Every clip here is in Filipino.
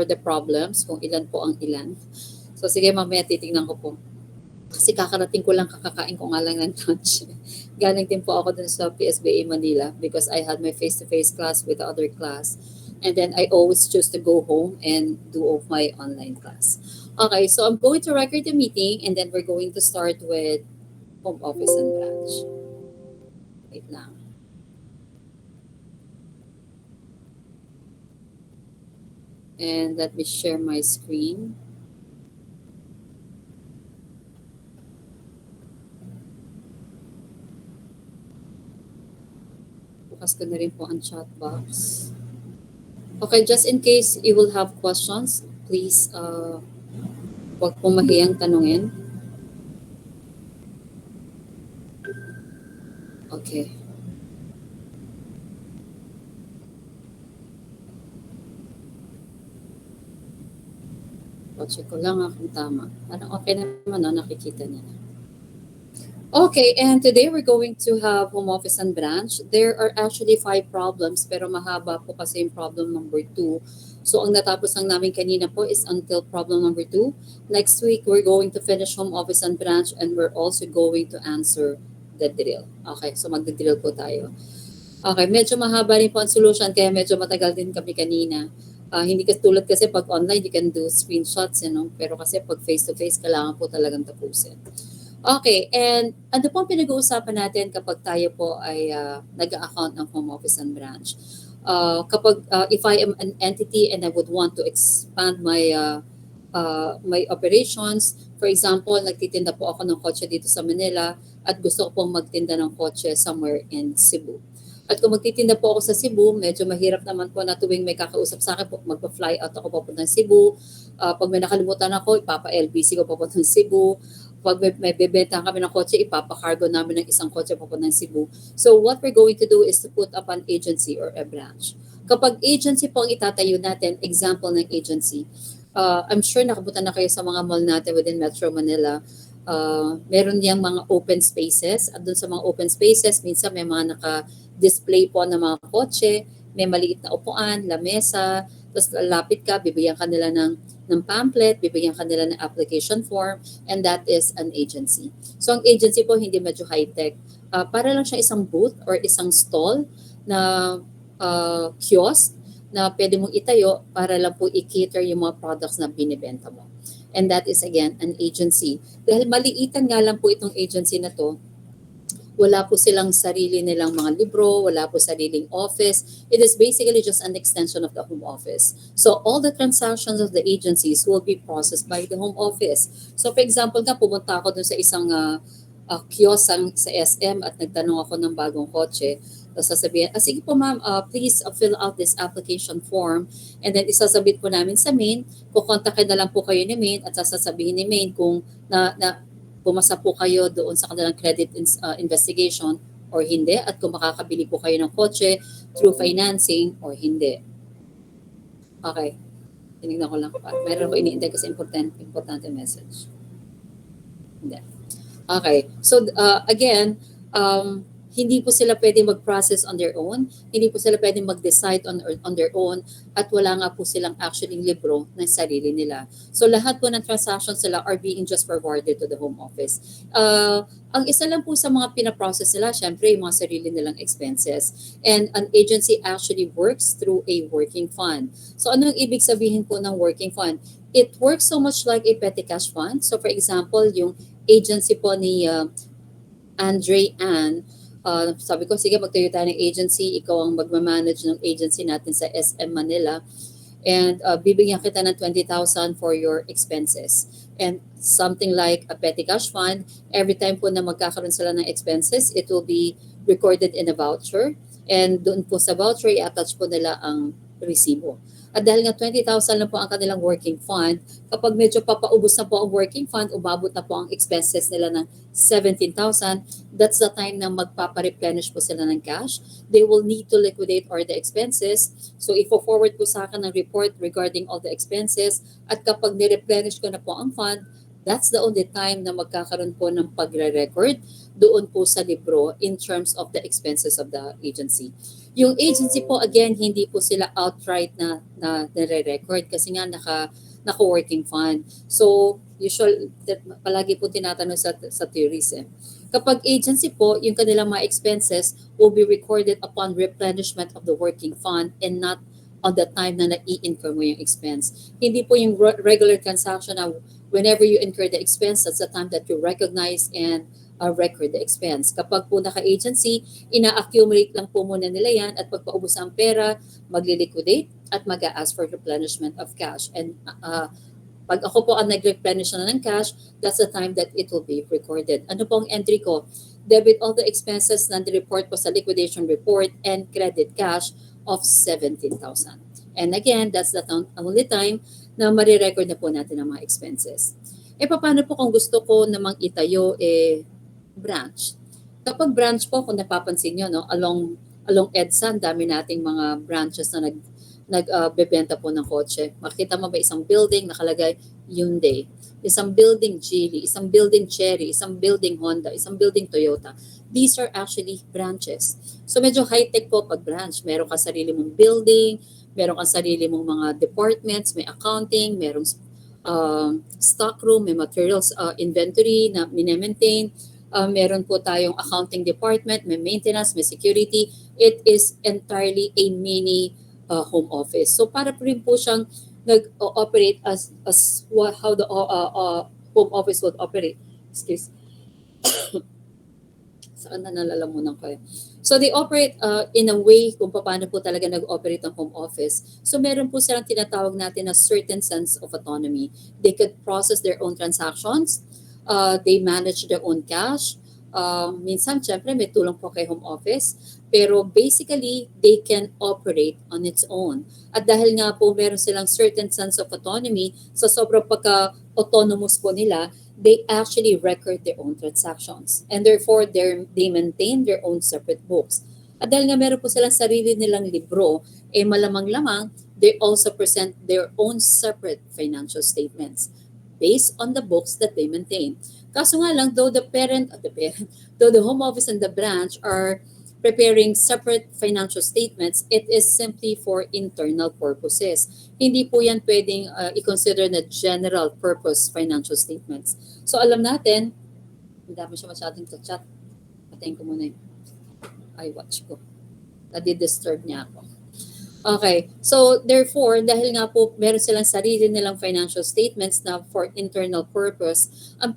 the problems, kung ilan po ang ilan. So sige, mamaya titingnan ko po. Kasi kakarating ko lang, kakakain ko nga lang ng lunch. Galing din po ako dun sa PSBA Manila because I had my face-to-face class with the other class. And then I always choose to go home and do my online class. Okay, so I'm going to record the meeting and then we're going to start with home office and branch. Wait lang. And let me share my screen. Bukas ko na rin po ang chat box. Okay, just in case you will have questions, please huwag po mahiyang tanungin. Okay. Check ko lang kung tama. Parang okay naman, nakikita niya na. Okay, and today we're going to have home office and branch. There are actually 5 problems, pero mahaba po kasi yung problem number 2. So ang natapos lang namin kanina po is until problem number 2. Next week, we're going to finish home office and branch and we're also going to answer the drill. Okay, so magdi-drill po tayo. Okay, medyo mahaba rin po ang solution kaya medyo matagal din kami kanina. Hindi kasi tulad kasi pag online, you can do screenshots, pero kasi pag face-to-face, kailangan po talagang tapusin. Okay, and ano po ang pinag-uusapan natin kapag tayo po ay nag-account ng home office and branch? If I am an entity and I would want to expand my my operations, for example, nagtitinda po ako ng kotse dito sa Manila at gusto ko pong magtinda ng kotse somewhere in Cebu. At kung magtitinda po ako sa Cebu, medyo mahirap naman po na tuwing may kakausap sa akin po, magpa-fly out ako papuntang Cebu. Pag may nakalimutan ako, ipapa-LBC ko papuntang Cebu. Pag may bebenta kami ng kotse, ipapa-cargo namin ng isang kotse papuntang Cebu. So what we're going to do is to put up an agency or a branch. Kapag agency po ang itatayo natin, example ng agency, I'm sure nakabutan na kayo sa mga mall natin within Metro Manila. Meron niyang mga open spaces. At doon sa mga open spaces, minsan may mga naka-display po ng mga kotse, may maliit na upuan, lamesa, tapos lapit ka, bibigyan ka nila ng pamphlet, bibigyan ka nila ng application form, and that is an agency. So ang agency po hindi medyo high-tech. Para lang siya isang booth or isang stall na kiosk na pwede mong itayo para lang po i-cater yung mga products na binibenta mo. And that is again an agency. Dahil maliitan nga lang po itong agency na to, wala po silang sarili nilang mga libro, wala po sariling office. It is basically just an extension of the home office. So all the transactions of the agencies will be processed by the home office. So for example nga, pumunta ako dun sa isang kiosk sa SM at nagtanong ako ng bagong kotse. Tapos sasabihin, sige po ma'am, please fill out this application form. And then isasabit po namin sa main, kukontakin na lang po kayo ni main at sasabihin ni main kung pumasa po kayo doon sa kanilang credit investigation or hindi at kung makakabili po kayo ng kotse through financing or hindi. Okay. Tinignan ko lang. Meron ko iniintay kasi importante message. Hindi. Okay. So again, hindi po sila pwede mag-process on their own, hindi po sila pwede mag-decide on their own, at wala nga po silang actually libro ng sarili nila. So lahat po ng transactions nila are being just forwarded to the home office. Ang isa lang po sa mga pinaprocess nila, syempre, yung mga sarili nilang expenses. And an agency actually works through a working fund. So ano ang ibig sabihin po ng working fund? It works so much like a petty cash fund. So for example, yung agency po ni Andre Ann, sabi ko, sige, magtayo tayo ng agency. Ikaw ang magmamanage ng agency natin sa SM Manila. And bibigyan kita ng 20,000 for your expenses. And something like a petty cash fund, every time po na magkakaroon sila ng expenses, it will be recorded in a voucher. And doon po sa voucher, i-attach po nila ang resibo. At dahil nga 20,000 lang po ang kanilang working fund, kapag medyo papaubos na po ang working fund, umabot na po ang expenses nila ng 17,000, that's the time na magpapareplenish po sila ng cash. They will need to liquidate all the expenses. So ifo-forward po sa akin ng report regarding all the expenses. At kapag nireplenish ko na po ang fund, That's the only time na magkakaroon po ng pagre-record doon po sa libro in terms of the expenses of the agency. Yung agency po, again, hindi po sila outright na nare-record kasi nga naka-working fund. So, palagi po tinatanong sa theories eh. Kapag agency po, yung kanilang mga expenses will be recorded upon replenishment of the working fund and not on the time na nai-incur mo yung expense. Hindi po yung regular transaction na whenever you incur the expense, that's the time that you recognize and record the expense. Kapag po naka-agency, ina-accumulate lang po muna nila yan at pagpaubos ang pera, magli-liquidate at mag-a-ask for replenishment of cash. And pag ako po ang nag-replenish na ng cash, that's the time that it will be recorded. Ano po ang entry ko? Debit all the expenses na report po sa liquidation report and credit cash of 17,000. And again, that's the only time na marirecord na po natin ang mga expenses. E paano po kung gusto ko namang itayo branch? Kapag branch po, kung napapansin nyo, no, along EDSA, dami nating mga branches na nagbebenta po ng kotse. Makita mo ba isang building nakalagay Hyundai, isang building Geely, isang building Chery, isang building Honda, isang building Toyota. These are actually branches. So medyo high-tech po pag branch. Meron ka sarili mong building, meron ka sarili mong mga departments, may accounting, merong stock room, may materials inventory na minemaintain. Meron po tayong accounting department, may maintenance, may security. It is entirely a mini home office. So para rin po siyang nag-operate as how the home office would operate. Excuse. Saan na nalalamunan ko eh. So they operate in a way kung paano po talaga nag-operate ang home office. So meron po silang tinatawag natin na certain sense of autonomy. They could process their own transactions. They manage their own cash. Minsan, syempre, may tulong po kay home office. Pero basically, they can operate on its own. At dahil nga po meron silang certain sense of autonomy, sa sobrang pagka-autonomous po nila, they actually record their own transactions. And therefore, they maintain their own separate books. At dahil nga meron po silang sarili nilang libro, malamang-lamang, they also present their own separate financial statements based on the books that they maintain. Kaso nga lang, though the home office and the branch are preparing separate financial statements, it is simply for internal purposes. Hindi po yan pwedeng i-consider na general purpose financial statements. So alam natin, hindi mo siya masyadong chat. Patayin ko muna yung iWatch ko. Nadi-disturb niya ako. Okay, so therefore, dahil nga po meron silang sarili nilang financial statements na for internal purpose, ang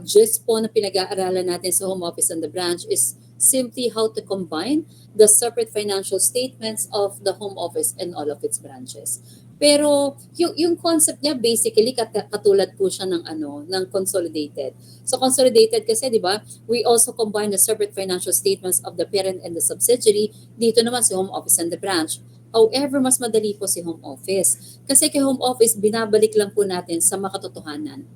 gist po na pinag-aaralan natin sa home office and the branch is simply how to combine the separate financial statements of the home office and all of its branches. Pero yung concept niya basically katulad po siya ng consolidated. So consolidated kasi 'di ba? We also combine the separate financial statements of the parent and the subsidiary. Dito naman si home office and the branch. However, mas madali po si home office. Kasi kay home office binabalik lang po natin sa makatotohanan.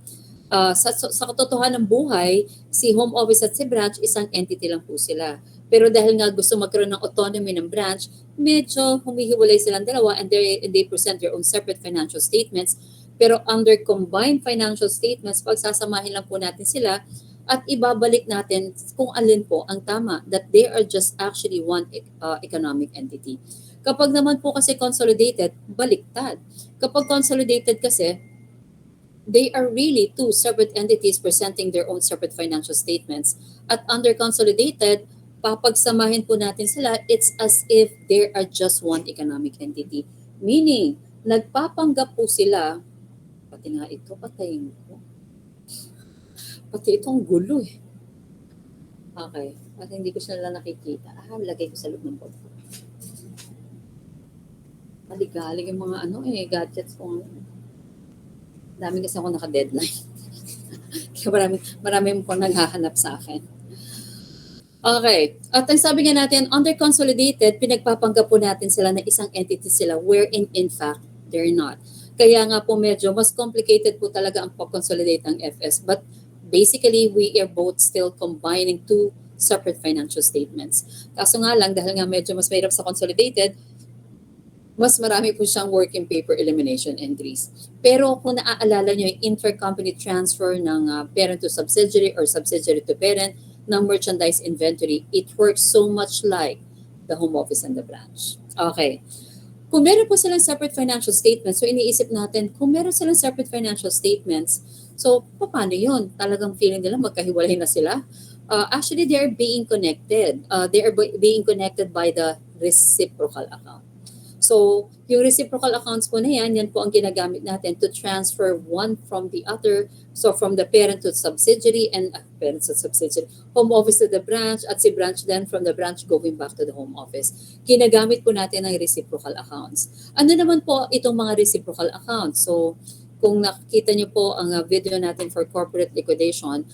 Sa katotohanan ng buhay, si home office at si branch, isang entity lang po sila. Pero dahil nga gusto magkaroon ng autonomy ng branch, medyo humihiwalay silang dalawa and they present their own separate financial statements. Pero under combined financial statements, pagsasamahin lang po natin sila at ibabalik natin kung alin po ang tama, that they are just actually one economic entity. Kapag naman po kasi consolidated, baliktad. Kapag consolidated kasi, they are really two separate entities presenting their own separate financial statements. At under consolidated, papagsamahin po natin sila, it's as if they are just one economic entity. Meaning, nagpapanggap po sila, pati nga ito, patayin ko. Pati itong gulo eh. Okay, at hindi ko sila nakikita. Lagay ko sa loob ng board. Maligalig yung mga gadgets ko. Dami kasi ako naka-deadline. Kaya marami po naghahanap sa akin. Okay. At ang sabi nga natin, under consolidated, pinagpapanggap po natin sila na isang entity sila wherein in fact, they're not. Kaya nga po medyo mas complicated po talaga ang pag-consolidate ng FS. But basically, we are both still combining two separate financial statements. Kaso nga lang, dahil nga medyo mas mahirap sa consolidated, Mas marami po siyang working paper elimination entries. Pero kung naaalala nyo yung intercompany transfer ng parent to subsidiary or subsidiary to parent ng merchandise inventory, it works so much like the home office and the branch. Okay. Kung meron po silang separate financial statements, so iniisip natin, kung meron silang separate financial statements, so paano yun? Talagang feeling nila magkahiwalay na sila? Actually, they are being connected. They are being connected by the reciprocal account. So, yung reciprocal accounts po na yan po ang ginagamit natin to transfer one from the other. So, from the parent to subsidiary and parent to subsidiary, home office to the branch at si branch then from the branch going back to the home office. Ginagamit po natin ang reciprocal accounts. Ano naman po itong mga reciprocal accounts? So, kung nakikita niyo po ang video natin for corporate liquidation,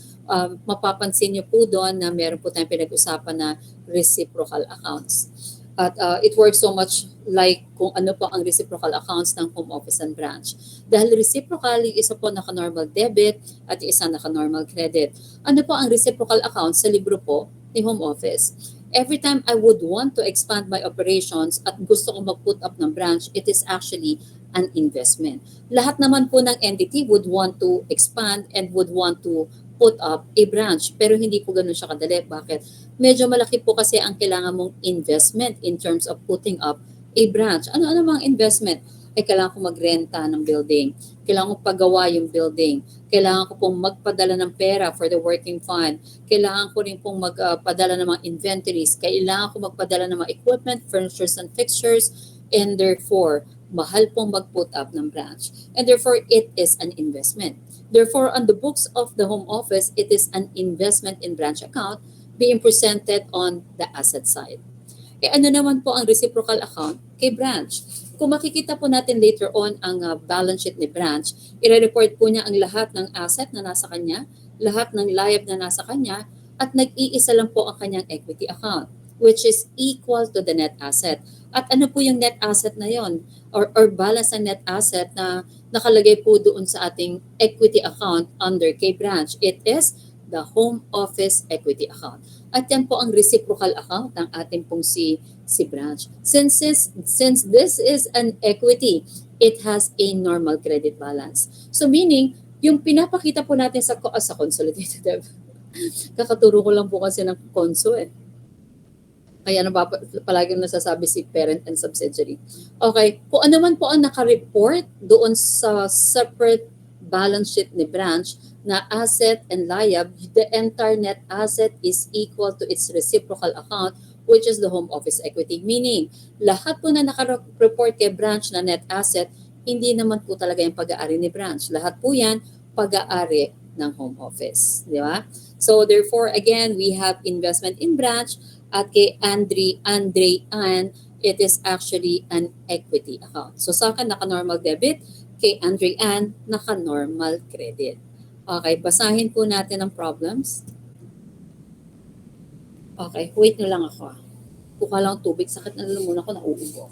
mapapansin niyo po doon na meron po tayong pinag-usapan na reciprocal accounts. At it works so much like kung ano po ang reciprocal accounts ng home office and branch. Dahil reciprocal, yung isa po naka-normal debit at yung isa naka-normal credit. Ano po ang reciprocal accounts sa libro po ni home office? Every time I would want to expand my operations at gusto kong mag-put up ng branch, it is actually an investment. Lahat naman po ng entity would want to expand and would want to put up a branch. Pero hindi po ganun siya kadali. Bakit? Medyo malaki po kasi ang kailangan mong investment in terms of putting up a branch. Ano-ano mga investment? Ay kailangan ko magrenta ng building. Kailangan ko pagawa yung building. Kailangan ko pong magpadala ng pera for the working fund. Kailangan ko rin pong magpadala ng mga inventories. Kailangan ko magpadala ng mga equipment, furnitures, and fixtures. And therefore, mahal pong mag-put up ng branch. And therefore, it is an investment. Therefore, on the books of the home office, it is an investment in branch account being presented on the asset side. E ano naman po ang reciprocal account kay branch? Kung makikita po natin later on ang balance sheet ni branch, i-report po niya ang lahat ng asset na nasa kanya, lahat ng liab na nasa kanya, at nag-iisa lang po ang kanyang equity account, which is equal to the net asset. At ano po yung net asset na yon or balance ng net asset na nakalagay po doon sa ating equity account under kay branch? It is the home office equity account. At yan po ang reciprocal account ng ating pong si branch. Since this is an equity, it has a normal credit balance. So meaning, yung pinapakita po natin sa consolidated debt. Kakaturo ko lang po kasi ng conso eh. Kaya palagi nasasabi si parent and subsidiary. Okay, kung ano man po ang naka-report doon sa separate balance sheet ni branch na asset and liab, the entire net asset is equal to its reciprocal account, which is the home office equity. Meaning, lahat po na naka-report kay branch na net asset, hindi naman po talaga yung pag-aari ni branch. Lahat po yan, pag-aari ng home office. Di ba? So therefore, again, we have investment in branch at kay Ann, it is actually an equity account. So sa akin, naka-normal debit, kay Ann, naka-normal credit. Okay, basahin po natin ang problems. Okay, wait nyo lang ako. Kuha lang tubig, sakit na lang muna ako, nauubo.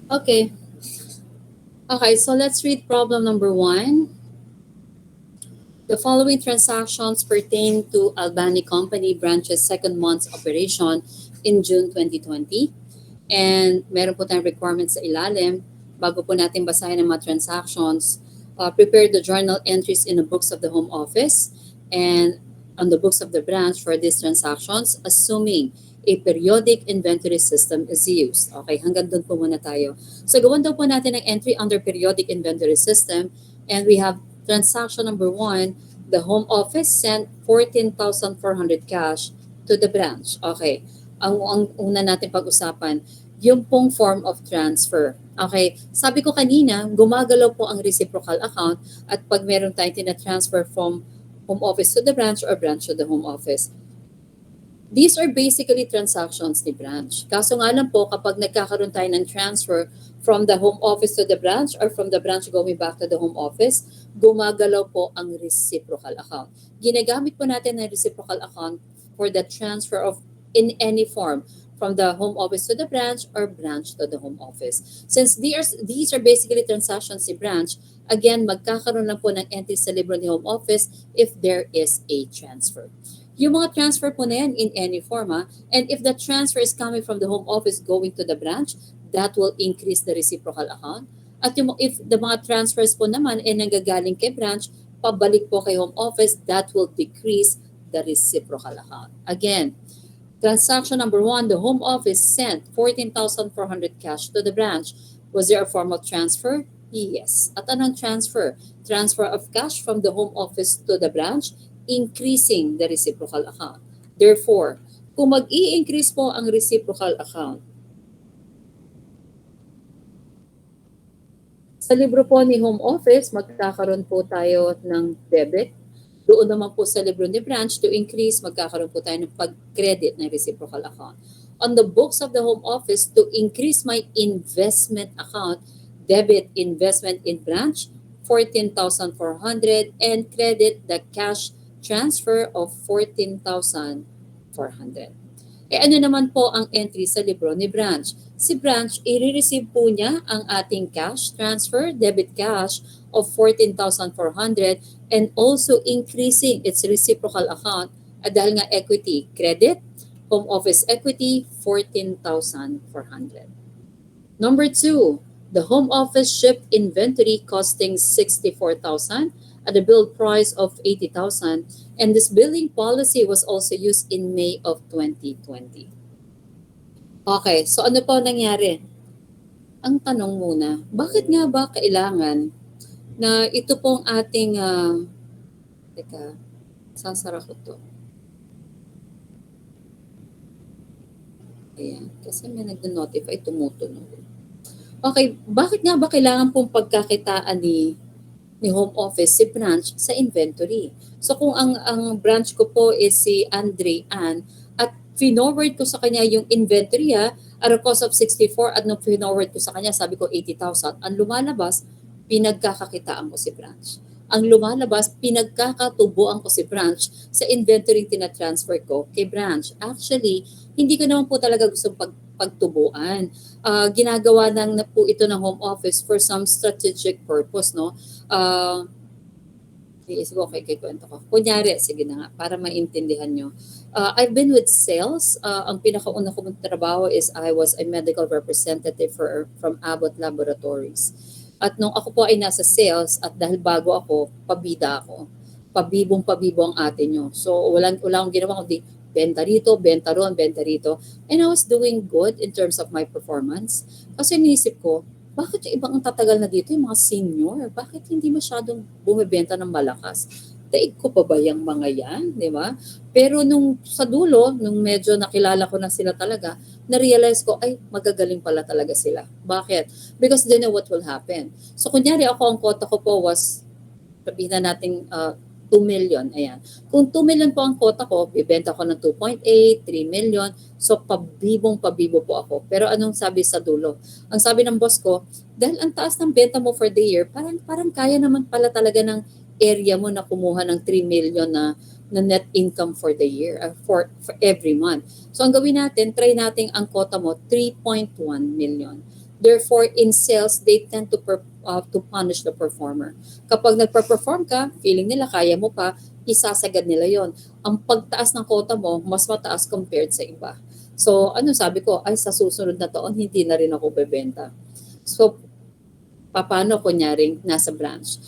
Okay. Okay, so let's read problem number one. The following transactions pertain to Albany Company branch's second month's operation in June 2020. And meron po tayong requirements sa ilalim. Bago po natin basahin ang mga transactions, prepare the journal entries in the books of the home office and on the books of the branch for these transactions, assuming a periodic inventory system is used. Okay, hanggang doon po muna tayo. So, gawan daw po natin ang entry under periodic inventory system, and we have transaction number one, the home office sent 14,400 cash to the branch. Okay, ang una natin pag-usapan, yung pong form of transfer. Okay, sabi ko kanina, gumagalaw po ang reciprocal account at pag meron tayong tina-transfer from home office to the branch or branch to the home office. These are basically transactions ni branch. Kaso nga lang po, kapag nagkakaroon tayo ng transfer from the home office to the branch or from the branch going back to the home office, gumagalaw po ang reciprocal account. Ginagamit po natin ang reciprocal account for the transfer of in any form from the home office to the branch or branch to the home office. Since these are basically transactions ni branch, again, magkakaroon lang po ng entry sa libro ni home office if there is a transfer. Yung mga transfer po na yan in any form, and if the transfer is coming from the home office going to the branch, that will increase the reciprocal account. At yung, if the mga transfers po naman ay nanggagaling kay branch, pabalik po kay home office, that will decrease the reciprocal account. Again, transaction number one, the home office sent 14,400 cash to the branch. Was there a form of transfer? Yes. At anong transfer? Transfer of cash from the home office to the branch, increasing the reciprocal account. Therefore, kung mag-i-increase po ang reciprocal account, sa libro po ni home office, magkakaroon po tayo ng debit. Doon naman po sa libro ni branch, to increase, magkakaroon po tayo ng pag-credit ng reciprocal account. On the books of the home office, to increase my investment account, debit investment in branch, 14,400, and credit the cash transfer of 14,400. Ano naman po ang entry sa libro ni branch? Si branch, i-receive po niya ang ating cash transfer, debit cash of 14,400 and also increasing its reciprocal account dahil nga equity, credit, home office equity, 14,400. Number two, the home office shipped inventory costing 64,000 at a bill price of 80,000, and this billing policy was also used in May of 2020. Okay, so ano po nangyari? Ang tanong muna, bakit nga ba kailangan na ito pong ating, teka, sasara ko to. Ayan, kasi may nag-notify, tumutunog. Okay, bakit nga ba kailangan pong pagkakitaan ni home office si branch sa inventory? So kung ang branch ko po is si Andre Ann at finorward ko sa kanya yung inventory at a cost of 64 at nung finorward ko sa kanya sabi ko 80,000, ang lumalabas pinagkakakitaan ko si branch. Ang lumalabas, pinagkakatubuan ko si branch sa inventory tina-transfer ko kay branch. Actually, hindi ko naman po talaga gusto pagtubuan. Ginagawa lang na po ito ng home office for some strategic purpose, no? Sige, okay, kwento ko. Kunyari, sige na nga, para maintindihan nyo. I've been with sales. Ang pinakauna ko mong trabaho is I was a medical representative from Abbott Laboratories. At nung ako po ay nasa sales at dahil bago ako, pabida ako. Pabibong-pabibo ang atin nyo. So, wala akong ginawa kundi benta rito, benta ron, benta rito. And I was doing good in terms of my performance. Kasi niisip ko, bakit yung ibang tatagal na dito, yung mga senior? Bakit hindi masyadong bumibenta ng malakas? Daig ko pa ba yung mga yan? Di ba? Pero nung sa dulo, nung medyo nakilala ko na sila talaga, na-realize ko, ay, magagaling pala talaga sila. Bakit? Because they know what will happen. So, kunyari ako, ang quota ko po was, sabihin na natin, 2 million. Ayan. Kung 2 million po ang quota ko, bibenta ko ng 2.8, 3 million. So, pabibong-pabibo po ako. Pero anong sabi sa dulo? Ang sabi ng boss ko, dahil ang taas ng benta mo for the year, parang kaya naman pala talaga ng area mo na kumuha ng 3 million na na net income for the year, for every month. So ang gawin natin, try natin ang quota mo, 3.1 million. Therefore, in sales, they tend to punish the performer. Kapag nagpa-perform ka, feeling nila kaya mo pa, isasagad nila yon. Ang pagtaas ng quota mo, mas mataas compared sa iba. So, ano sabi ko, ay sa susunod na taon, hindi na rin ako bebenta. So, paano kunyaring nasa branch?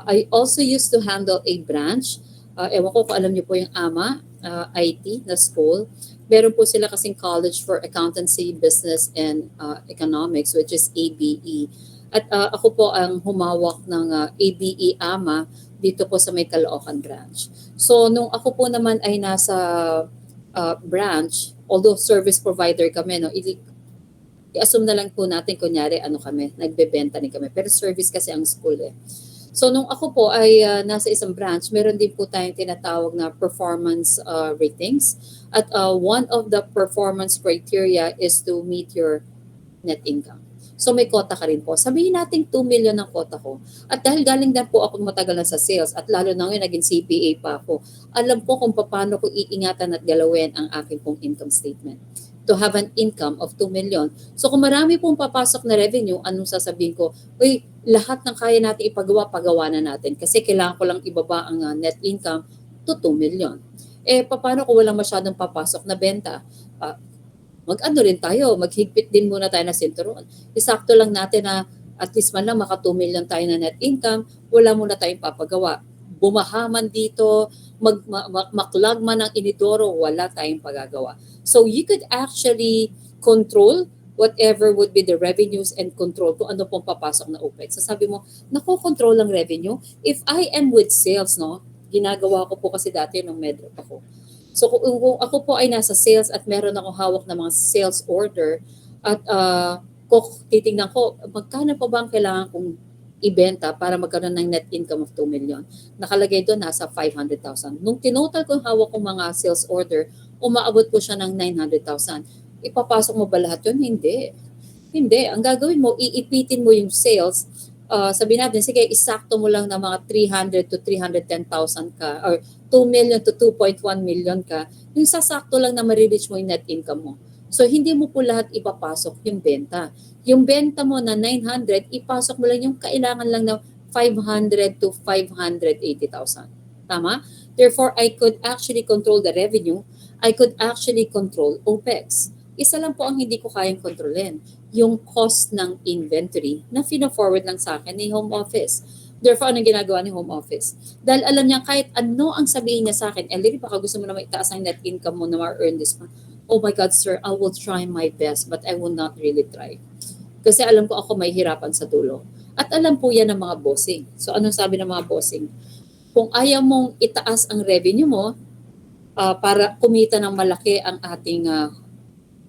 I also used to handle a branch. Ewan ko kung alam niyo po yung AMA, IT na school. Meron po sila kasing college for accountancy, business, and economics, which is ABE. At ako po ang humawak ng ABE AMA dito po sa may Caloocan branch. So, nung ako po naman ay nasa branch, although service provider kami, no, i-assume na lang po natin, kunyari, ano kami, nagbebenta rin kami. Pero service kasi ang school eh. So, nung ako po ay nasa isang branch, meron din po tayong tinatawag na performance ratings. At one of the performance criteria is to meet your net income. So, may quota ka rin po. Sabihin natin 2 million ang quota ko. At dahil galing din po ako matagal na sa sales at lalo na ngayon naging CPA pa ako, alam po kung paano ko iingatan at galawin ang aking pong income statement to have an income of 2 million. So kung marami pong papasok na revenue, anong sasabihin ko? Uy, lahat ng kaya natin ipagawa, pagawa na natin. Kasi kailangan ko lang ibaba ang net income to 2 million. Eh, paano kung walang masyadong papasok na benta? Mag-ano rin tayo, maghigpit din muna tayo na sinturon. Isakto lang natin na at least man lang maka 2 million tayo na net income, wala muna tayong papagawa. Bumahaman dito, maklag man ang inidoro, wala tayong pagagawa. So you could actually control whatever would be the revenues and control kung ano pong papasok na OPEX. So sabi mo, nakokontrol ang revenue. If I am with sales, no, ginagawa ko po kasi dati nung medrep ako. So kung ako po ay nasa sales at meron akong hawak na mga sales order at titingnan ko, magkano pa ba ang kailangan kong ibenta para magkaroon ng net income of 2 million. Nakalagay doon nasa 500,000. Nung tinotal ko yung hawak kong mga sales order, umaabot po siya ng 900,000. Ipapasok mo ba lahat yun? Hindi. Hindi. Ang gagawin mo, iipitin mo yung sales. Sabihin natin, sige, isakto mo lang na mga 300 to 310,000 ka or 2 million to 2.1 million ka. Yung sasakto lang na ma-reach mo yung net income mo. So, hindi mo po lahat ipapasok yung benta. Yung benta mo na 900, ipasok mo lang yung kailangan lang ng 500 to 580,000. Tama? Therefore, I could actually control the revenue. I could actually control OPEX. Isa lang po ang hindi ko kayang kontrolin, yung cost ng inventory na fina-forward lang sa akin ni home office. Therefore, anong ginagawa ni home office? Dahil alam niya kahit ano ang sabihin niya sa akin, Ellery, baka gusto mo na maitaas ang net income mo na ma-earn this month. Oh my God, sir, I will try my best, but I will not really try. Kasi alam ko ako may hirapan sa dulo. At alam po yan ng mga bossing. So anong sabi ng mga bossing? Kung ayaw mong itaas ang revenue mo para kumita ng malaki ang ating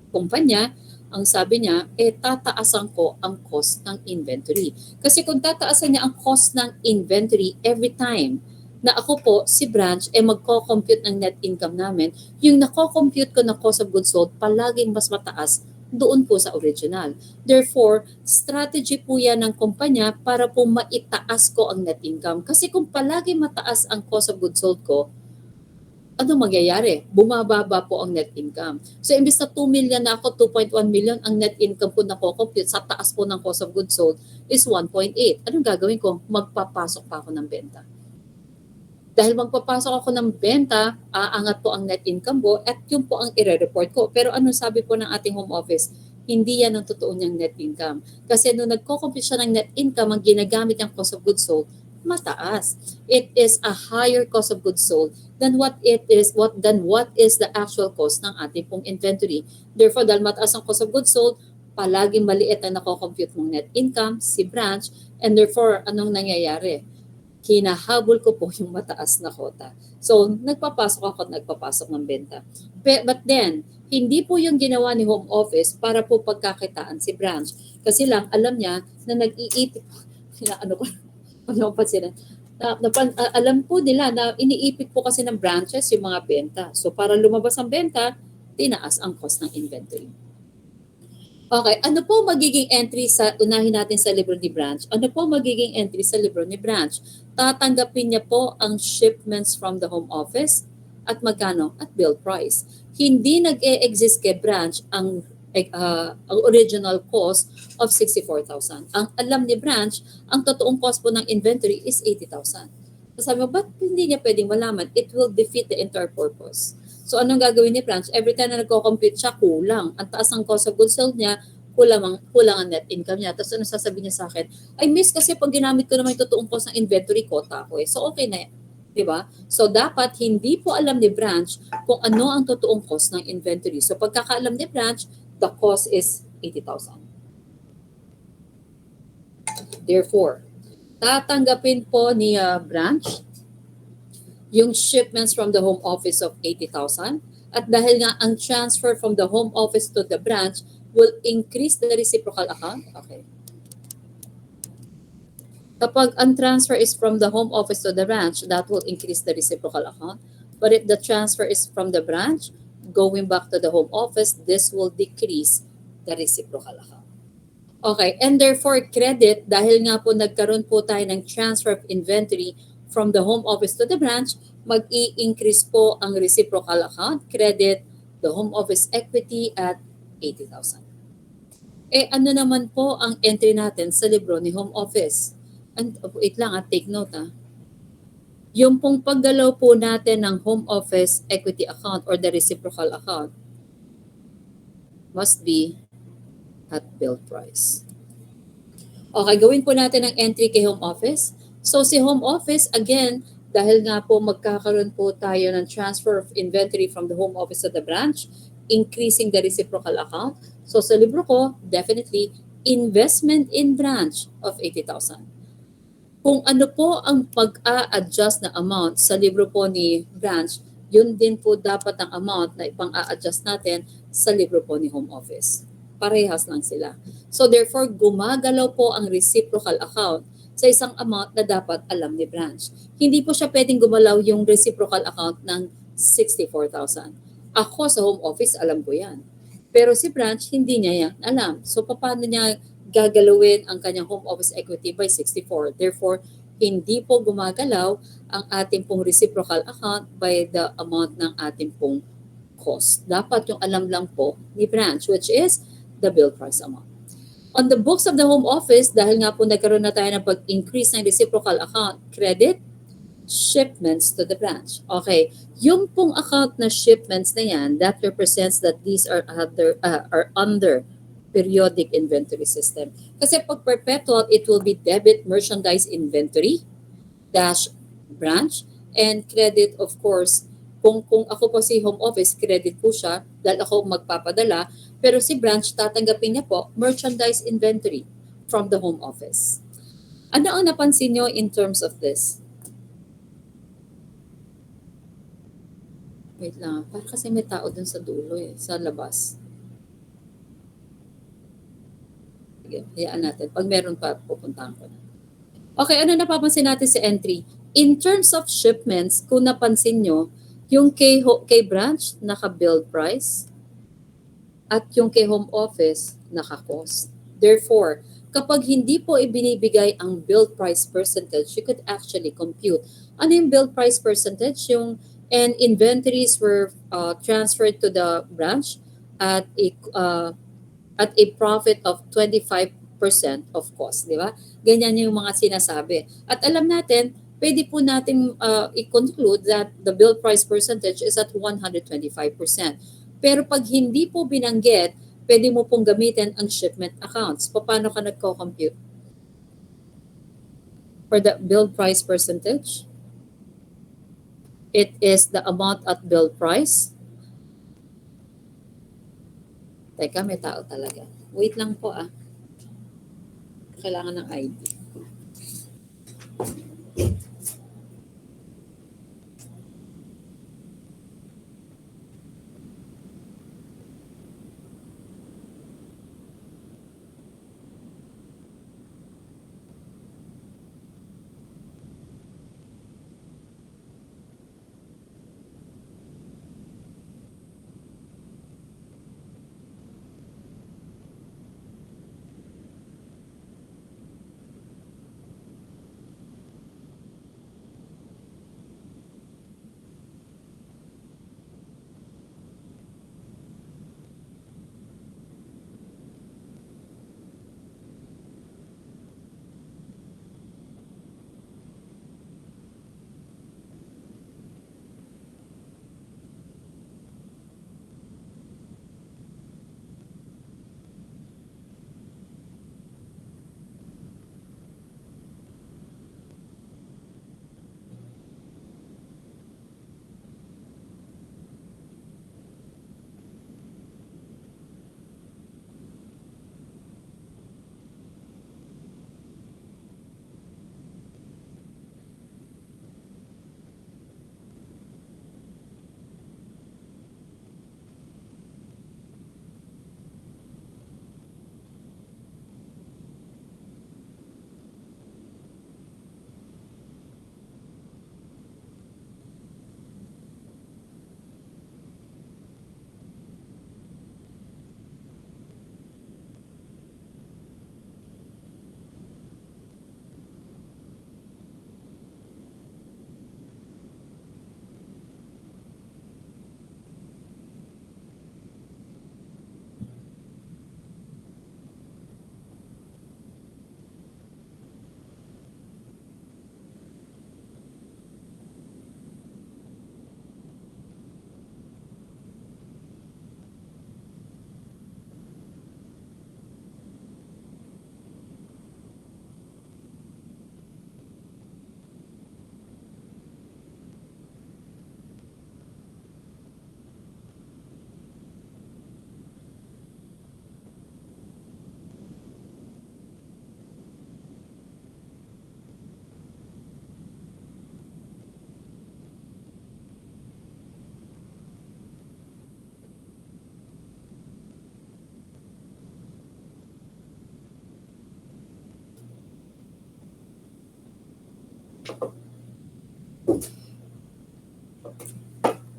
kumpanya, ang sabi niya, tataasan ko ang cost ng inventory. Kasi kung tataasan niya ang cost ng inventory every time na ako po, si branch, magko-compute ng net income namin, yung nako-compute ko na cost of goods sold, palaging mas mataas doon po sa original. Therefore, strategy po yan ng kumpanya para po maitaas ko ang net income. Kasi kung palagi mataas ang cost of goods sold ko, ano mangyayari? Bumababa po ang net income. So, imbis na 2 million na ako, 2.1 million, ang net income po na compute sa taas po ng cost of goods sold is 1.8. Anong gagawin ko? Magpapasok pa ako ng benta. Dahil magpapasok ako ng benta, aangat po ang net income ko at yun po ang ire-report ko. Pero anong sabi po ng ating home office? Hindi yan ang totoo niyang net income. Kasi nung nagko-compute siya ng net income, ang ginagamit niyang cost of goods sold, mataas. It is a higher cost of goods sold than what is the actual cost ng ating pong inventory. Therefore, dahil mataas ang cost of goods sold, palaging maliit na nako-compute mong net income si branch, and therefore, anong nangyayari? Hinahabol ko po yung mataas na quota. So, nagpapasok ako at nagpapasok ng benta. But then, hindi po yung ginawa ni home office para po pagkakitaan si branch. Kasi lang, alam niya na nag-iipit, alam po nila na iniipit po kasi ng branches yung mga benta. So, para lumabas ang benta, tinaas ang cost ng inventory. Okay, ano po magiging entry unahin natin sa libro ni Branch? Ano po magiging entry sa libro ni Branch? Tatanggapin niya po ang shipments from the home office at magkano? At bill price. Hindi nag-e-exist kay branch ang original cost of 64,000. Ang alam ni branch, ang totoong cost po ng inventory is 80,000. So sabi mo, ba't hindi niya pwedeng malaman? It will defeat the entire purpose. So anong gagawin ni branch? Every time na nagko-compute siya, kulang. Ang taas ng cost of goods sold niya, kulang ang net income niya. Tapos ano sasabihin niya sa akin? Ay miss, kasi pag ginamit ko naman yung totoong cost ng inventory, quota ko eh. So okay na yan. Diba? So dapat hindi po alam ni branch kung ano ang totoong cost ng inventory. So pagkakaalam ni branch, the cost is 80,000. Therefore, tatanggapin po ni branch yung shipments from the home office of 80,000 at dahil nga ang transfer from the home office to the branch will increase the reciprocal account. Okay. Kapag ang transfer is from the home office to the branch, that will increase the reciprocal account. But if the transfer is from the branch going back to the home office, this will decrease the reciprocal account. Okay, and therefore credit, dahil nga po nagkaroon po tayo ng transfer of inventory from the home office to the branch, mag-i-increase po ang reciprocal account, credit the home office equity at 80,000. Eh ano naman po ang entry natin sa libro ni home office? And wait lang take note Yung pong paggalaw po natin ng home office equity account or the reciprocal account must be at bill price. Okay, gawin po natin ang entry kay home office. So si home office, again, dahil nga po magkakaroon po tayo ng transfer of inventory from the home office to the branch, increasing the reciprocal account. So sa libro ko, definitely, investment in branch of 80,000. Kung ano po ang pag-a-adjust na amount sa libro po ni branch, yun din po dapat ang amount na ipang-a-adjust natin sa libro po ni home office. Parehas lang sila. So therefore, gumagalaw po ang reciprocal account sa isang amount na dapat alam ni branch. Hindi po siya pwedeng gumalaw yung reciprocal account ng 64,000. Ako sa home office, alam ko yan. Pero si branch, hindi niya yan alam. So paano niya gagalawin ang kanyang home office equity by 64? Therefore, hindi po gumagalaw ang ating pong reciprocal account by the amount ng ating pong cost. Dapat yung alam lang po ni branch, which is the bill price amount. On the books of the home office, dahil nga po nagkaroon na tayo ng pag-increase ng reciprocal account, credit shipments to the branch. Okay, yung pong account na shipments na yan, that represents that these are under periodic inventory system. Kasi pag perpetual, it will be debit merchandise inventory dash branch and credit, of course, kung ako po si home office, credit po siya dahil ako magpapadala, pero si branch tatanggapin niya po merchandise inventory from the home office. Ano ang napansin nyo in terms of this? Wait lang, parang kasi may tao dun sa dulo sa labas. Sige, hayaan natin. Pag meron pa, pupuntahan ko na. Okay, ano napapansin natin sa entry? In terms of shipments, kung napansin nyo, yung kay branch, naka-bill price, at yung kay home office, naka-cost. Therefore, kapag hindi po ibinibigay ang bill price percentage, you could actually compute. Ano yung bill price percentage? Yung and inventories were transferred to the branch at a profit of 25% of cost, di ba? Ganyan yung mga sinasabi. At alam natin, pwede po natin i-conclude that the bill price percentage is at 125%. Pero pag hindi po binanggit, pwede mo pong gamitin ang shipment accounts. Paano ka nagko-compute? For the bill price percentage, it is the amount at bill price. Teka, may tao talaga. Wait lang po Kailangan ng ID.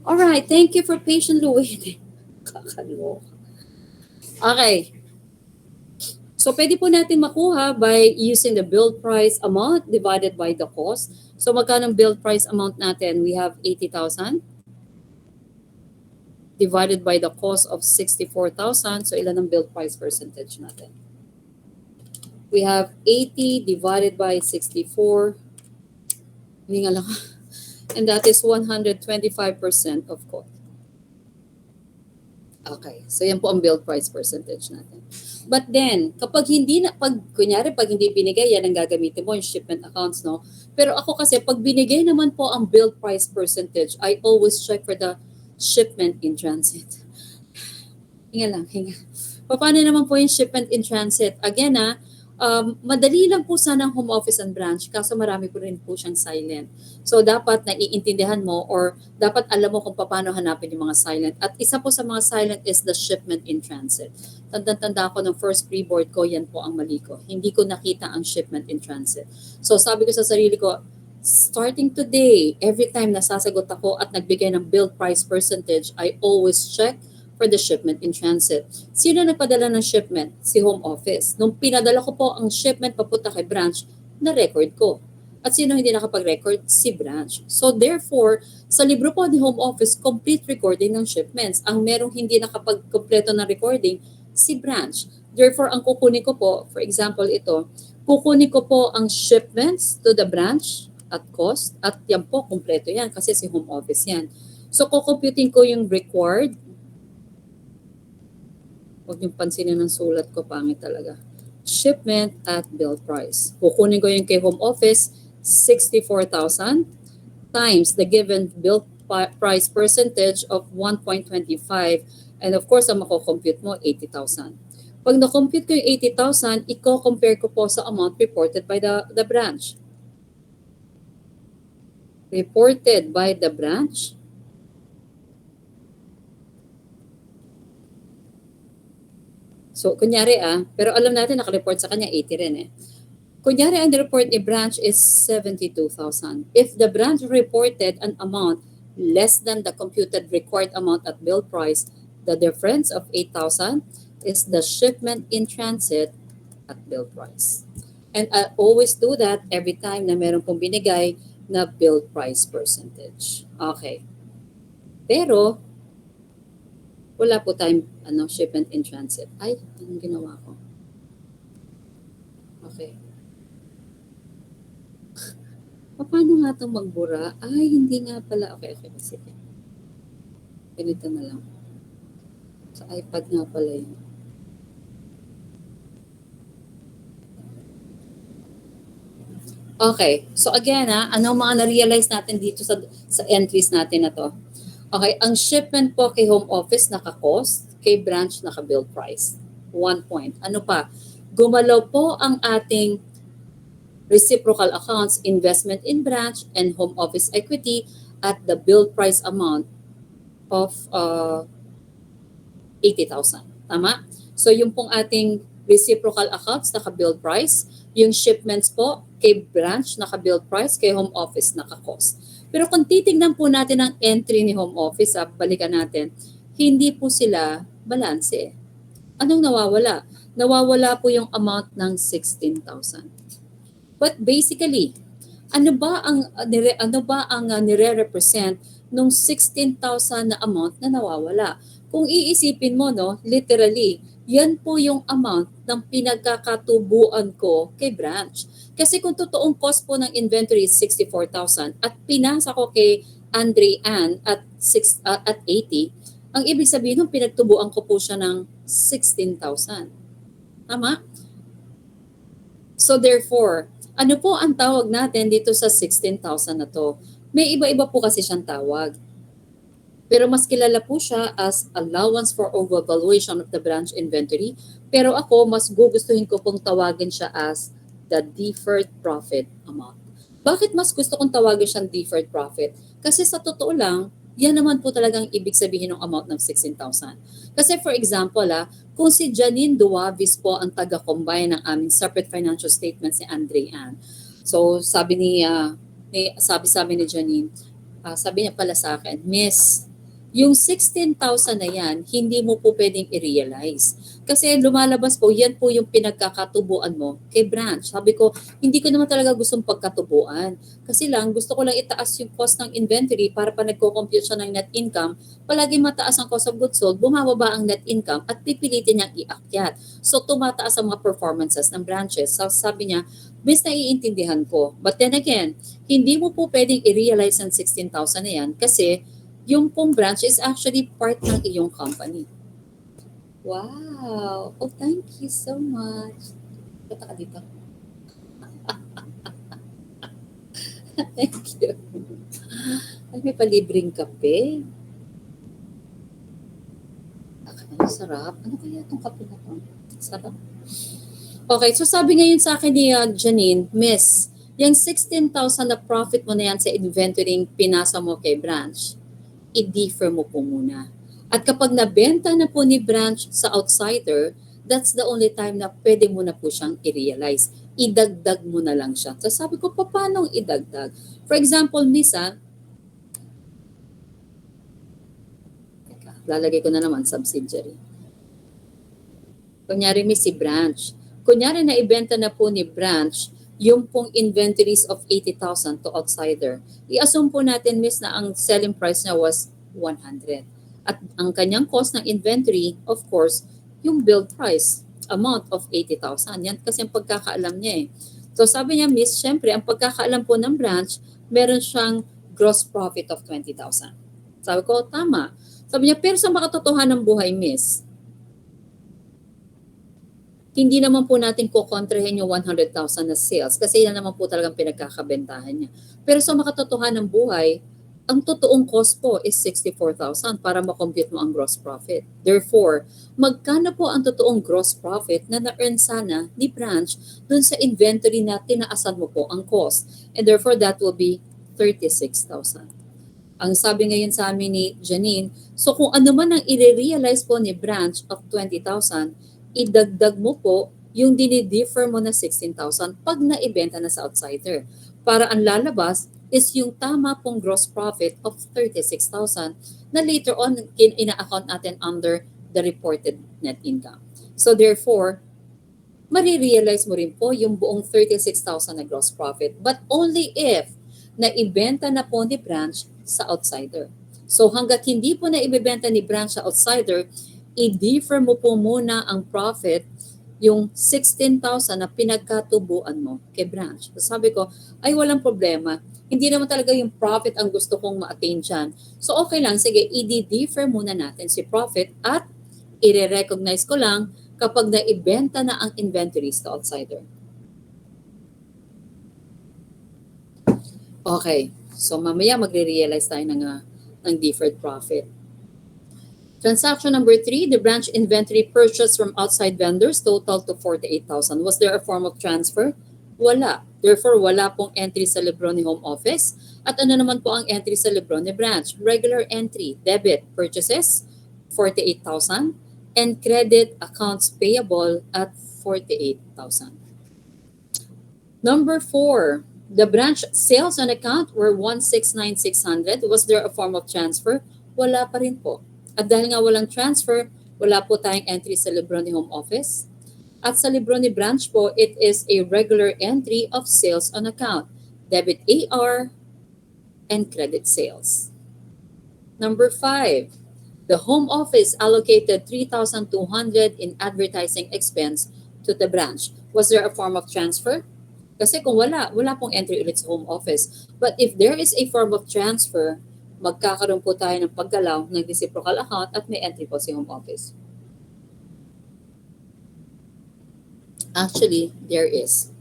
Alright, thank you for patiently waiting. Kakaloka. Okay. So, pwede po natin makuha by using the build price amount divided by the cost. So, magkano ang build price amount natin? We have 80,000 divided by the cost of 64,000. So, ilan ang build price percentage natin? We have 80 divided by 64. Hindi nga lang. And that is 125% of cost. Okay. So, yan po ang build price percentage natin. But then, kapag hindi na, kunyari, pag hindi binigay, yan ang gagamitin mo, yung shipment accounts, no? Pero ako kasi, pag binigay naman po ang build price percentage, I always check for the shipment in transit. Hinga lang, hinga. Paano naman po yung shipment in transit? Again, madali lang po sana ang home office and branch, kaso marami po rin po siyang silent. So, dapat naiintindihan mo or dapat alam mo kung paano hanapin yung mga silent. At isa po sa mga silent is the shipment in transit. Tanda-tanda ko ng first pre-board ko, yan po ang mali ko. Hindi ko nakita ang shipment in transit. So, sabi ko sa sarili ko, starting today, every time nasasagot ako at nagbigay ng build price percentage, I always check for the shipment in transit. Sino nagpadala ng shipment? Si home office. Nung pinadala ko po ang shipment papunta kay branch, na-record ko. At sino hindi nakapag-record? Si branch. So therefore, sa libro po ni home office, complete recording ng shipments. Ang merong hindi nakapag-kompleto ng recording, si branch. Therefore, ang kukunin ko po, for example ito, kukunin ko po ang shipments to the branch at cost at yan po, kompleto yan kasi si home office yan. So, kukumputin ko yung required. Huwag niyong pansinin ng sulat ko, pangit talaga. Shipment at bill price. Kukunin ko yung kay home office, 64,000 times the given bill price percentage of 1.25. And of course, ang mako-compute mo, 80,000. Pag na-compute ko yung 80,000, i-compare ko po sa amount reported by the branch. Reported by the branch. So, kunyari pero alam natin nakareport sa kanya 80 rin eh. Kunyari ang report ni branch is 72,000. If the branch reported an amount less than the computed required amount at bill price, the difference of 8,000 is the shipment in transit at bill price. And I always do that every time na meron pong binigay na bill price percentage. Okay. Pero, wala po tayong shipment in transit. Ay, anong ginawa ko? Okay. Paano nga itong magbura? Ay, hindi nga pala. Okay. Sige. Ganito na lang. Sa iPad nga pala yun. Okay. So again, anong mga na-realize natin dito sa entries natin na to? Okay, ang shipment po kay home office naka-cost, kay branch naka-bill price. 1 point. Ano pa? Gumalaw po ang ating reciprocal accounts, investment in branch, and home office equity at the bill price amount of 80,000. Tama? So yung pong ating reciprocal accounts naka-bill price, yung shipments po kay branch naka-bill price, kay home office naka-cost. Pero kung titignan po natin ang entry ni home office, balikan natin, hindi po sila balanse. Anong nawawala? Nawawala po yung amount ng 16,000. But basically, ano ba ang nire-represent nung 16,000 na amount na nawawala? Kung iisipin mo, literally, yan po yung amount ng pinagkakatubuan ko kay branch. Kasi kung totoong cost po ng inventory is 64,000 at pinasa ko kay Andre Ann at 80, ang ibig sabihin nung pinagtubuan ko po siya ng 16,000. Tama? So therefore, ano po ang tawag natin dito sa 16,000 na to? May iba-iba po kasi siyang tawag. Pero mas kilala po siya as allowance for overvaluation of the branch inventory. Pero ako, mas gugustuhin ko pong tawagin siya as the deferred profit amount. Bakit mas gusto kong tawagin siyang deferred profit? Kasi sa totoo lang, yan naman po talagang ibig sabihin ng amount ng 16,000. Kasi for example, kung si Janine Duavis po ang taga-combine ng aming separate financial statements ni Andre Ann. So sabi ni sabi ni Janine, sabi niya pala sa akin, Miss, yung 16,000 na yan, hindi mo po pwedeng i-realize. Kasi lumalabas po, yan po yung pinagkakatubuan mo kay branch. Sabi ko, hindi ko naman talaga gustong pagkatubuan. Kasi lang, gusto ko lang itaas yung cost ng inventory para pa nagko-compute siya ng net income. Palagi mataas ang cost of goods sold, bumababa ang net income at pipilitin niyang iakyat. So, tumataas ang mga performances ng branches. So, sabi niya, Miss, naiintindihan ko. But then again, hindi mo po pwedeng i-realize ang 16,000 na yan kasi yung pong branch is actually part ng iyong company. Wow! Oh, thank you so much. Kata ka dito. Thank you. Ay, may palibreng kape. Ang sarap. Ano kaya itong kape na to? Sarap. Okay, so sabi ngayon sa akin ni Janine, Miss, yung 16,000 na profit mo na yan sa inventory pinasa mo kay branch, i-defer mo po muna. At kapag nabenta na po ni branch sa outsider, that's the only time na pwede mo na po siyang i-realize. Idagdag mo na lang siya. So sabi ko, paano idagdag? For example, Miss, lalagay ko na naman subsidiary. Kunyari, Miss, si branch. Kunyari na ibenta na po ni branch yung pong inventories of 80,000 to outsider. I-assume po natin, Miss, na ang selling price niya was 100. At ang kanyang cost ng inventory, of course, yung build price, amount of 80,000. Yan kasi ang pagkakaalam niya eh. So sabi niya, Miss, syempre, ang pagkakaalam po ng branch, meron siyang gross profit of 20,000. Sabi ko, tama. Sabi niya, pero sa makatotohanan ng buhay, Miss, hindi naman po natin kukontrahin yung 100,000 na sales kasi yan naman po talagang pinagkakabentahan niya. Pero sa makatotohanan ng buhay, ang totoong cost po is 64,000 para makompute mo ang gross profit. Therefore, magkano po ang totoong gross profit na na-earn sana ni branch dun sa inventory na tinaasan mo po ang cost? And therefore, that will be 36,000. Ang sabi ngayon sa amin ni Janine, so kung ano man ang i-realize po ni branch of 20,000, idagdag mo po yung dinidiffer mo na 16,000 pag naibenta na sa outsider. Para ang lalabas is yung tama pong gross profit of 36,000 na later on ina-account natin under the reported net income. So therefore, marirealize mo rin po yung buong 36,000 na gross profit but only if naibenta na po ni branch sa outsider. So hanggat hindi po naibebenta ni branch sa outsider, i-defer mo po muna ang profit, yung 16,000 na pinagkatubuan mo kay branch. So sabi ko, ay walang problema. Hindi naman talaga yung profit ang gusto kong ma-attain dyan. So okay lang, sige, i-defer muna natin si profit at i-recognize ko lang kapag naibenta na ang inventories to outsider. Okay, so mamaya magre-realize tayo ng deferred profit. Transaction number 3, the branch inventory purchased from outside vendors total to 48,000. Was there a form of transfer? Wala. Therefore, wala pong entry sa Lebrone Home Office. At ano naman po ang entry sa Lebrone Branch? Regular entry, debit, purchases, 48,000, and credit accounts payable at 48,000. Number 4, the branch sales on account were 169,600. Was there a form of transfer? Wala pa rin po. At dahil nga walang transfer, wala po tayong entry sa Lebrone Home Office. At sa Lebrone Branch po, it is a regular entry of sales on account, debit AR, and credit sales. Number 5, the Home Office allocated 3,200 in advertising expense to the branch. Was there a form of transfer? Kasi kung wala pong entry ulit sa Home Office. But if there is a form of transfer, magkakaroon po tayo ng paggalaw ng reciprocal account at may entry po si Home Office. Actually, there is.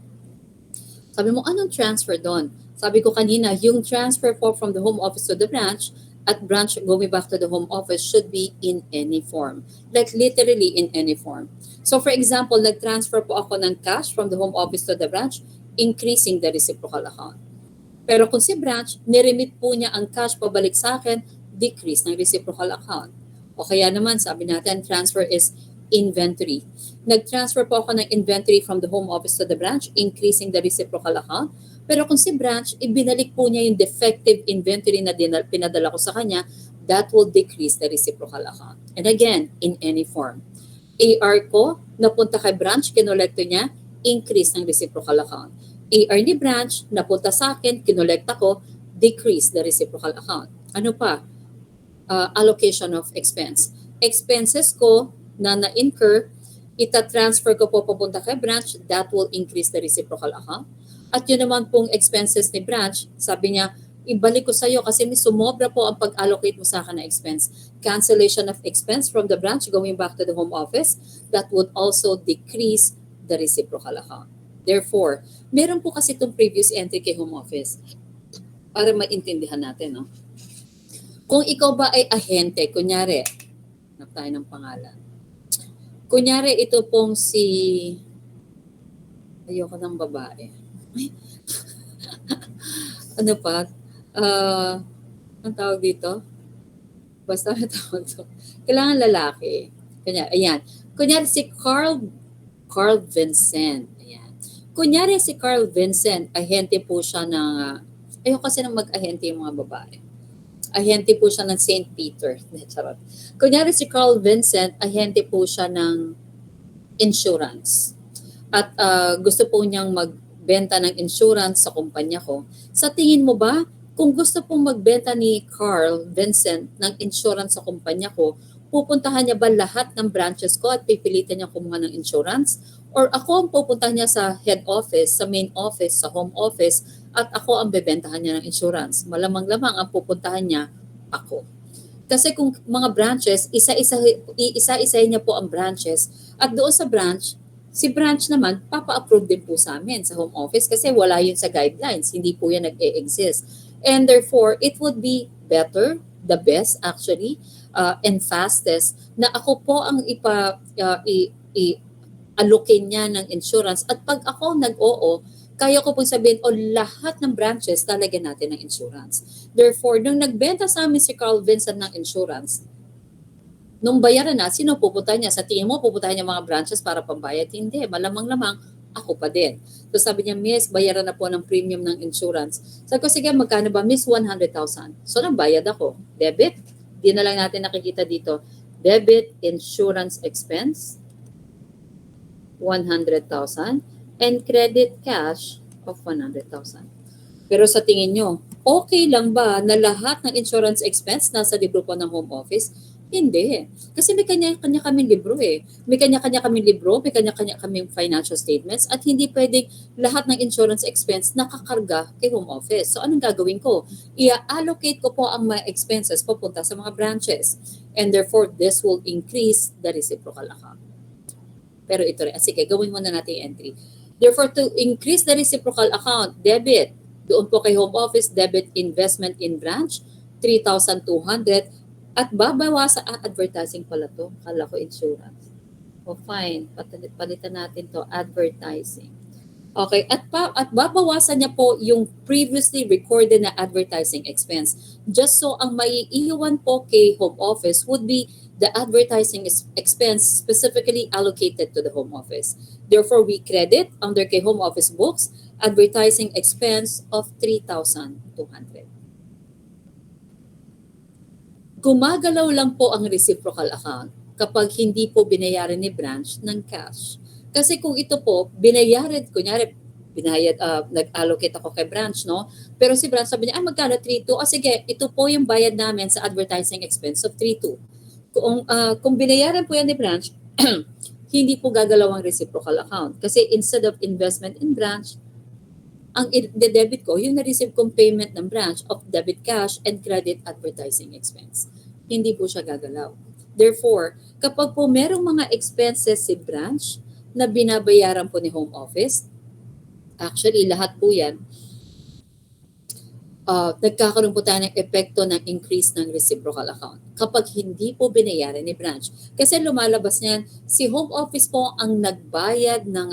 Sabi mo, anong transfer doon? Sabi ko kanina, yung transfer po from the Home Office to the branch at branch going back to the Home Office should be in any form. Like literally in any form. So for example, nag-transfer po ako ng cash from the Home Office to the branch, increasing the reciprocal account. Pero kung si branch, niremit po niya ang cash pabalik sa akin, decrease ng reciprocal account. O kaya naman, sabi natin, transfer is inventory. Nag-transfer po ako ng inventory from the home office to the branch, increasing the reciprocal account. Pero kung si branch, ibinalik po niya yung defective inventory na pinadala ko sa kanya, that will decrease the reciprocal account. And again, in any form. AR ko, napunta kay branch, kinolekto niya, increase ng reciprocal account. AR ni branch, napunta sa akin, kinolekta ko, decrease the reciprocal account. Ano pa? Allocation of expense. Expenses ko na na-incur, ita-transfer ko po papunta kay branch, that will increase the reciprocal account. At yun naman pong expenses ni branch, sabi niya, ibalik ko sa iyo kasi may sumobra po ang pag-allocate mo sa akin na expense. Cancellation of expense from the branch going back to the home office, that would also decrease the reciprocal account. Therefore, meron po kasi itong previous entry kay home office para maintindihan natin, no? Kung ikaw ba ay ahente, kunyari, hanap tayo ng pangalan. Kunyari, ito pong si, ayoko ng babae. Ano pa? Ang tawag dito? Basta ang tawag dito. Kailangan lalaki. Ayan. Kunyari si Carl Vincent. Ayan. Kunyari si Carl Vincent, ahente po siya ng, ayoko kasi nang mag-ahente yung mga babae. Ahente po siya ng St. Peter. Charot. Kunyari si Carl Vincent, ahente po siya ng insurance. At gusto po niyang magbenta ng insurance sa kumpanya ko. Sa tingin mo ba, kung gusto pong magbenta ni Carl Vincent ng insurance sa kumpanya ko, pupuntahan niya ba lahat ng branches ko at pipilitan niya kumuha ng insurance? Or ako ang pupuntahan niya sa head office, sa main office, sa home office, at ako ang bebentahan niya ng insurance? Malamang-lamang ang pupuntahan niya, ako. Kasi kung mga branches, isa-isahin niya po ang branches, at doon sa branch, si branch naman, papa-approve din po sa amin sa home office kasi wala yun sa guidelines. Hindi po yan nag-e-exist. And therefore, it would be better, the best actually, and fastest na ako po ang allocate niya ng insurance. At pag ako nag-oo, kaya ko pong sabihin, lahat ng branches talagyan natin ng insurance. Therefore, nung nagbenta sa amin si Carl Vincent ng insurance, nung bayaran na, sino pupunta niya? Sa tingin mo, pupuntahan niya mga branches para pambayad? Hindi. Malamang-lamang, ako pa din. So sabi niya, Miss, bayaran na po ng premium ng insurance. Sabi ko, sige, magkano ba? Miss, 100,000. So nagbayad ako. Debit. Di na lang natin nakikita dito. Debit insurance expense, 100,000. And credit cash of 100,000. Pero sa tingin nyo, okay lang ba na lahat ng insurance expense nasa libro po ng home office? Hindi. Kasi may kanya-kanya kaming libro eh. May kanya-kanya kaming libro, may kanya-kanya kaming financial statements, at hindi pwedeng lahat ng insurance expense nakakarga kay home office. So anong gagawin ko? I-allocate ko po ang mga expenses papunta sa mga branches. And therefore, this will increase the reciprocal account. Pero ito rin. Sige, gawin muna natin yung entry. Therefore, to increase the reciprocal account, debit, doon po kay home office, debit investment in branch, 3,200, at babawasan, advertising pala to, kala ko insurance. Fine, palitan natin to, advertising. Okay, at babawasan niya po yung previously recorded na advertising expense. Just so ang maiiwan po kay home office would be the advertising expense specifically allocated to the home office. Therefore, we credit under kay home office books advertising expense of 3,200. Gumagalaw lang po ang reciprocal account kapag hindi po binayaran ni branch ng cash. Kasi kung ito po, binayaran, kunyari, nag-allocate ako kay branch, no? Pero si branch sabi niya, magkano 3,200? Sige, ito po yung bayad namin sa advertising expense of 3,200. Kung binayaran po yan ni branch, hindi po gagalaw ang reciprocal account. Kasi instead of investment in branch, ang i-debit ko, yung na-receive kong payment ng branch of debit cash and credit advertising expense. Hindi po siya gagalaw. Therefore, kapag po merong mga expenses si branch na binabayaran po ni home office, actually lahat po yan, nagkakaroon po tayo ng epekto ng increase ng reciprocal account kapag hindi po binayaran ni branch. Kasi lumalabas niyan, si home office po ang nagbayad ng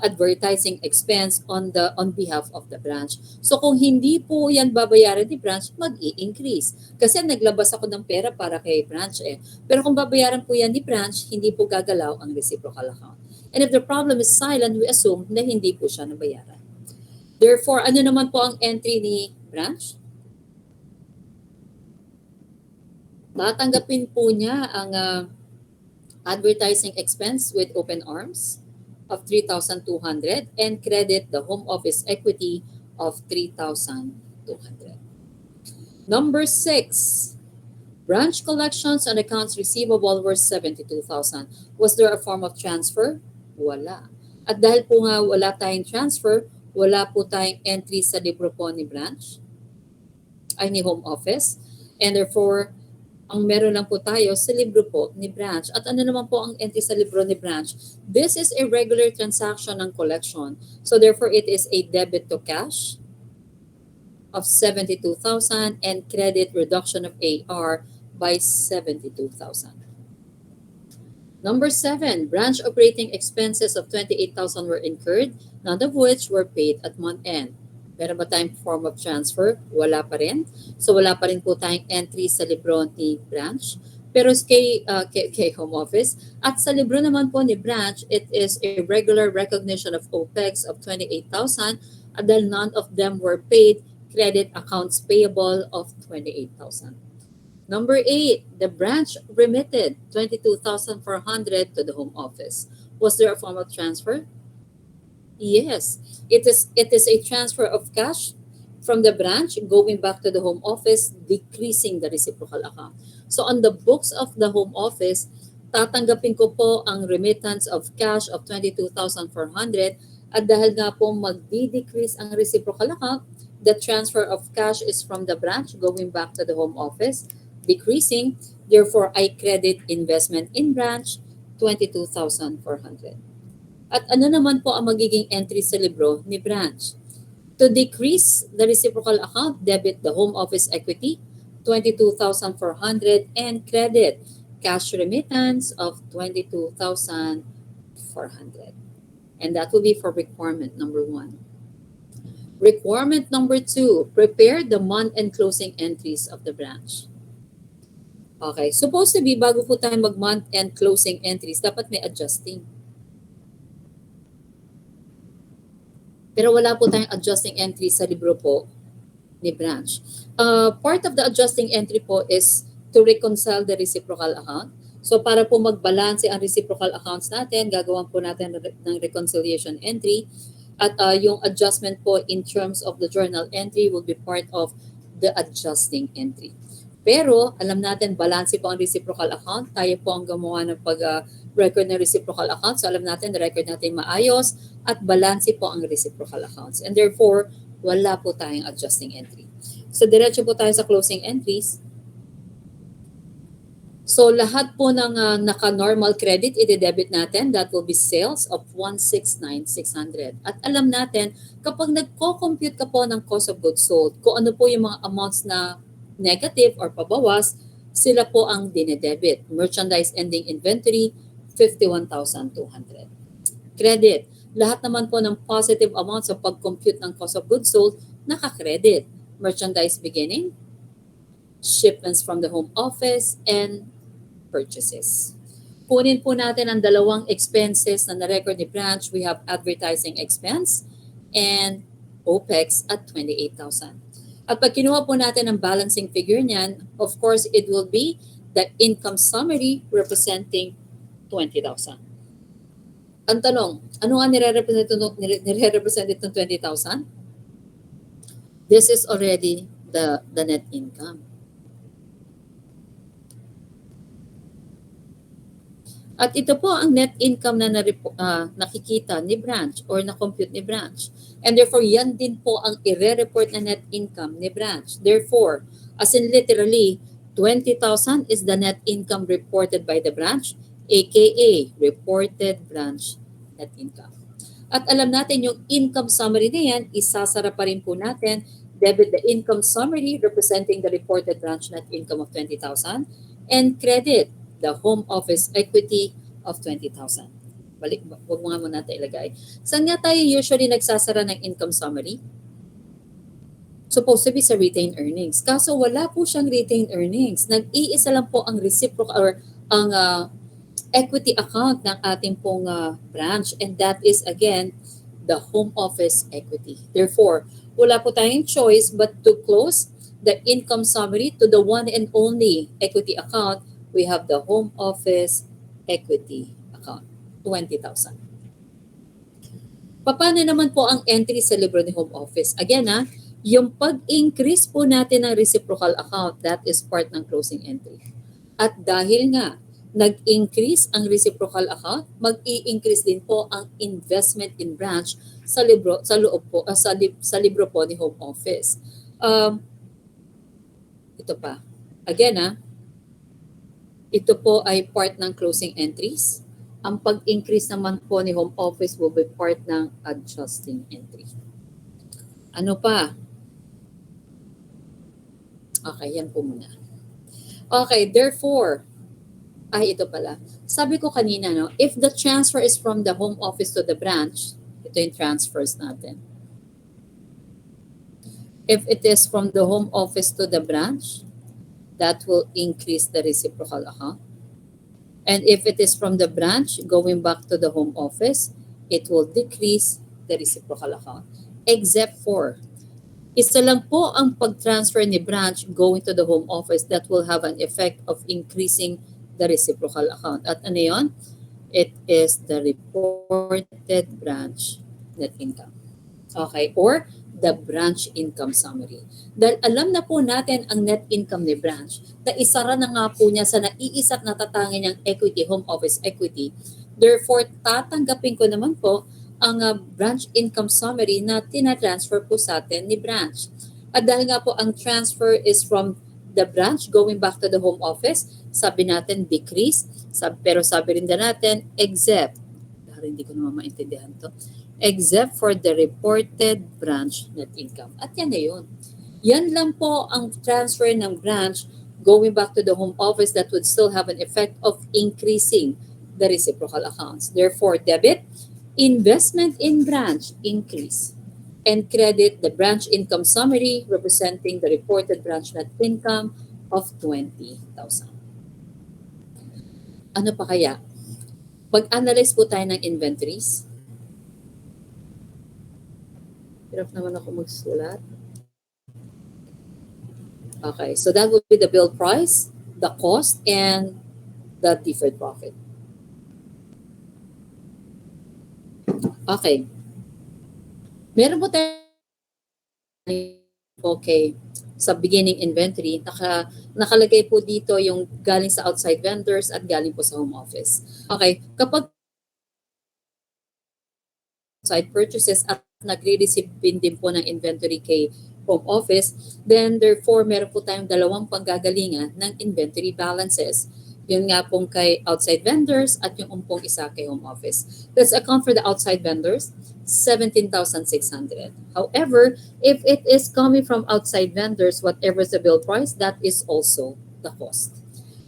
advertising expense on behalf of the branch. So kung hindi po yan babayaran ni branch, mag-i-increase. Kasi naglabas ako ng pera para kay branch eh. Pero kung babayaran po yan ni branch, hindi po gagalaw ang reciprocal account. And if the problem is silent, we assume na hindi po siya nabayaran. Therefore, ano naman po ang entry ni branch? Tatanggapin po niya ang advertising expense with open arms of 3,200 and credit the home office equity of 3,200. Number 6, branch collections on accounts receivable were 72,000. Was there a form of transfer? Wala. At dahil po nga wala tayong transfer, wala po tayong entry sa libro po ni branch, ay ni home office. And therefore, ang meron lang po tayo sa libro po ni branch. At ano naman po ang entry sa libro ni branch? This is a regular transaction ng collection. So therefore, it is a debit to cash of 72,000 and credit reduction of AR by 72,000. Number 7, branch operating expenses of 28,000 were incurred, none of which were paid at month end. Meron ba tayong form of transfer? Wala pa rin. So wala pa rin po tayong entry sa libro ni branch. Pero kay home office. At sa libro naman po ni branch, it is a regular recognition of OPEX of 28,000 at dahil none of them were paid, credit accounts payable of 28,000. Number 8, the branch remitted 22,400 to the home office. Was there a form of transfer? Yes, it is a transfer of cash from the branch going back to the home office, decreasing the reciprocal account. So on the books of the home office, tatanggapin ko po ang remittance of cash of 22,400 at dahil nga po magdi-decrease ang reciprocal account, the transfer of cash is from the branch going back to the home office, decreasing. Therefore, I credit investment in branch 22,400. At ano naman po ang magiging entry sa libro ni branch? To decrease the reciprocal account, debit the home office equity 22,400 and credit cash remittance of 22,400. And that will be for requirement number 1. Requirement number 2, prepare the month and closing entries of the branch. Okay, supposed to be bago po tayo mag-month and closing entries, dapat may adjusting. Pero wala po tayong adjusting entry sa libro po ni branch. Part of the adjusting entry po is to reconcile the reciprocal account. So para po magbalanse ang reciprocal accounts natin, gagawan po natin ng reconciliation entry. At yung adjustment po in terms of the journal entry will be part of the adjusting entry. Pero alam natin, balanse po ang reciprocal account. Tayo po ang gumawa ng pag-record ng reciprocal account. So alam natin, record natin maayos at balanse po ang reciprocal accounts. And therefore, wala po tayong adjusting entry. So diretso po tayo sa closing entries. So lahat po ng naka-normal credit, i-debit natin. That will be sales of 169,600. At alam natin, kapag nagko-compute ka po ng cost of goods sold, kung ano po yung mga amounts na negative or pabawas, sila po ang dinedebit. Merchandise ending inventory, 51,200. Credit, lahat naman po ng positive amounts sa pag-compute ng cost of goods sold, naka-credit. Merchandise beginning, shipments from the home office, and purchases. Kunin po natin ang dalawang expenses na na-record ni branch. We have advertising expense and OPEX at 28,000. At pag kinuha po natin ang balancing figure niyan, of course, it will be the income summary representing 20,000. Ang tanong, ano nga nire-represent itong 20,000? This is already the net income. At ito po ang net income na nakikita ni branch or na-compute ni branch. And therefore, yan din po ang i-report na net income ni branch. Therefore, as in literally, 20,000 is the net income reported by the branch, aka reported branch net income. At alam natin yung income summary na yan, isasara pa rin po natin Debit the income summary representing the reported branch net income of 20,000 and credit the home office equity of 20,000. Balik, wag mo nga muna natin ilagay. Saan nga tayo usually nagsasara ng income summary? Supposed to be sa retained earnings. Kaso wala po siyang retained earnings. Nag-iisa lang po ang reciprocal or ang equity account ng ating pong branch, and that is again the home office equity. Therefore, wala po tayong choice but to close the income summary to the one and only equity account. We have the home office equity account, 20,000. Paano naman po ang entry sa libro ni home office? Again, yung pag-increase po natin ng reciprocal account, that is part ng closing entry. At dahil nga nag-increase ang reciprocal account, mag-i-increase din po ang investment in branch sa libro sa loob po sa libro po ni home office. Ito pa. Again, ito po ay part ng closing entries. Ang pag-increase naman po ni home office will be part ng adjusting entry. Ano pa? Okay, yan po muna. Okay, therefore, ito pala. Sabi ko kanina, no, if the transfer is from the home office to the branch, ito yung transfers natin. If it is from the home office to the branch, that will increase the reciprocal account. And if it is from the branch going back to the home office, it will decrease the reciprocal account. Except for, isa lang po ang pag-transfer ni branch going to the home office that will have an effect of increasing the reciprocal account. At ano yun? It is the reported branch net income. Okay, or the branch income summary. Dahil alam na po natin ang net income ni branch, na isara na nga po niya sa naiisat na tatangin niyang equity, home office equity. Therefore, tatanggapin ko naman po ang branch income summary na tinatransfer po sa atin ni branch. At dahil nga po ang transfer is from the branch going back to the home office, sabi natin decrease, pero sabi rin din natin except, dahil hindi ko naman maintindihan to, except for the reported branch net income. At yan na yun. Yan lang po ang transfer ng branch going back to the home office that would still have an effect of increasing the reciprocal accounts. Therefore, debit, investment in branch, increase. And credit, the branch income summary representing the reported branch net income of 20,000. Ano pa kaya? Pag-analyze po tayo ng inventories. Hirap naman ako magsulat. Okay, so that would be the bill price, the cost, and the deferred profit. Okay. Meron po tayo okay sa beginning inventory, nakalagay po dito yung galing sa outside vendors at galing po sa home office. Okay, kapag outside purchases at nagre-receive din po ng inventory kay home office, then therefore meron po tayong dalawang panggagalingan ng inventory balances. Yun nga pong kay outside vendors at yung umpong isa kay home office. Let's account for the outside vendors, 17,600. However, if it is coming from outside vendors, whatever is the bill price, that is also the cost.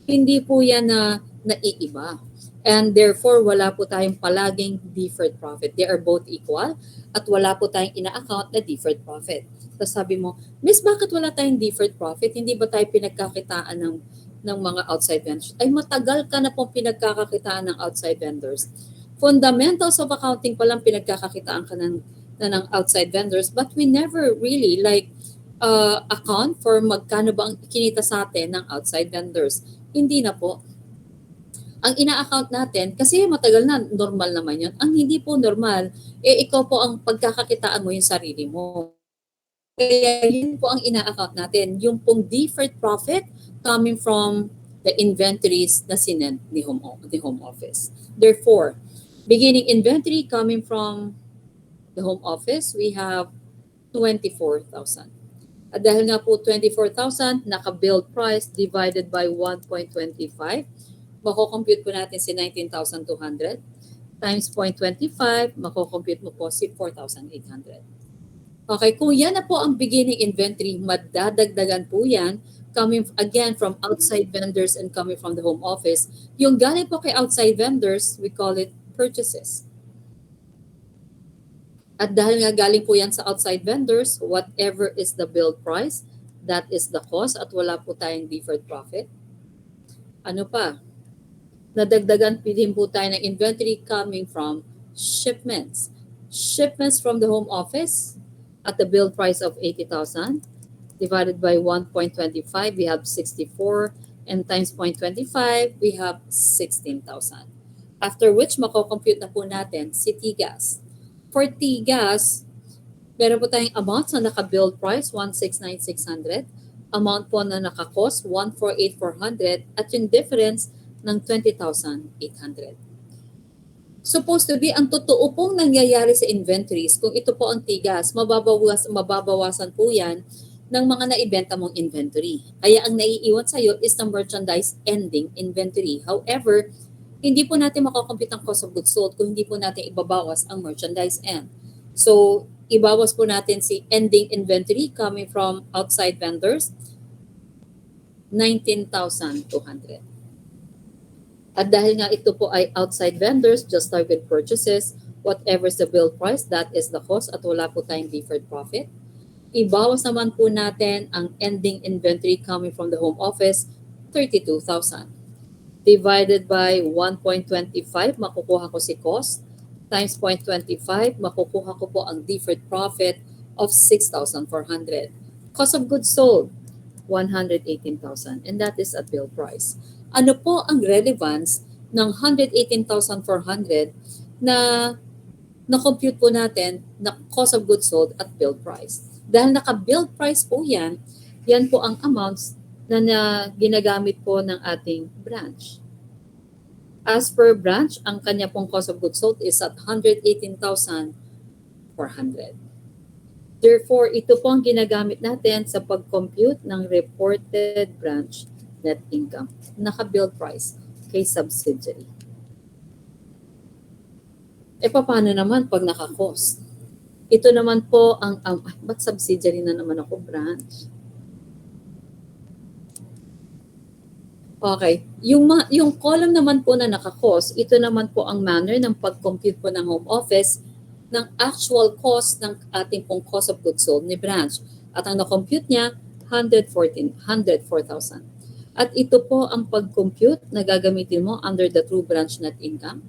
Hindi po yan na naiiba. And therefore, wala po tayong palaging deferred profit. They are both equal at wala po tayong ina-account na deferred profit. Tapos sabi mo, Miss, bakit wala tayong deferred profit? Hindi ba tayo pinagkakitaan ng mga outside vendors? Ay, matagal ka na pong pinagkakakitaan ng outside vendors. Fundamentals of accounting pa lang pinagkakakitaan ka ng outside vendors, but we never really account for magkano ba ang kinita sa atin ng outside vendors. Hindi na po. Ang ina-account natin, kasi matagal na, normal naman yun. Ang hindi po normal, ikaw po ang pagkakakitaan mo yung sarili mo. Kaya yun po ang ina-account natin. Yung pong deferred profit coming from the inventories na sinend ni home office. Therefore, beginning inventory coming from the home office, we have 24,000. At dahil nga po 24,000, naka-billed price divided by 1.25, mako-compute po natin si 19,200 times 0.25, mako-compute mo po si 4,800. Okay, kung yan na po ang beginning inventory, madadagdagan po yan coming again from outside vendors and coming from the home office. Yung galing po kay outside vendors, we call it purchases. At dahil nga galing po yan sa outside vendors, whatever is the build price, that is the cost at wala po tayong deferred profit. Ano pa? Nadagdagan din po tayo ng inventory coming from shipments. Shipments from the home office at the build price of 80,000 divided by 1.25, we have 64, and times 0.25, we have 16,000. After which, mako-compute na po natin si T-gas. For T-gas, meron po tayong amount na naka-build price, 169,600. Amount po na naka-cost, 148,400. At yung difference ng 20,800. Supposed to be, ang totoo pong nangyayari sa inventories, kung ito po ang T-gas, mababawasan po yan ng mga naibenta mong inventory. Kaya ang naiiwan sa'yo is the merchandise ending inventory. However, hindi po natin makakompute ang cost of goods sold kung hindi po natin ibabawas ang merchandise end. So, ibawas po natin si ending inventory coming from outside vendors, 19,200. At dahil nga ito po ay outside vendors, just target purchases, whatever is the bill price, that is the cost at wala po tayong deferred profit. Ibawas naman po natin ang ending inventory coming from the home office, 32,000. Divided by 1.25, makukuha ko si cost, times 0.25, makukuha ko po ang deferred profit of 6,400. Cost of goods sold, 118,000. And that is at bill price. Ano po ang relevance ng 118,400 na na-compute po natin na cost of goods sold at bill price? Dahil naka-bill price po yan, yan po ang amounts na ginagamit po ng ating branch. As per branch, ang kanya pong cost of goods sold is at 118,400. Therefore, ito po ang ginagamit natin sa pag-compute ng reported branch net income. Naka-bill price kay subsidiary. E paano naman pag naka-cost? Ito naman po ang, ba't subsidiary na naman ako, branch? Okay. Yung column naman po na naka-cost, ito naman po ang manner ng pag-compute po ng home office ng actual cost ng ating pong cost of goods sold ni branch. At ang na-compute niya, 104,000. At ito po ang pag-compute na gagamitin mo under the true branch net income.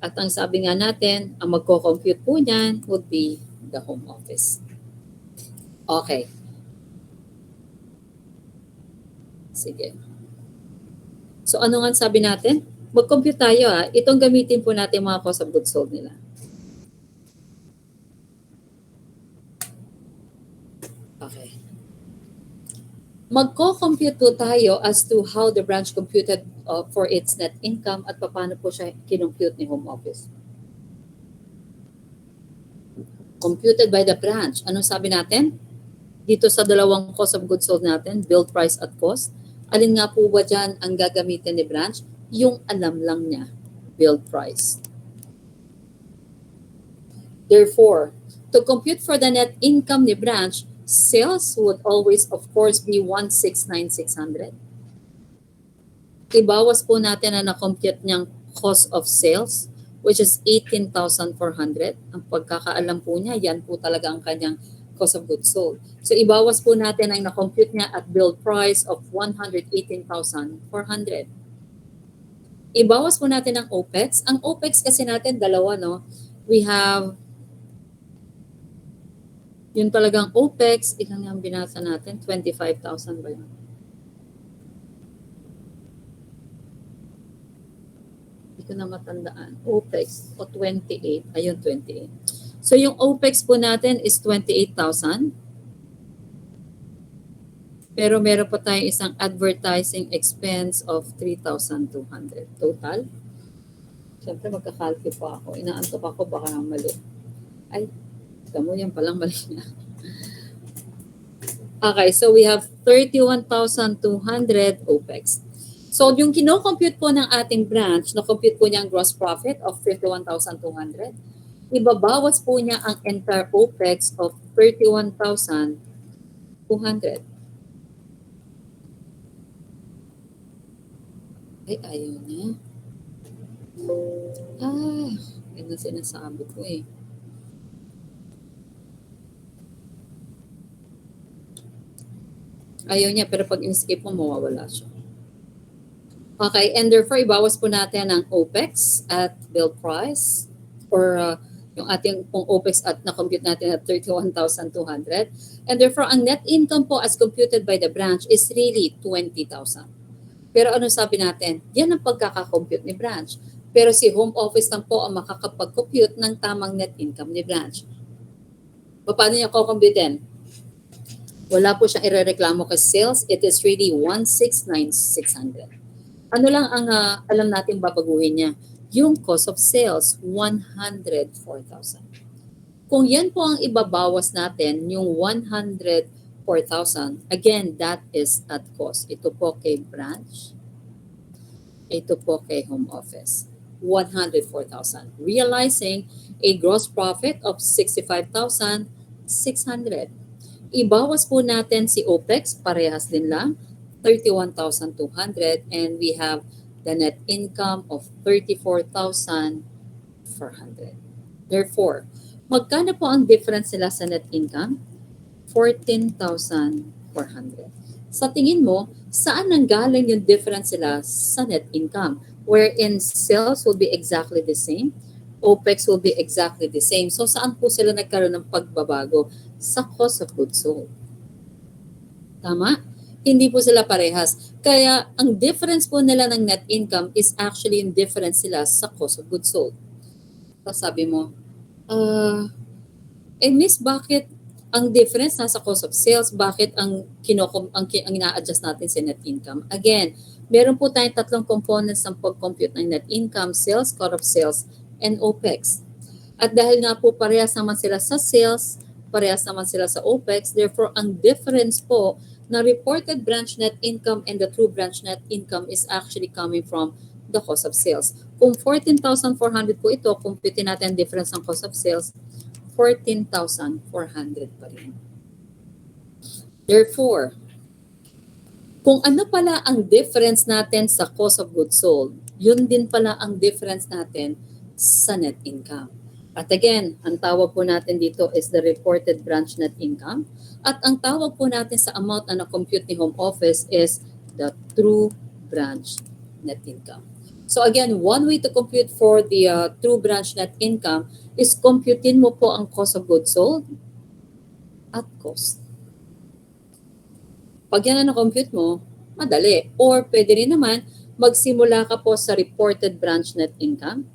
At ang sabi nga natin, ang magko-compute po niyan would be the home office. Okay. Sige. So ano nga sabi natin? Mag-compute tayo . Itong gamitin po natin mga cost of goods sold nila. Okay. Magko-compute po tayo as to how the branch computed for its net income at paano po siya kinompute ni home office. Computed by the branch. Anong sabi natin? Dito sa dalawang cost of goods sold natin, build price at cost, alin nga po ba dyan ang gagamitin ni branch? Yung alam lang niya, build price. Therefore, to compute for the net income ni branch, sales would always, of course, be 169,600. Ibawas po natin na na-compute niyang cost of sales, which is 18,400. Ang pagkakaalam po niya, yan po talaga ang kanyang cost of goods sold. So ibawas po natin ang na-compute niya at build price of 118,400. Ibawas po natin ang OPEX. Ang OPEX kasi natin dalawa, no? We have yun talagang OPEX, ilang yung binasa natin? 25,000 ba yun? Hindi ko na matandaan. OPEX o 28. Ayun, 28. So yung OPEX po natin is 28,000. Pero meron pa tayong isang advertising expense of 3,200 total. Siyempre magkakalki pa ako. Inaantok ako, baka mali. Ay, mo yan palang mali na. Okay, so we have 31,200 OPEX. So yung kino-compute po ng ating branch, na-compute po niya ang gross profit of 51,200. ibabawas po niya ang entire OPEX of 31,200. Ay, ayaw niya. Ah, yun ang sinasabi ko eh. Ayaw niya, pero pag in-skip mo, mawawala siya. Okay, and therefore, ibawas po natin ang OPEX at bill price or yung ating pong OPEX at na-compute natin at 31,200. And therefore, ang net income po as computed by the branch is really 20,000. Pero ano sabi natin? Yan ang pagkakakompute ni branch. Pero si home office lang po ang makakapag-compute ng tamang net income ni branch. Paano niya kukumputin? Wala po siyang irereklamo kay sales. It is really 169,600. Ano lang ang alam natin babaguhin niya? Yung cost of sales, 104,000. Kung yan po ang ibabawas natin, yung 104,000, again, that is at cost. Ito po kay branch, ito po kay home office. 104,000. Realizing a gross profit of 65,600. Ibawas po natin si OPEX, parehas din lang, 31,200, and we have the net income of 34,400. Therefore, magkano po ang difference nila sa net income? 14,400. Sa tingin mo, saan nanggaling yung difference nila sa net income? Wherein sales will be exactly the same, OPEX will be exactly the same. So saan po sila nagkaroon ng pagbabago? Sa cost of goods sold. Tama? Hindi po sila parehas. Kaya ang difference po nila ng net income is actually yung difference sila sa cost of goods sold. Tapos sabi mo, miss, bakit ang difference nasa cost of sales? Bakit ang ina-adjust natin sa net income? Again, meron po tayong tatlong components ng pag-compute ng net income: sales, cost of sales, and OPEX. At dahil nga po parehas naman sila sa sales, parehas naman sila sa OPEX, therefore ang difference po na reported branch net income and the true branch net income is actually coming from the cost of sales. Kung 14,400 po ito, compute natin ang difference ng cost of sales, 14,400 pa rin. Therefore, kung ano pala ang difference natin sa cost of goods sold, yun din pala ang difference natin sa net income. At again, ang tawag po natin dito is the reported branch net income. At ang tawag po natin sa amount na na-compute ni home office is the true branch net income. So again, one way to compute for the true branch net income is computein mo po ang cost of goods sold at cost. Pag yan na na-compute mo, madali. Or pwede rin naman, magsimula ka po sa reported branch net income.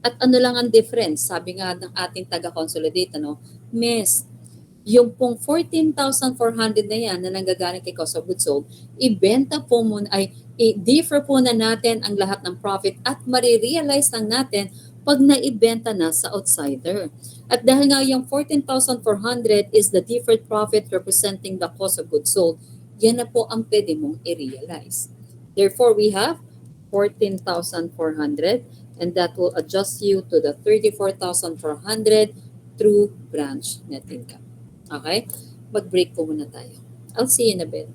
At ano lang ang difference? Sabi nga ng ating taga-consolidate, Miss, yung pong 14,400 na yan na nanggagaling kay cost of goods sold, ibenta po muna, i-differ po na natin ang lahat ng profit at marirealize lang natin pag naibenta na sa outsider. At dahil nga yung 14,400 is the deferred profit representing the cost of goods sold, yan na po ang pwede mong i-realize. Therefore, we have 14,400 and that will adjust you to the 34,400 through branch net income. Okay? Mag-break po muna tayo. I'll see you in a bit.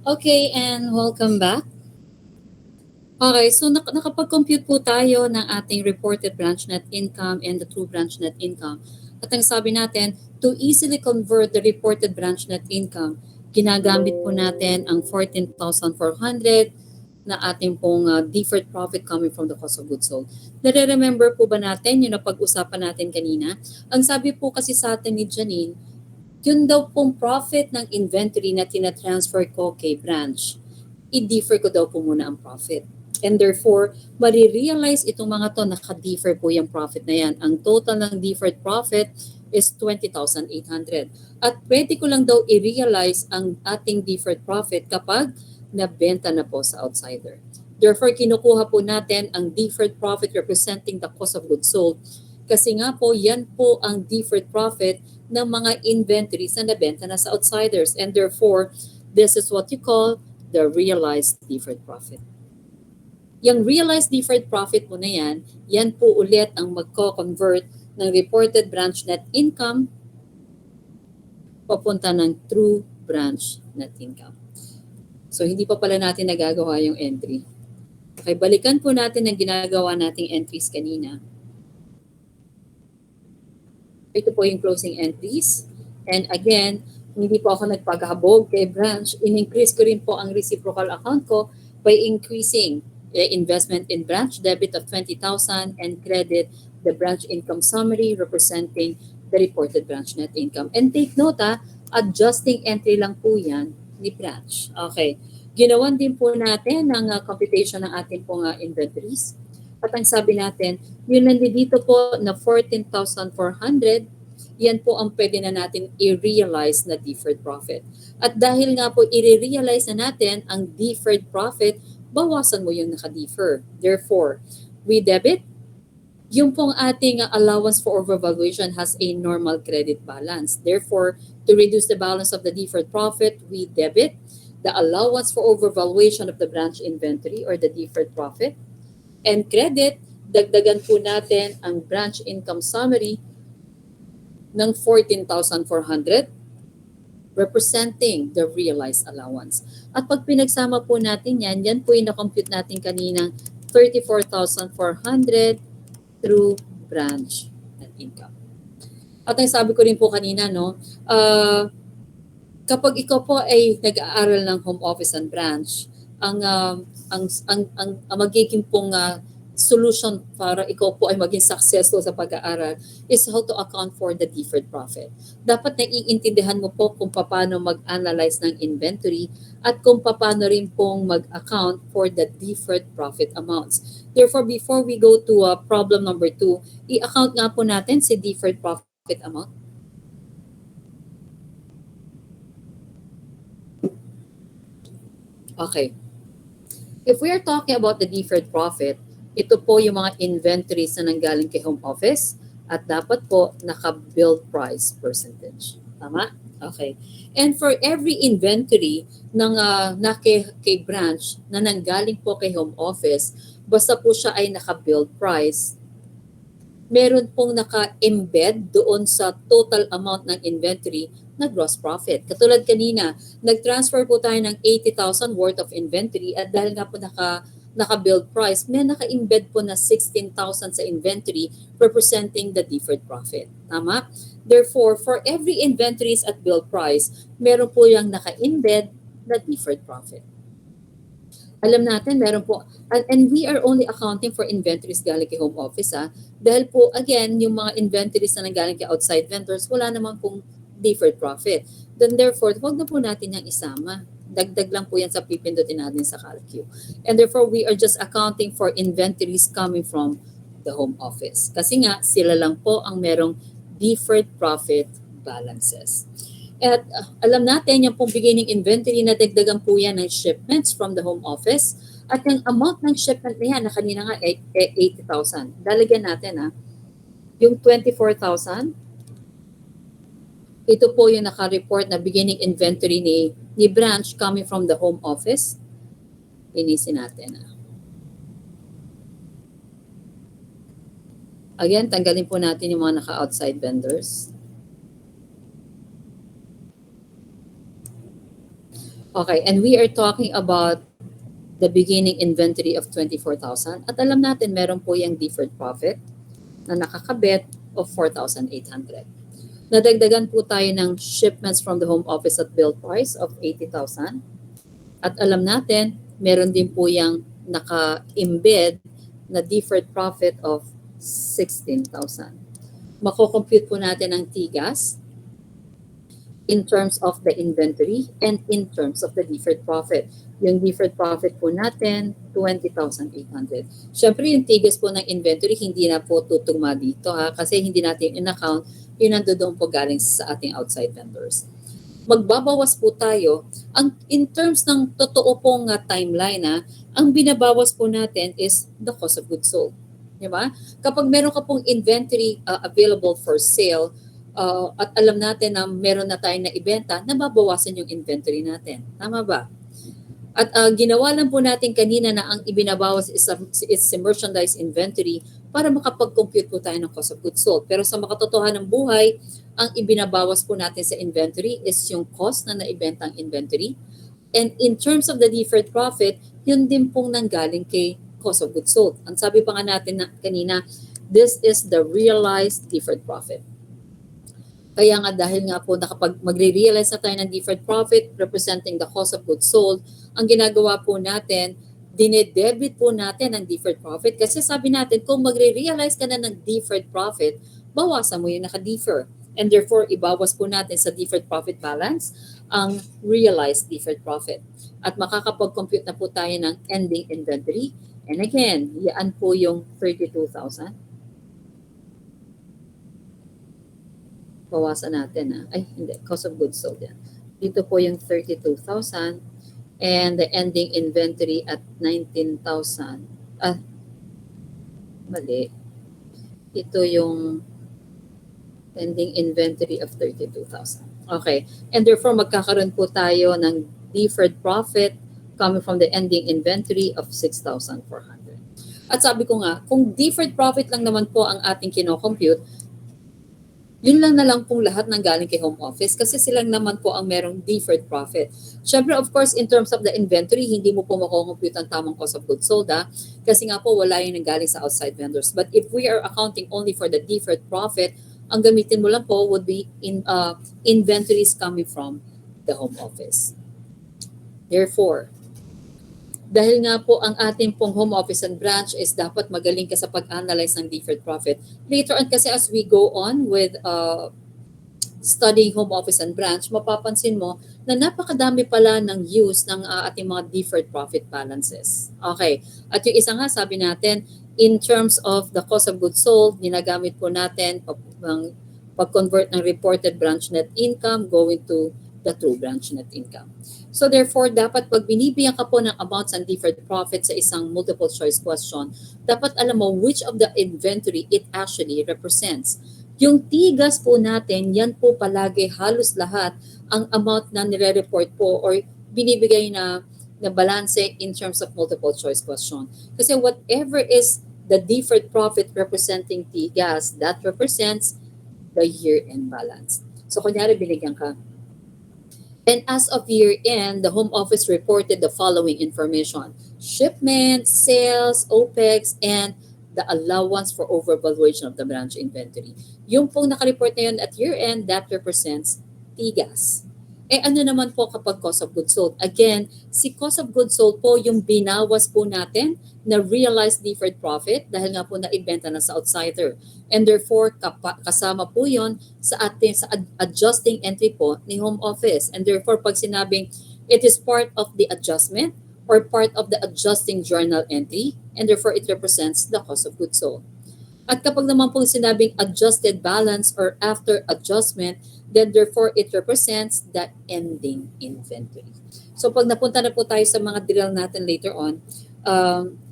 Okay, and welcome back. Okay, so nakapag-compute po tayo ng ating reported branch net income and the true branch net income. At ang sabi natin, to easily convert the reported branch net income, ginagamit po natin ang 14,400 na ating pong deferred profit coming from the cost of goods sold. Nare-remember po ba natin yung napag-usapan natin kanina? Ang sabi po kasi sa atin ni Janine, yun daw pong profit ng inventory na tinatransfer ko kay branch, i-defer ko daw po muna ang profit. And therefore, marirealize itong mga to, naka-defer po yung profit na yan. Ang total ng deferred profit is 20,800. At pwede ko lang daw i-realize ang ating deferred profit kapag nabenta na po sa outsider. Therefore, kinukuha po natin ang deferred profit representing the cost of goods sold. Kasi nga po, yan po ang deferred profit ng mga inventories na nabenta na sa outsiders. And therefore, this is what you call the realized deferred profit. Yung realized deferred profit mo na yan po ulit ang magko-convert ng reported branch net income papunta ng true branch net income. So, hindi pa pala natin nagagawa yung entry. Okay, balikan po natin ang ginagawa nating entries kanina. Ito po yung closing entries. And again, hindi po ako nagpaghabog kay branch. In-increase ko rin po ang reciprocal account ko by increasing investment in branch debit of 20,000 and credit the branch income summary representing the reported branch net income. And take note adjusting entry lang po yan ni branch. Okay. Ginawan din po natin ang computation ng ating pong inventories. At ang sabi natin, yun nandito po na 14,400, yan po ang pwede na natin i-realize na deferred profit. At dahil nga po i-realize na natin ang deferred profit, bawasan mo yung naka-defer. Therefore, we debit. Yung pong ating allowance for overvaluation has a normal credit balance. Therefore, to reduce the balance of the deferred profit, we debit the allowance for overvaluation of the branch inventory or the deferred profit. And credit, dagdagan po natin ang branch income summary ng 14,400 representing the realized allowance. At pag pinagsama po natin yan po yung na-compute natin kaninang 34,400 through branch net income. At ang sabi ko rin po kanina, kapag ikaw po ay nag-aaral ng home office and branch, ang magiging pong solution para ikaw po ay maging successful sa pag-aaral is how to account for the deferred profit. Dapat naiintindihan mo po kung paano mag-analyze ng inventory at kung paano rin pong mag-account for the deferred profit amounts. Therefore, before we go to problem number 2, i-account nga po natin si deferred profit amount. Okay. If we are talking about the deferred profit, ito po yung mga inventories na nanggaling kay home office at dapat po naka-build price percentage. Tama? Okay. And for every inventory na kay branch na nanggaling po kay home office, basta po siya ay naka-build price, meron pong naka-embed doon sa total amount ng inventory na gross profit. Katulad kanina, nag-transfer po tayo ng 80,000 worth of inventory at dahil nga po naka-build price, may naka-embed po na 16,000 sa inventory representing the deferred profit. Tama? Therefore, for every inventories at build price, meron po yung naka-embed na deferred profit. Alam natin, meron po, and we are only accounting for inventories galing kay home office dahil po, again, yung mga inventories na nanggaling kay outside vendors, wala naman pong deferred profit. Then therefore, huwag na po natin yung isama. Dagdag lang po yan sa pipindutin natin sa calcu. And therefore, we are just accounting for inventories coming from the home office. Kasi nga, sila lang po ang merong deferred profit balances. At alam natin, yung pong beginning inventory na dagdagan po yan ng shipments from the home office. At yung amount ng shipment na yan, na kanina nga 80,000. Dalagyan natin yung 24,000, ito po yung naka-report na beginning inventory ni branch coming from the home office. Linisin natin. Again, tanggalin po natin yung mga naka-outside vendors. Okay, and we are talking about the beginning inventory of 24,000 at alam natin meron po yung deferred profit na nakakabit of 4,800. Nadagdagan po tayo ng shipments from the home office at bill price of 80,000 at alam natin meron din po yung naka-embed na deferred profit of 16,000. Mako-compute po natin ang TIGAS in terms of the inventory and in terms of the deferred profit. Yung deferred profit po natin, 20,800. Siyempre, yung tigas po ng inventory, hindi na po tutugma dito ha, kasi hindi natin in-account, yun nandoon po galing sa ating outside vendors. Magbabawas po tayo. In terms ng totoo pong timeline, ang binabawas po natin is the cost of goods sold. Diba? Kapag meron ka pong inventory available for sale, at alam natin na meron na tayong naibenta, nababawasan yung inventory natin. Tama ba? At ginawa lang po natin kanina na ang ibinabawas is merchandise inventory para makapag-compute po tayo ng cost of goods sold. Pero sa makatotohanan ng buhay, ang ibinabawas po natin sa inventory is yung cost na naibentang inventory. And in terms of the deferred profit, yun din pong nanggaling kay cost of goods sold. Ang sabi pa nga natin na kanina, this is the realized deferred profit. Kaya nga dahil nga po nakapag magre-realize na tayo ng deferred profit representing the cost of goods sold, ang ginagawa po natin, dinedebit po natin ang deferred profit kasi sabi natin kung magre-realize ka na ng deferred profit, bawasan mo yung naka-defer. And therefore, ibawas po natin sa deferred profit balance ang realized deferred profit. At makakapag-compute na po tayo ng ending inventory. And again, yan po yung 32,000. Bawasan natin ay hindi, cost of goods sold yan. Dito po yung 32,000 and the ending inventory at 19,000. Mali. Ito yung ending inventory of 32,000. Okay. And therefore, magkakaroon po tayo ng deferred profit coming from the ending inventory of 6,400. At sabi ko nga, kung deferred profit lang naman po ang ating kino-compute, yun lang na lang pong lahat ng galing kay home office kasi silang naman po ang merong deferred profit. Siyempre, of course, in terms of the inventory, hindi mo po makukompute ang tamang cost of goods sold kasi nga po wala yung nanggaling sa outside vendors. But if we are accounting only for the deferred profit, ang gamitin mo lang po would be inventories coming from the home office. Therefore, dahil nga po ang ating pong home office and branch is dapat magaling ka sa pag-analyze ng deferred profit. Later on kasi as we go on with studying home office and branch, mapapansin mo na napakadami pala ng use ng ating mga deferred profit balances. Okay. At yung isa nga sabi natin, in terms of the cost of goods sold, ginagamit po natin pag-convert ng reported branch net income going to the true branch net income. So therefore, dapat pag binibigyan ka po ng amounts and deferred profit sa isang multiple choice question, dapat alam mo which of the inventory it actually represents. Yung tigas po natin, yan po palagi halos lahat ang amount na nire-report po or binibigay na balanse in terms of multiple choice question. Kasi whatever is the deferred profit representing tigas, that represents the year-end balance. So kunyari binigyan ka, and as of year-end, the home office reported the following information: shipments, sales, OPEX, and the allowance for overvaluation of the branch inventory. Yung pong nakareport na yun at year-end, that represents tigas. Eh ano naman po kapag cost of goods sold? Again, si cost of goods sold po yung binawas po natin na realized deferred profit dahil nga po naibenta na sa outsider. And therefore, kasama po yon sa ating sa adjusting entry po ni home office. And therefore, pag sinabing it is part of the adjustment or part of the adjusting journal entry, and therefore it represents the cost of goods sold. At kapag naman pong sinabing adjusted balance or after adjustment, then therefore it represents the ending inventory. So pag napunta na po tayo sa mga drill natin later on,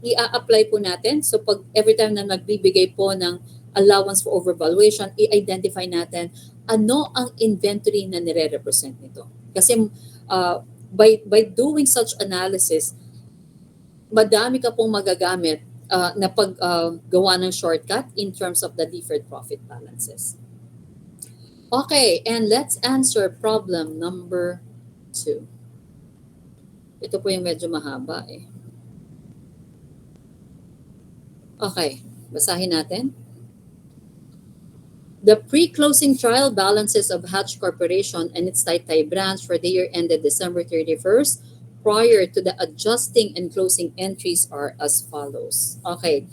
i-apply po natin. So pag every time na nagbibigay po ng allowance for overvaluation, i-identify natin ano ang inventory na nire-represent nito. Kasi by doing such analysis, madami ka pong magagamit na paggawa ng shortcut in terms of the deferred profit balances. Okay, and let's answer problem number 2. Ito po yung medyo mahaba eh. Okay, basahin natin. The pre-closing trial balances of Hatch Corporation and its Taytay branch for the year ended December 31st prior to the adjusting and closing entries are as follows. Okay.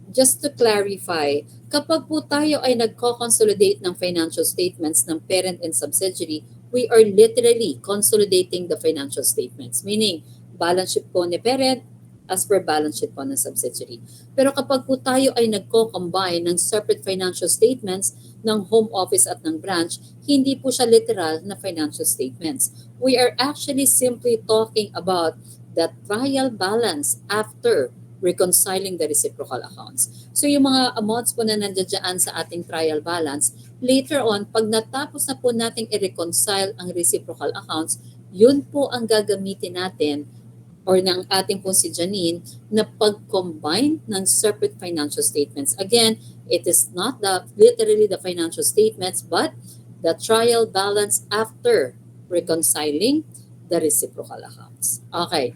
Just to clarify, kapag po tayo ay nagko-consolidate ng financial statements ng parent and subsidiary, we are literally consolidating the financial statements. Meaning, balance sheet po ni parent as per balance sheet po ng subsidiary. Pero kapag po tayo ay nagko-combine ng separate financial statements ng home office at ng branch, hindi po siya literal na financial statements. We are actually simply talking about the trial balance after reconciling the reciprocal accounts. So yung mga amounts po na nandiyan sa ating trial balance, later on, pag natapos na po nating i-reconcile ang reciprocal accounts, yun po ang gagamitin natin or ng ating po si Janine na pag-combine ng separate financial statements. Again, it is not literally the financial statements but the trial balance after reconciling the reciprocal accounts. Okay.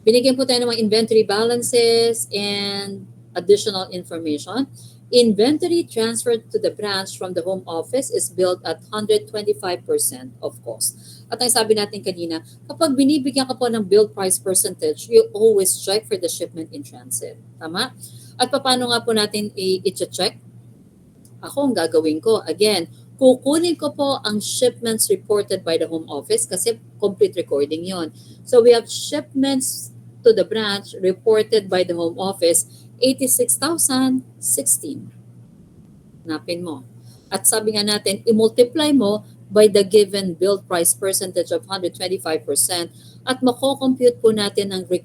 Binigyan po tayo ng mga inventory balances and additional information. Inventory transferred to the branch from the home office is billed at 125% of cost. At ang sabi natin kanina, kapag binibigyan ka po ng bill price percentage, you always check for the shipment in transit. Tama? At paano nga po natin i-check? Ako ang gagawin ko. Again, kukunin ko po ang shipments reported by the home office kasi complete recording yon. So we have shipments to the branch reported by the home office, 86,016. Napin mo. At sabi nga natin, i-multiply mo by the given bill price percentage of 125% at mako-compute po natin ang the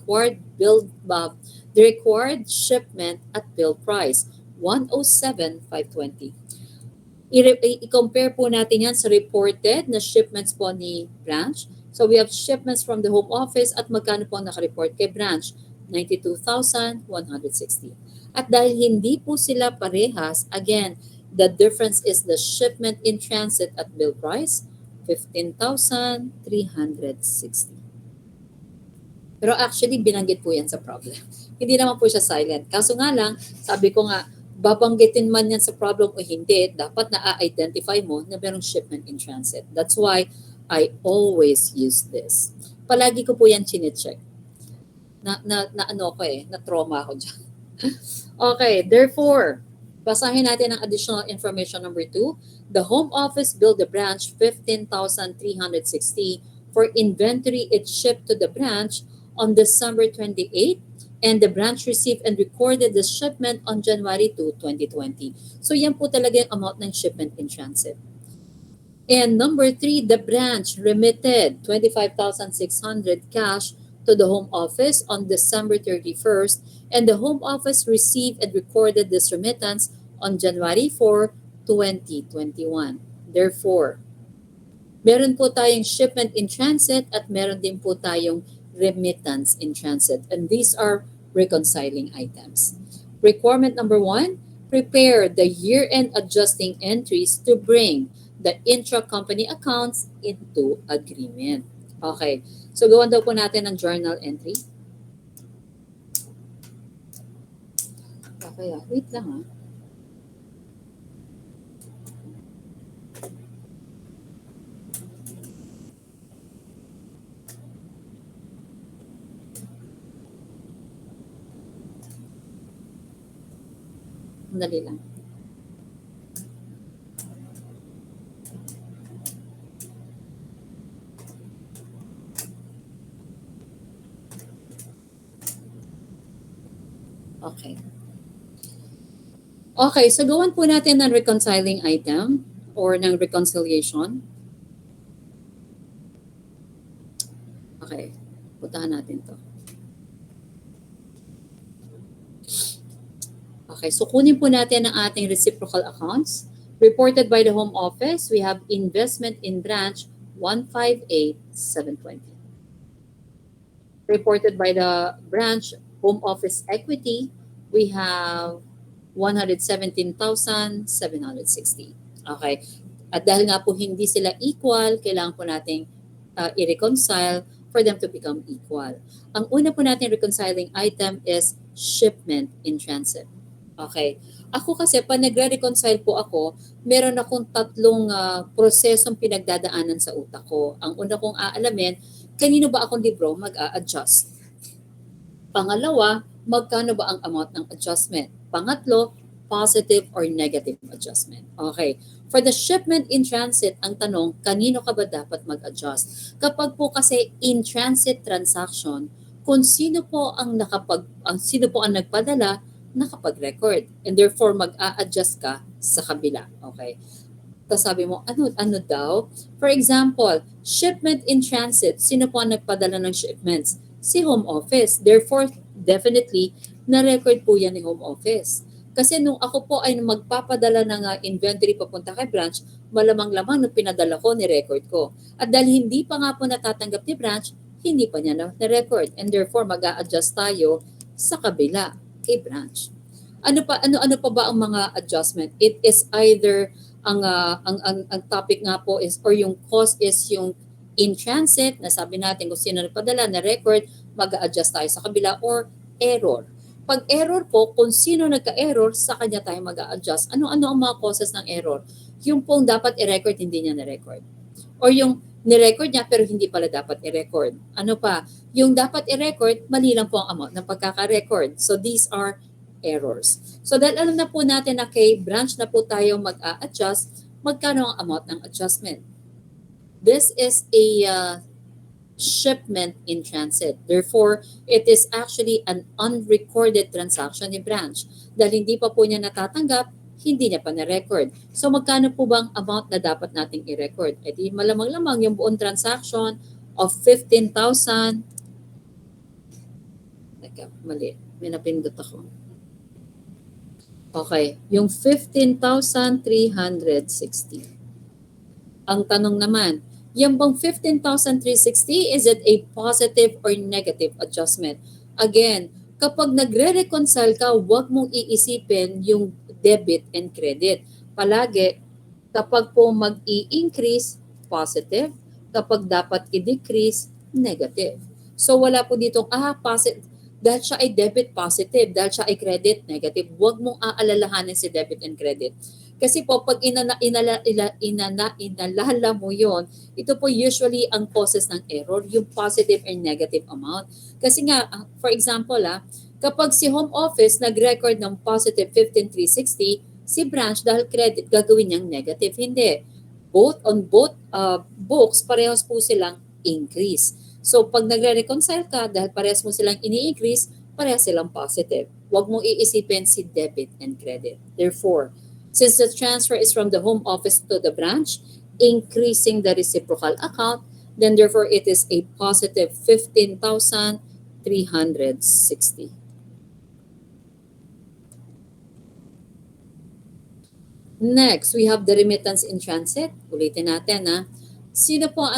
required shipment at bill price, 107,520. I-compare po natin yan sa reported na shipments po ni branch. So we have shipments from the home office at magkano po naka-report kay branch? 92,160. At dahil hindi po sila parehas, again, the difference is the shipment in transit at bill price, 15,360. Pero actually, binanggit po yan sa problem. Hindi naman po siya silent. Kaso nga lang, sabi ko nga, babanggitin man yan sa problem o hindi, dapat na-identify mo na merong shipment in transit. That's why I always use this. Palagi ko po yan chinecheck. Na-trauma ako dyan. Okay, therefore, basahin natin ang additional information number 2. The home office billed the branch 15,360 for inventory it shipped to the branch on December 28, and the branch received and recorded the shipment on January 2, 2020. So yan po talaga yung amount ng shipment in transit. And number 3, the branch remitted 25,600 cash to the home office on December 31st, and the home office received and recorded this remittance on January 4, 2021. Therefore, meron po tayong shipment in transit at meron din po tayong remittance in transit. And these are reconciling items. Requirement number 1, prepare the year-end adjusting entries to bring the intra-company accounts into agreement. Okay. So, gawan daw po natin ng journal entry. Okay, wait lang ha. Dali lang. Okay. Okay, so gawan po natin ng reconciling item or ng reconciliation. Okay, putahan natin to. Okay, so kunin po natin ang ating reciprocal accounts. Reported by the home office, we have investment in branch 158,720. Reported by the branch home office equity, we have 117,760. Okay. At dahil nga po hindi sila equal, kailangan po nating i-reconcile for them to become equal. Ang una po natin reconciling item is shipment in transit. Okay. Ako kasi, pag nagre-reconcile po ako, meron akong tatlong prosesong pinagdadaanan sa utak ko. Ang una kong aalamin, kanino ba akong libro mag-a-adjust? Pangalawa, magkano ba ang amount ng adjustment? Pangatlo, positive or negative adjustment. Okay. For the shipment in transit, ang tanong, kanino ka ba dapat mag-adjust? Kapag po kasi in transit transaction, kung sino po ang sino po ang nagpadala, nakapag-record. And therefore, mag-a-adjust ka sa kabila. Okay. Tapos sabi mo, ano daw? For example, shipment in transit, sino po ang nagpadala ng shipments? Si Home Office. Therefore, definitely, na-record po yan ni Home Office. Kasi nung ako po ay magpapadala ng inventory papunta kay branch, malamang-lamang nung pinadala ko, ni-record ko. At dahil hindi pa nga po natatanggap ni branch, hindi pa niya na-record. And therefore, mag-a-adjust tayo sa kabila kay branch. Ano pa ba ang mga adjustment? It is either ang topic nga po is or yung cost is yung in transit na sabi natin kung sino nagpadala na record, mag-a-adjust tayo sa kabila or error. Pag error po, kung sino nagka-error, sa kanya tayo mag-a-adjust. Ano-ano ang mga causes ng error? Yung pong dapat i-record, hindi niya na-record. Or yung ni-record niya pero hindi pala dapat i-record. Ano pa? Yung dapat i-record, mali lang po ang amount ng pagkaka-record. So these are errors. So dahil alam na po natin na kay branch na po tayo mag-a-adjust, magkano ang amount ng adjustment? This is a shipment in transit. Therefore, it is actually an unrecorded transaction ni branch. Dahil hindi pa po niya natatanggap, hindi niya pa na-record. So magkano po bang amount na dapat nating i-record? E di malamang-lamang yung buong transaction of 15,000. Teka, mali. May napindot ako. Okay, yung 15,360. Ang tanong naman, yung bang 15,360, is it a positive or negative adjustment? Again, kapag nagre-reconcile ka, huwag mong iisipin yung debit and credit. Palagi, kapag po mag-i-increase, positive. Kapag dapat i-decrease, negative. So wala po ditong, positive. Dahil siya ay debit, positive. Dahil siya ay credit, negative. Huwag mong aalalahanin si debit and credit. Kasi po, pag inalala mo yon, ito po usually ang causes ng error, yung positive and negative amount. Kasi nga, for example, kapag si home office nag-record ng positive 15,360, si branch dahil credit, gagawin niyang negative. Hindi. On both books, parehas po silang increase. So pag nagre-reconcile ka, dahil parehas mo silang ini-increase, parehas silang positive. Huwag mong iisipin si debit and credit. Therefore, since the transfer is from the home office to the branch, increasing the reciprocal account, then therefore it is a positive 15,360. Next, we have the remittance in transit. Ulitin natin Sino po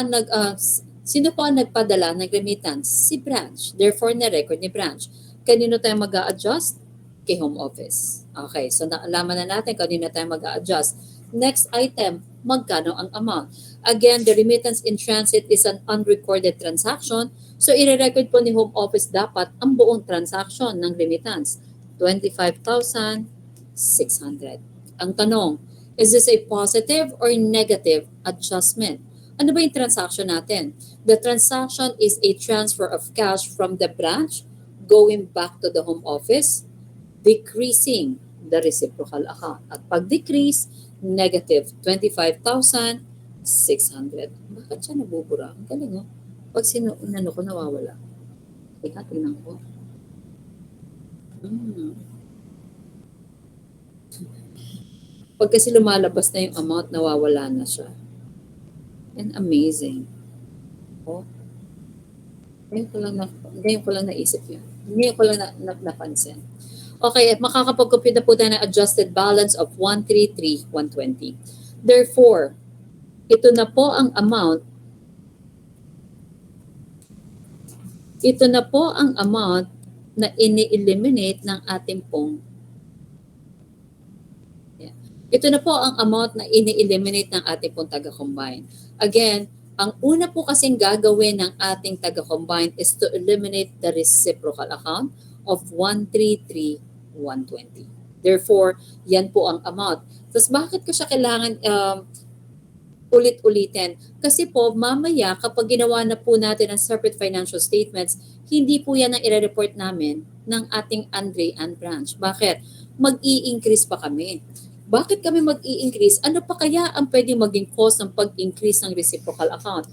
ang nagpadala ng remittance? Si branch. Therefore, na-record ni branch. Kanino tayo mag-a-adjust? Kay home office. Okay, so naalaman na natin kanino tayo mag-a-adjust. Next item, magkano ang amount? Again, the remittance in transit is an unrecorded transaction. So, i-record po ni home office dapat ang buong transaction ng remittance. 25,600. Ang tanong, is this a positive or negative adjustment? Ano ba yung transaction natin? The transaction is a transfer of cash from the branch going back to the home office, decreasing the reciprocal account. At pag-decrease, negative 25,600. Bakit siya nabubura? Ang galing Pag inano ko, nawawala. Teka, tingnan ko. Pag kasi lumalabas na yung amount, nawawala na siya. And amazing. Ngayon ko lang naisip yun. Ngayon ko lang napansin. Okay, makakapag-compute na po tayo ng adjusted balance of 133,120. Therefore, ito na po ang amount na ini-eliminate ng ating pong ito na po ang amount na ini-eliminate ng ating pong taga-combine. Again, Ang una po kasing gagawin ng ating taga-combine is to eliminate the reciprocal account of 133,120. Therefore, yan po ang amount. Tapos bakit ko siya kailangan ulit-ulitin? Kasi po, mamaya kapag ginawa na po natin ang separate financial statements, hindi po yan ang i-report namin ng ating Andre and branch. Bakit? Mag-i-increase pa kami. Bakit kami mag-i-increase? Ano pa kaya ang pwedeng maging cause ng pag-increase ng reciprocal account?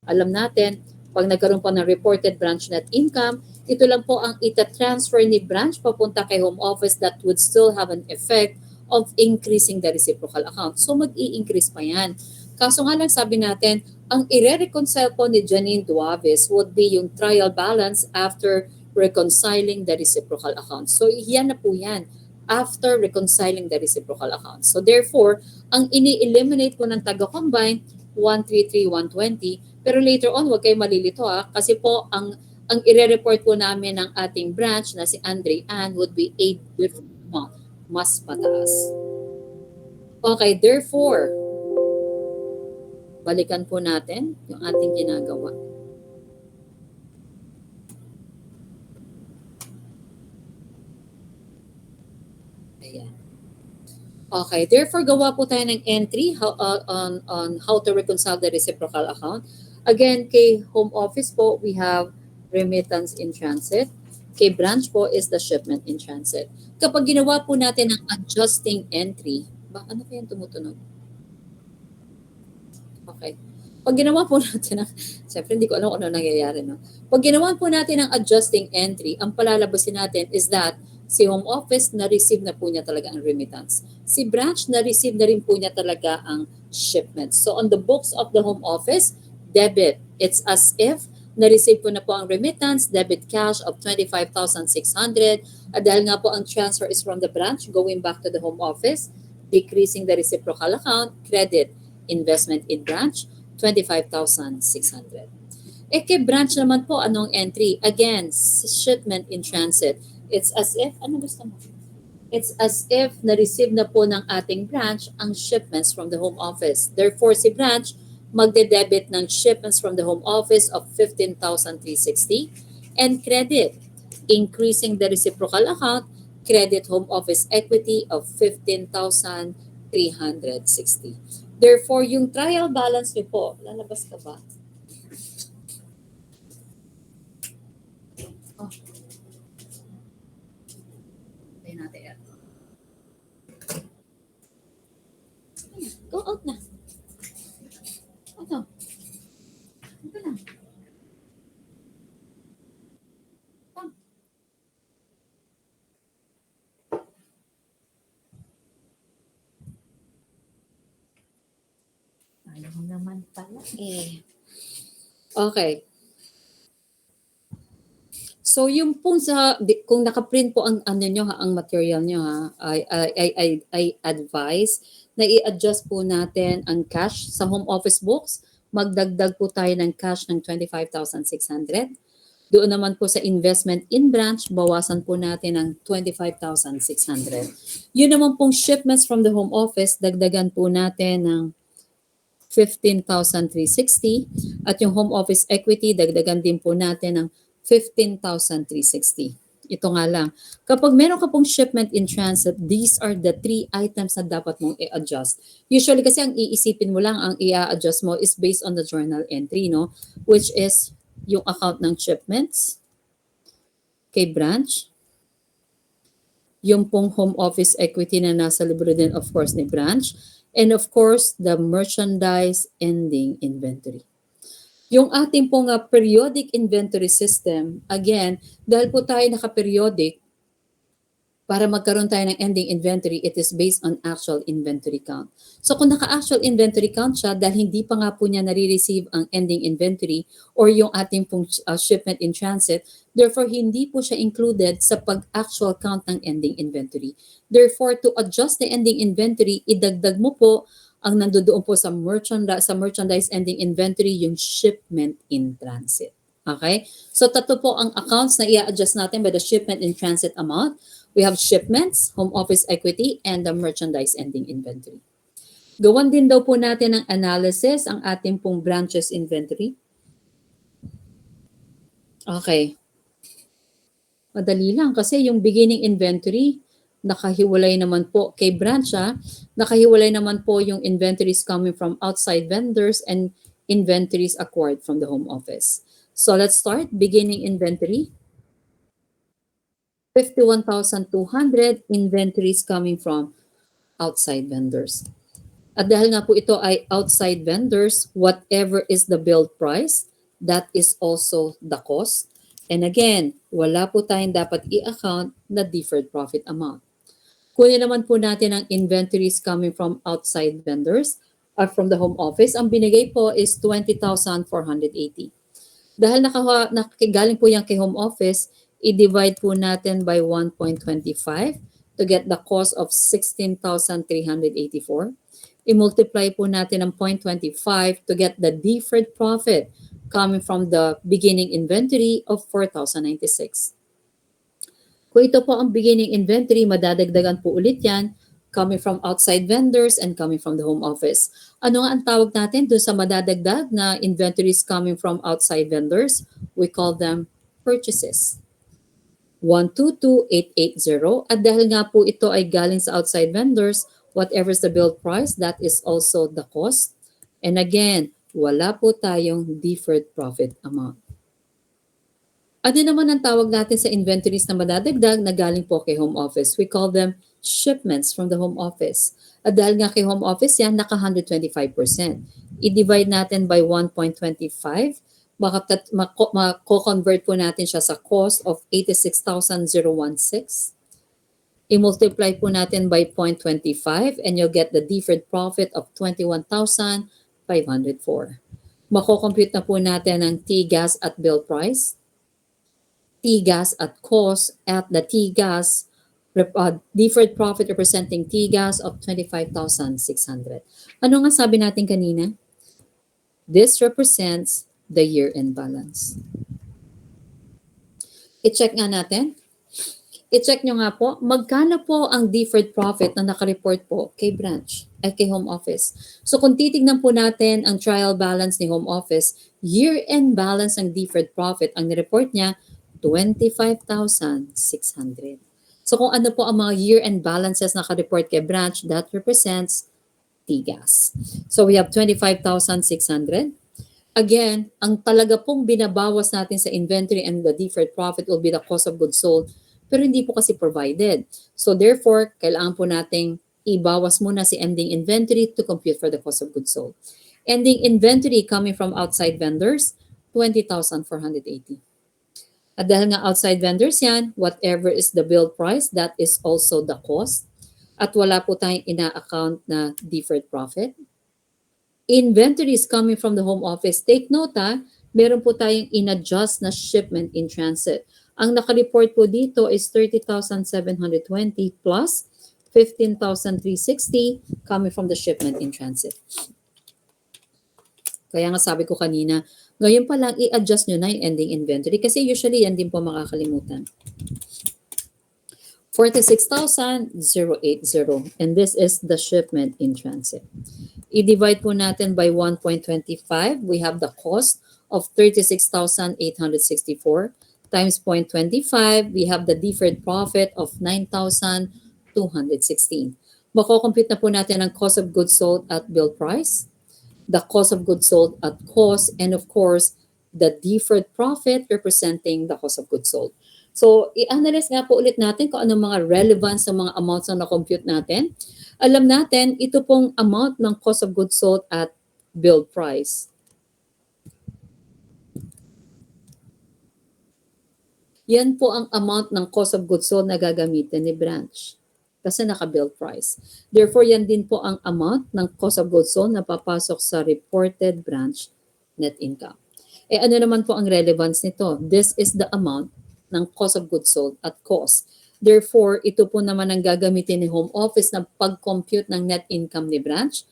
Alam natin, pag nagkaroon pa ng reported branch net income, ito lang po ang ita-transfer ni branch papunta kay home office that would still have an effect of increasing the reciprocal account. So mag-i-increase pa yan. Kaso nga lang sabi natin, ang i-reconcile po ni Janine Duaves would be yung trial balance after reconciling the reciprocal account. So yan na po yan after reconciling the reciprocal account. So therefore, ang ini-eliminate ko ng taga-combine, 133,120. Pero later on, huwag kayo malilito kasi po ang ire-report po namin ng ating branch na si Andre Ann would be 8 different amount. Mas pataas. Okay, therefore, balikan po natin yung ating ginagawa. Ayan. Okay, therefore gawa po tayo ng entry on how to reconcile the reciprocal account. Again, kay home office po, we have remittance in transit. Kay branch po is the shipment in transit. Kapag ginawa po natin ng adjusting entry, ano kaya tumutunog? Okay. Pag ginawa po natin ng, siyempre hindi ko alam kung ano nangyayari, no? Pag ginawa po natin ng adjusting entry, ang palalabasin natin is that si home office na-receive na po niya talaga ang remittance. Si branch na-receive na rin po niya talaga ang shipment. So on the books of the home office, debit. It's as if na-receive po na po ang remittance, debit cash of 25,600. At dahil nga po ang transfer is from the branch going back to the home office, decreasing the reciprocal account, credit, investment in branch, 25,600. Kay branch naman po, anong entry? Again, shipment in transit. It's as if, ano gusto mo? It's as if na-receive na po ng ating branch ang shipments from the home office. Therefore, si branch magde-debit ng shipments from the home office of 15,360 and credit, increasing the reciprocal account, credit home office equity of 15,360. Therefore, yung trial balance niyo po, lalabas ka ba? Oh. Tayo natin yan. Go out na. Ano? Ito lang. Ayaw naman pala Okay. So yung pong kung naka-print po ang ano nyo ang material nyo I advise na i-adjust po natin ang cash sa home office books. Magdagdag po tayo ng cash ng 25,600. Doon naman po sa investment in branch, bawasan po natin ng 25,600. Yun naman pong shipments from the home office, dagdagan po natin ng 15,360 at yung home office equity, dagdagan din po natin ng 15,360. Ito nga lang. Kapag meron ka pong shipment in transit, these are the 3 items na dapat mong i-adjust. Usually kasi ang iisipin mo lang, ang i-adjust mo is based on the journal entry, no? Which is yung account ng shipments kay branch, yung pong home office equity na nasa libro din of course ni branch, and of course the merchandise ending inventory. Yung ating pong periodic inventory system, again, dahil po tayo naka-periodic, para magkaroon tayo ng ending inventory, it is based on actual inventory count. So kung naka-actual inventory count siya, dahil hindi pa nga po niya nare-receive ang ending inventory or yung ating pong shipment in transit, therefore hindi po siya included sa pag-actual count ng ending inventory. Therefore, to adjust the ending inventory, idagdag mo po ang nandoon po sa merchandise ending inventory, yung shipment in transit. Okay? So tatlo po ang accounts na i-adjust natin by the shipment in transit amount. We have shipments, home office equity, and the merchandise ending inventory. Gawan din daw po natin ng analysis ang ating pong branches inventory. Okay. Madali lang kasi yung beginning inventory, nakahiwalay naman po kay branch nakahiwalay naman po yung inventories coming from outside vendors and inventories acquired from the home office. So let's start. Beginning inventory, 51,200 inventories coming from outside vendors. At dahil nga po ito ay outside vendors, whatever is the billed price, that is also the cost. And again, wala po tayong dapat i-account na deferred profit amount. Kunin naman po natin ang inventories coming from outside vendors or from the home office. Ang binigay po is 20,480. Dahil galing po yan kay home office, i-divide po natin by 1.25 to get the cost of 16,384. I-multiply po natin ng 0.25 to get the deferred profit coming from the beginning inventory of 4,096. Kung ito po ang beginning inventory, madadagdagan po ulit yan coming from outside vendors and coming from the home office. Ano nga ang tawag natin doon sa madadagdag na inventories coming from outside vendors? We call them purchases. 122,880. At dahil nga po ito ay galing sa outside vendors, whatever is the billed price, that is also the cost. And again, wala po tayong deferred profit amount. Ano naman ang tawag natin sa inventories na madadagdag na galing po kay home office? We call them shipments from the home office. At dahil nga kay home office yan, naka 125%. I-divide natin by 1.25. Mako-convert po natin siya sa cost of 86,016. I-multiply po natin by 0.25 and you'll get the deferred profit of 21,504. Mako-compute na po natin ang T-gas at bill price. T-gas at cost at the T-gas deferred profit representing T-gas of 25,600. Ano nga sabi natin kanina? This represents the year-end balance. I-check nga natin. I-check nyo nga po, magkano po ang deferred profit na nakareport po kay branch, ay kay home office. So kung titignan po natin ang trial balance ni home office, year-end balance ng deferred profit, ang nireport niya, 25,600. So kung ano po ang mga year-end balances na nakareport kay branch, that represents T-gas. So we have 25,600. Again, ang talaga pong binabawas natin sa inventory and the deferred profit will be the cost of goods sold, pero hindi po kasi provided. So therefore, kailangan po nating ibawas muna si ending inventory to compute for the cost of goods sold. Ending inventory coming from outside vendors, 20,480. At dahil nga outside vendors yan, whatever is the billed price, that is also the cost. At wala po tayong ina-account na deferred profit. Inventories coming from the home office. Take note meron po tayong in-adjust na shipment in transit. Ang nakareport po dito is 30,720 plus 15,360 coming from the shipment in transit. Kaya nga sabi ko kanina, ngayon pa lang i-adjust nyo na yung ending inventory kasi usually yan din po makakalimutan. 46,080 and this is the shipment in transit. I-divide po natin by 1.25. We have the cost of 36,864 times 0.25. We have the deferred profit of 9,216. Mako-compute na po natin ang cost of goods sold at bill price, the cost of goods sold at cost, and of course, the deferred profit representing the cost of goods sold. So, i-analyze nga po ulit natin kung anong mga relevance sa mga amounts na na-compute natin. Alam natin, ito pong amount ng cost of goods sold at bill price. Yan po ang amount ng cost of goods sold na gagamitin ni branch. Kasi naka-bill price. Therefore, yan din po ang amount ng cost of goods sold na papasok sa reported branch net income. Ano naman po ang relevance nito? This is the amount ng cost of goods sold at cost. Therefore, ito po naman ang gagamitin ni home office na pag-compute ng net income ni branch.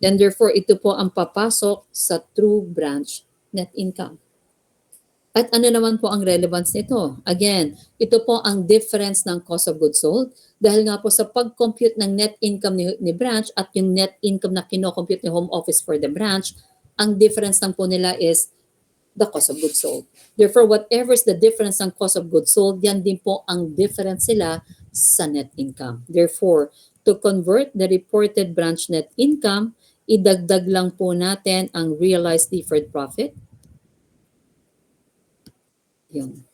Then therefore, ito po ang papasok sa true branch net income. At ano naman po ang relevance nito? Again, ito po ang difference ng cost of goods sold dahil nga po sa pag-compute ng net income ni branch at yung net income na kino-compute ni home office for the branch, ang difference lang po nila is the cost of goods sold. Therefore, whatever is the difference ng cost of goods sold, yan din po ang difference sila sa net income. Therefore, to convert the reported branch net income, idagdag lang po natin ang realized deferred profit. Yun.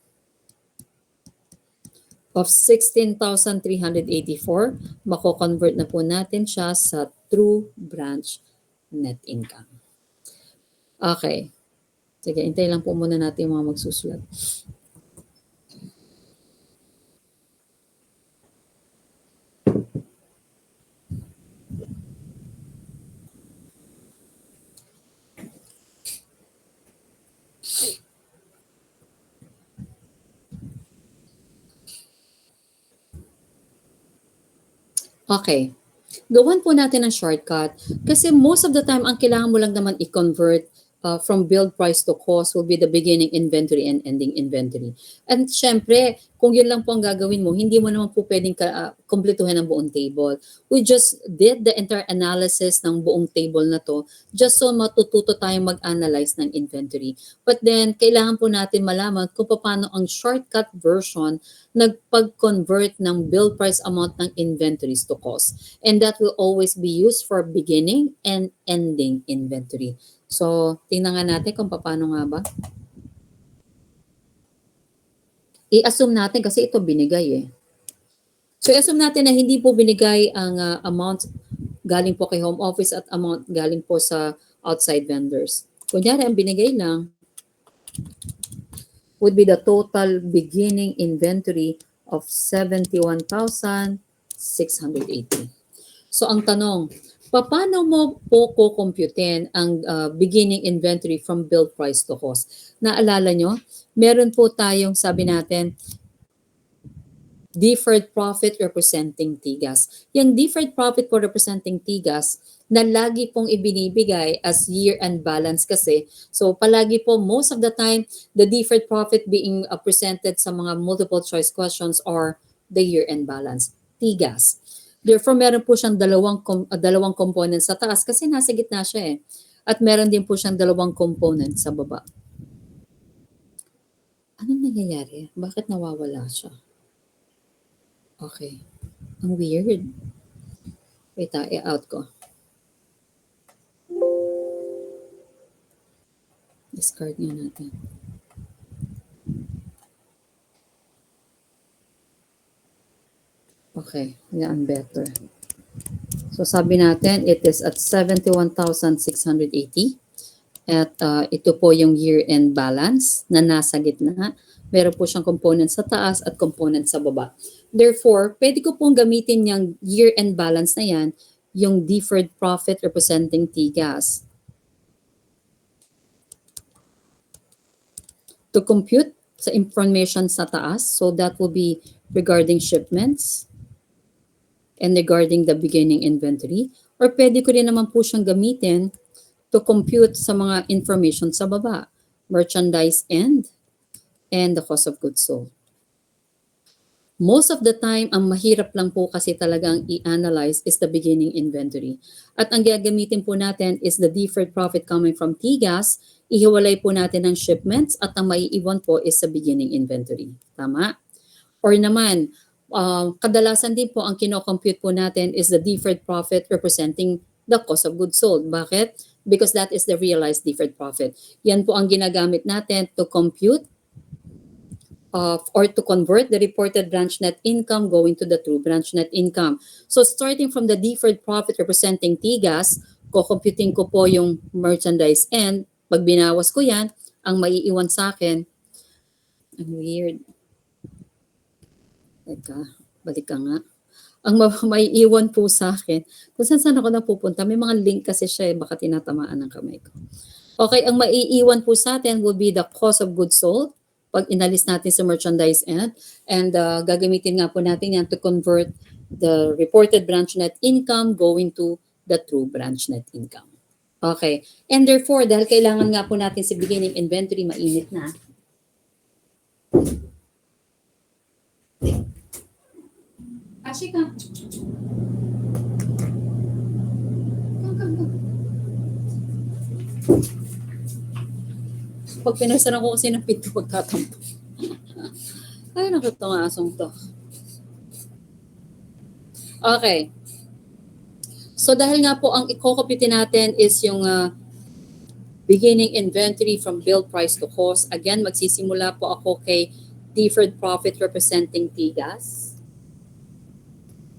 Of 16,384, mako-convert na po natin siya sa true branch net income. Okay. Sige, hintay lang po muna natin yung mga magsusulat. Okay. Gawan po natin ang shortcut kasi most of the time ang kailangan mo lang naman i-convert from build price to cost will be the beginning inventory and ending inventory. And syempre, kung yun lang po ang gagawin mo, hindi mo naman po pwedeng kumpletuhin ang buong table. We just did the entire analysis ng buong table na to just so matututo tayong mag-analyze ng inventory. But then, kailangan po natin malaman kung paano ang shortcut version nagpag-convert ng bill price amount ng inventories to cost. And that will always be used for beginning and ending inventory. So, tingnan nga natin kung paano nga ba. I-assume natin kasi ito binigay eh. So, i-assume natin na hindi po binigay ang amount galing po kay home office at amount galing po sa outside vendors. Kunyari, ang binigay lang would be the total beginning inventory of 71,680. So ang tanong, paano mo po kukumputin ang beginning inventory from build price to cost? Naalala nyo, meron po tayong sabi natin, deferred profit representing TIGAS. Yung deferred profit po representing TIGAS na lagi pong ibinibigay as year-end balance kasi. So palagi po, most of the time, the deferred profit being presented sa mga multiple choice questions are the year-end balance, TIGAS. Therefore, meron po siyang dalawang components sa taas kasi nasa gitna siya eh. At meron din po siyang dalawang component sa baba. Anong nangyayari? Bakit nawawala siya? Okay. Ang weird. Wait, i-out ko. Discard nga natin. Okay, yan better. So sabi natin, it is at 71,680. At ito po yung year-end balance na nasa gitna. Meron po siyang component sa taas at component sa baba. Therefore, pwede ko pong gamitin yung year-end balance na yan, yung deferred profit representing TIGAS. To compute sa information sa taas, so that will be regarding shipments and regarding the beginning inventory. Or pwede ko rin naman po siyang gamitin to compute sa mga information sa baba, merchandise end, and the cost of goods sold. Most of the time, ang mahirap lang po kasi talagang i-analyze is the beginning inventory. At ang gagamitin po natin is the deferred profit coming from TIGAS. Ihiwalay po natin ang shipments at ang maiiwan po is sa beginning inventory. Tama? Or naman, kadalasan din po ang kino-compute po natin is the deferred profit representing the cost of goods sold. Bakit? Because that is the realized deferred profit. Yan po ang ginagamit natin to compute or to convert the reported branch net income going to the true branch net income. So starting from the deferred profit representing TIGAS, kukomputing ko po yung merchandise end. Pag binawas ko yan, ang maiiwan sa akin, ang weird. Teka, balik ka nga. Ang maiiwan po sa akin, kung saan ako napupunta, may mga link kasi siya, baka tinatamaan ng kamay ko. Okay, ang maiiwan po sa atin will be the cost of goods sold pag inalis natin sa merchandise end. And gagamitin nga po natin yan to convert the reported branch net income going to the true branch net income. Okay. And therefore, dahil kailangan nga po natin si beginning inventory, mainit na. Ashika, come, come, come. Pag pinagsaran ko kasi ng pinto, magtatampo. Ay, naku, itong asong to. Okay. So dahil nga po ang i-compute natin is yung beginning inventory from bill price to cost. Again, magsisimula po ako kay deferred profit representing TGAS.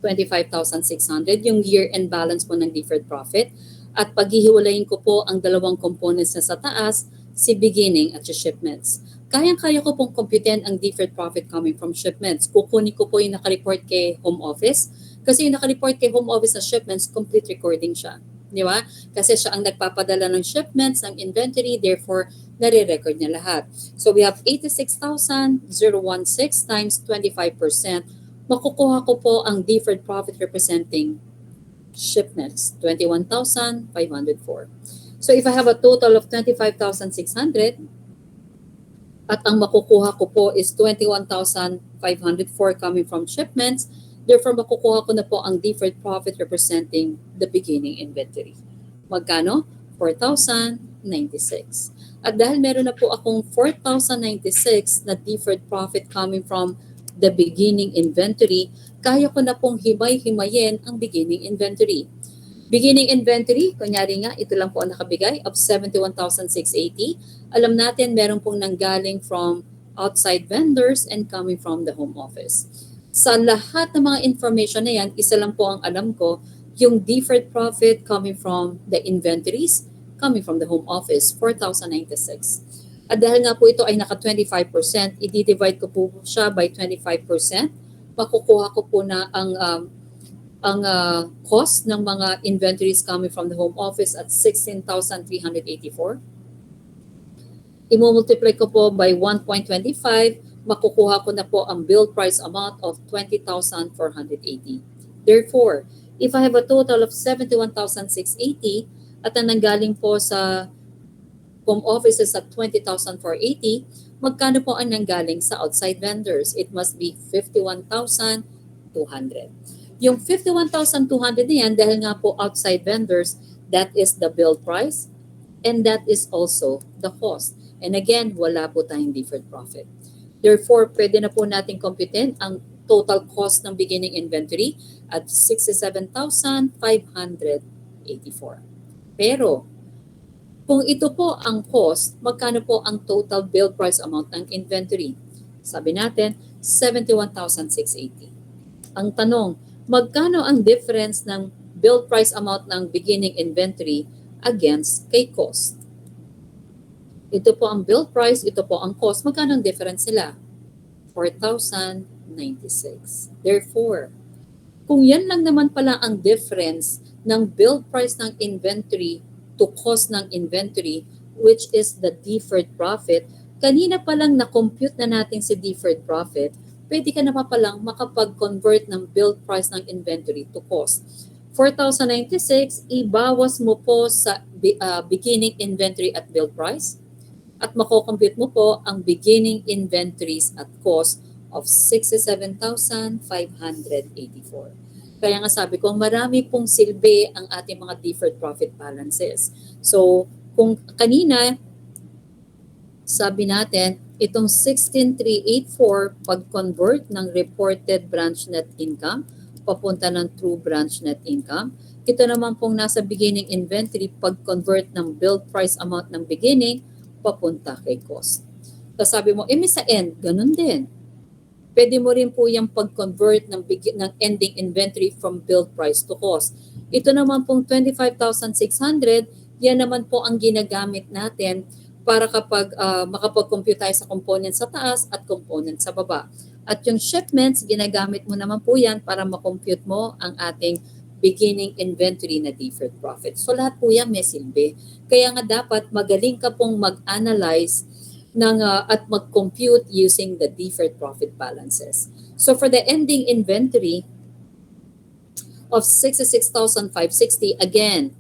25,600, yung year-end balance po ng deferred profit. At paghihiwalayin ko po ang dalawang components na sa taas, si beginning at si shipments. Kayang-kaya ko pong computein ang deferred profit coming from shipments. Kukunin ko po yung nakareport kay home office. Kasi yung nakareport kay home office sa shipments, complete recording siya. Di ba? Kasi siya ang nagpapadala ng shipments, ng inventory, therefore, nare-record niya lahat. So we have 86,016 times 25%. Makukuha ko po ang deferred profit representing shipments, 21,504. So if I have a total of 25,600 at ang makukuha ko po is 21,504 coming from shipments, therefore makukuha ko na po ang deferred profit representing the beginning inventory. Magkano? 4,096. At dahil meron na po akong 4,096 na deferred profit coming from the beginning inventory, kaya ko na pong himay-himayin ang beginning inventory. Beginning inventory, kunyari nga, ito lang po ang nakabigay of 71,680. Alam natin, meron pong nanggaling from outside vendors and coming from the home office. Sa lahat ng mga information na yan, isa lang po ang alam ko, yung deferred profit coming from the inventories, coming from the home office, 4,096. At dahil nga po ito ay naka 25%, i-divide ko po siya by 25%. Makukuha ko po na ang cost ng mga inventories coming from the home office at 16,384. I-multiply ko po by 1.25, makukuha ko na po ang bill price amount of 20,480. Therefore, if I have a total of 71,680 at ang nanggaling po sa home offices at 20,480, magkano po ang nanggaling sa outside vendors? It must be 51,200. Yung 51,200 na yan, dahil nga po outside vendors, that is the bill price and that is also the cost. And again, wala po tayong deferred profit. Therefore, pwede na po natin computein ang total cost ng beginning inventory at 67,584. Pero, kung ito po ang cost, magkano po ang total bill price amount ng inventory? Sabi natin, 71,680. Ang tanong, magkano ang difference ng bill price amount ng beginning inventory against kay cost? Ito po ang bill price, ito po ang cost. Magkano ang difference sila? 4,096. Therefore, kung yan lang naman pala ang difference ng bill price ng inventory to cost ng inventory, which is the deferred profit, kanina pa lang na-compute na natin si deferred profit, pwede ka na pa palang makapag-convert ng bill price ng inventory to cost. 4,096, ibawas mo po sa beginning inventory at bill price at makocompute mo po ang beginning inventories at cost of 67,584. Kaya nga sabi ko, marami pong silbi ang ating mga deferred profit balances. So, kung kanina, sabi natin, itong 16,384 pag-convert ng reported branch net income papunta ng true branch net income. Ito naman pong nasa beginning inventory pag-convert ng bill price amount ng beginning papunta kay cost. Tapos sabi mo, may sa end, ganun din. Pwede mo rin po yung pag-convert ng ending inventory from bill price to cost. Ito naman pong 25,600, yan naman po ang ginagamit natin para kapag makapag-compute tayo sa component sa taas at component sa baba. At yung shipments, ginagamit mo naman po yan para makompute mo ang ating beginning inventory na deferred profit. So lahat po yan may silbi. Kaya nga dapat magaling ka pong mag-analyze at mag-compute using the deferred profit balances. So for the ending inventory of 66,560, again,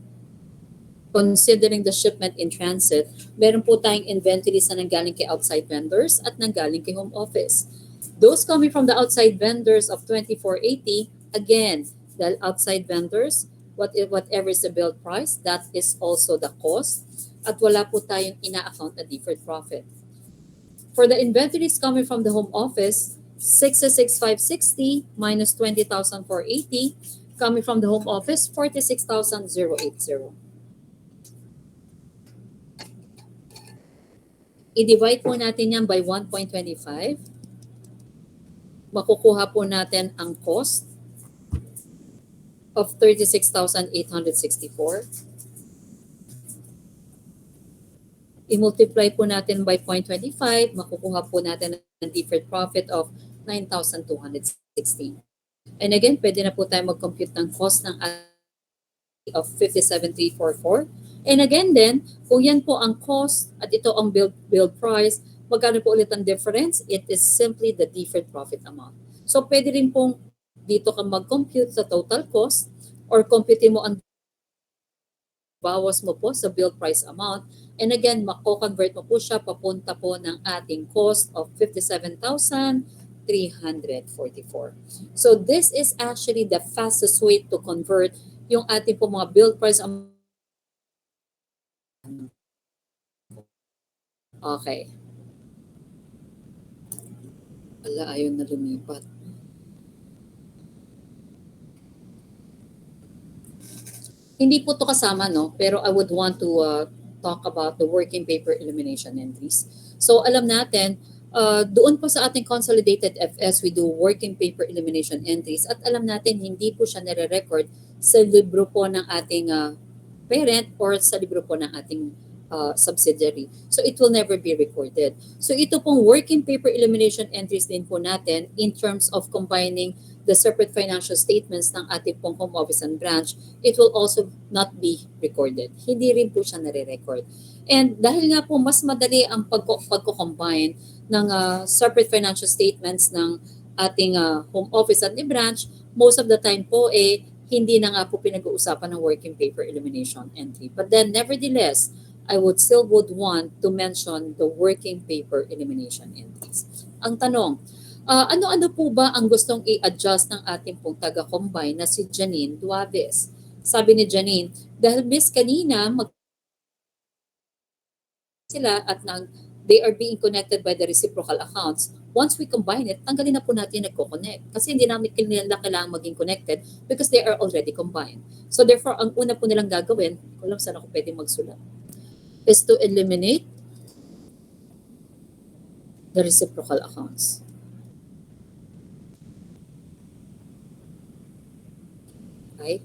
considering the shipment in transit, meron po tayong inventories na nanggaling kay outside vendors at nanggaling kay home office. Those coming from the outside vendors of 2480, again, the outside vendors, whatever is the build price, that is also the cost. At wala po tayong ina-account na deferred profit. For the inventories coming from the home office, 66,560 minus 20,480, coming from the home office, 46,080. I-divide po natin yan by 1.25. Makukuha po natin ang cost of 36,864. I-multiply po natin by 0.25, makukuha po natin ang deferred profit of 9,216. And again, pwede na po tayo mag-compute ng cost ng of 57,344. And again then, kung yan po ang cost at ito ang build price, magkano po ulit ang difference? It is simply the deferred profit amount. So pwede rin pong dito ka mag-compute sa total cost or compute mo ang bawas mo po sa build price amount. And again, mako-convert mo po siya papunta po ng ating cost of 57,344. So this is actually the fastest way to convert yung ating po mga build price amount. Okay. Ala, ayaw na lumipat. Hindi po to kasama, no? Pero I would want to talk about the working paper elimination entries. So alam natin, doon po sa ating consolidated FS, we do working paper elimination entries at alam natin hindi po siya nare-record sa libro po ng ating parent or sa libro po ng ating subsidiary. So it will never be recorded. So ito pong working paper elimination entries din po natin in terms of combining the separate financial statements ng ating pong home office and branch, it will also not be recorded. Hindi rin po siya nare-record. And dahil nga po mas madali ang pagko-combine ng separate financial statements ng ating home office at the branch, most of the time po hindi na nga po pinag-uusapan ng working paper elimination entry. But then nevertheless, I would want to mention the working paper elimination entries. Ang tanong, ano-ano po ba ang gustong i-adjust ng ating pong taga-combine na si Janine Duaves? Sabi ni Janine, dahil miss kanina sila at they are being connected by the reciprocal accounts. Once we combine it, tanggalin na po natin yung nagko-connect. Kasi hindi namin kailangan maging connected because they are already combined. So therefore, ang una po nilang gagawin, kung alam saan ako pwede magsulat, is to eliminate the reciprocal accounts. Okay?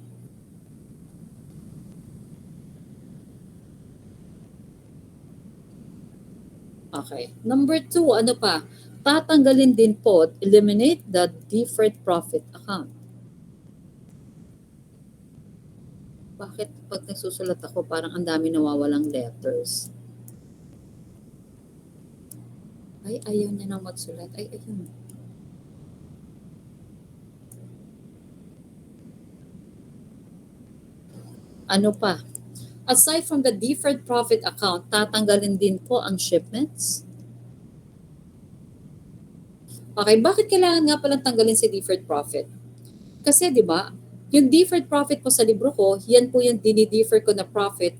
Okay. Number 2, ano pa? Tatanggalin din po, eliminate the deferred profit account. Bakit pag nagsusulat ako, parang ang dami nawawalang letters? Ay, ayaw niya na magsulat. Ay, ayun. Ano pa? Aside from the deferred profit account, tatanggalin din po ang shipments. Okay, bakit kailangan nga palang tanggalin si deferred profit? Kasi 'di ba, yung deferred profit po sa libro ko, yan po yung dinidefer ko na profit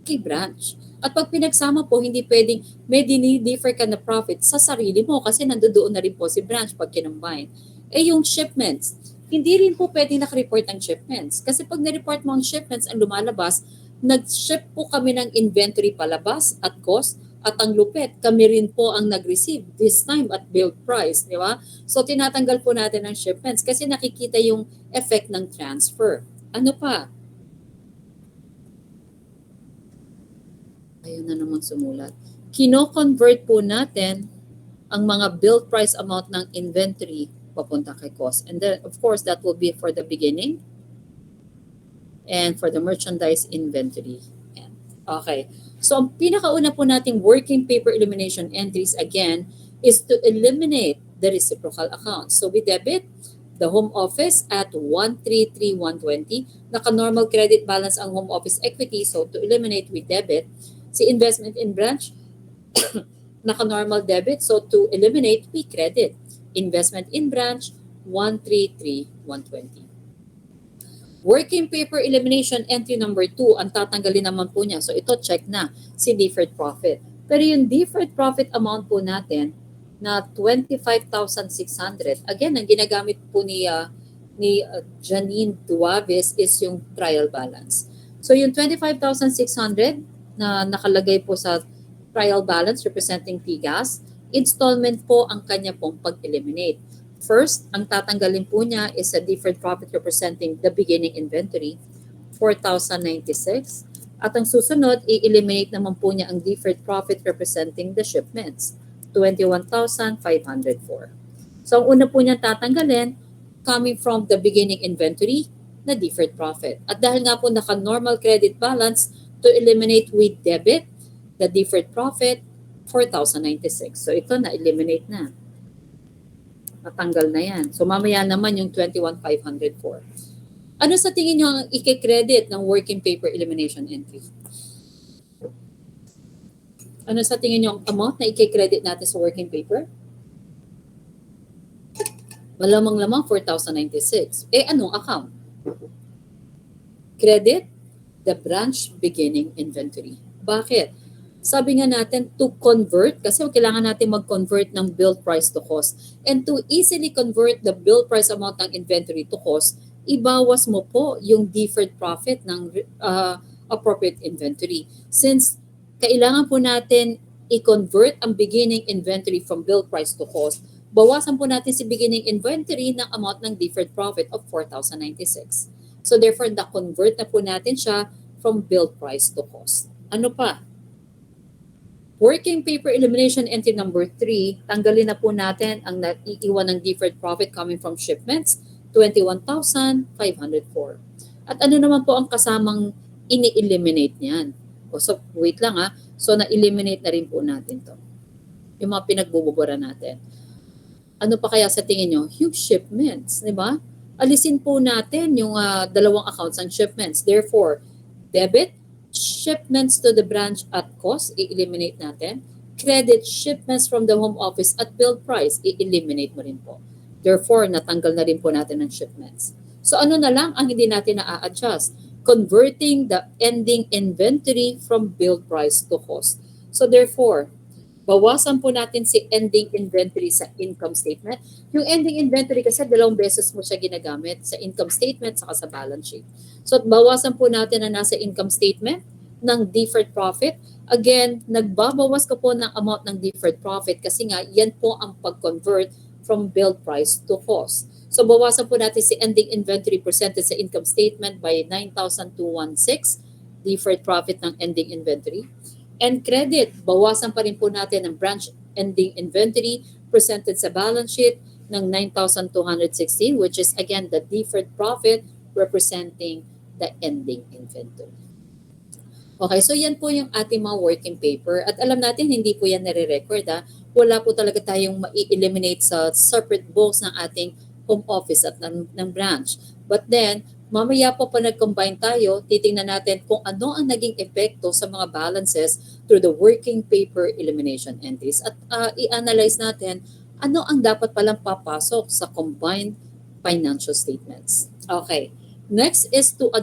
kay branch. At pag pinagsama po, hindi pwedeng may dinidefer ka na profit sa sarili mo kasi nandoon na rin po si branch pag kinambine. Yung shipments, hindi rin po pwedeng nakareport ang shipments. Kasi pag na-report mo ang shipments, ang lumalabas, nag-ship po kami ng inventory palabas at cost at ang lupet, kami rin po ang nag-receive this time at build price, di ba? So tinatanggal po natin ang shipments kasi nakikita yung effect ng transfer. Ano pa? Ayun na naman sumulat. Kino-convert po natin ang mga build price amount ng inventory papunta kay cost. And then, of course, that will be for the beginning and for the merchandise inventory. Okay. So, ang pinakauna po nating working paper elimination entries again is to eliminate the reciprocal accounts. So, we debit The home office at 133,120. Naka-normal credit balance ang home office equity, so to eliminate with debit. Si investment in branch, naka-normal debit, so to eliminate we credit. Investment in branch, 133,120. Working paper elimination entry number 2, ang tatanggalin naman po niya. So ito check na si deferred profit. Pero yung deferred profit amount po natin na 25,600, again, ang ginagamit po ni Janine Duaves is yung trial balance. So yung 25,600 na nakalagay po sa trial balance representing PGAS, installment po ang kanya pong pag-eliminate. First, ang tatanggalin po niya is a deferred profit representing the beginning inventory, 4,096. At ang susunod, i-eliminate naman po niya ang deferred profit representing the shipments, 21,504. So ang una po niya tatanggalin, coming from the beginning inventory na deferred profit. At dahil nga po naka-normal credit balance, to eliminate with debit, the deferred profit, 4,096. So ito na-eliminate na. Natanggal na yan. So mamaya naman yung 21,504. Ano sa tingin nyo ang i-credit ng working paper elimination entry? Ano sa tingin nyo ang amount na i-credit natin sa working paper? Malamang-lamang 4,096. Anong account? Credit the branch beginning inventory. Bakit? Sabi nga natin to convert, kasi kailangan natin mag-convert ng bill price to cost. And to easily convert the bill price amount ng inventory to cost, ibawas mo po yung deferred profit ng appropriate inventory. Since kailangan po natin i-convert ang beginning inventory from bill price to cost, bawasan po natin si beginning inventory ng amount ng deferred profit of 4,096. So therefore, na-convert na po natin siya from bill price to cost. Ano pa? Working paper elimination entry number 3, tanggalin na po natin ang naiiwan ng deferred profit coming from shipments, 21,504. At ano naman po ang kasamang ini-eliminate niyan? So wait lang ha. So na-eliminate na rin po natin to. Yung mga pinagbububura natin. Ano pa kaya sa tingin nyo? Yung shipments, di ba? Alisin po natin yung dalawang accounts ng shipments. Therefore, debit, shipments to the branch at cost, i-eliminate natin. Credit shipments from the home office at bill price, i-eliminate mo rin po. Therefore, natanggal na rin po natin ang shipments. So ano na lang ang hindi natin na-adjust? Converting the ending inventory from bill price to cost. So therefore, bawasan po natin si ending inventory sa income statement. Yung ending inventory kasi dalawang beses mo siya ginagamit sa income statement saka sa balance sheet. So bawasan po natin na nasa income statement ng deferred profit. Again, nagbabawas ko po ng amount ng deferred profit kasi nga yan po ang pag-convert from bill price to cost. So bawasan po natin si ending inventory percentage sa income statement by 9,216, deferred profit ng ending inventory. And credit, bawasan pa rin po natin ang branch ending inventory presented sa balance sheet ng 9,216, which is again the deferred profit representing the ending inventory. Okay, so yan po yung ating mga working paper. At alam natin, hindi po yan nare-record. Wala po talaga tayong ma-eliminate sa separate books ng ating home office at ng branch. But then, mamaya po pa nag-combine tayo, titingnan natin kung ano ang naging epekto sa mga balances through the working paper elimination entries. At i-analyze natin ano ang dapat palang papasok sa combined financial statements. Okay, next is to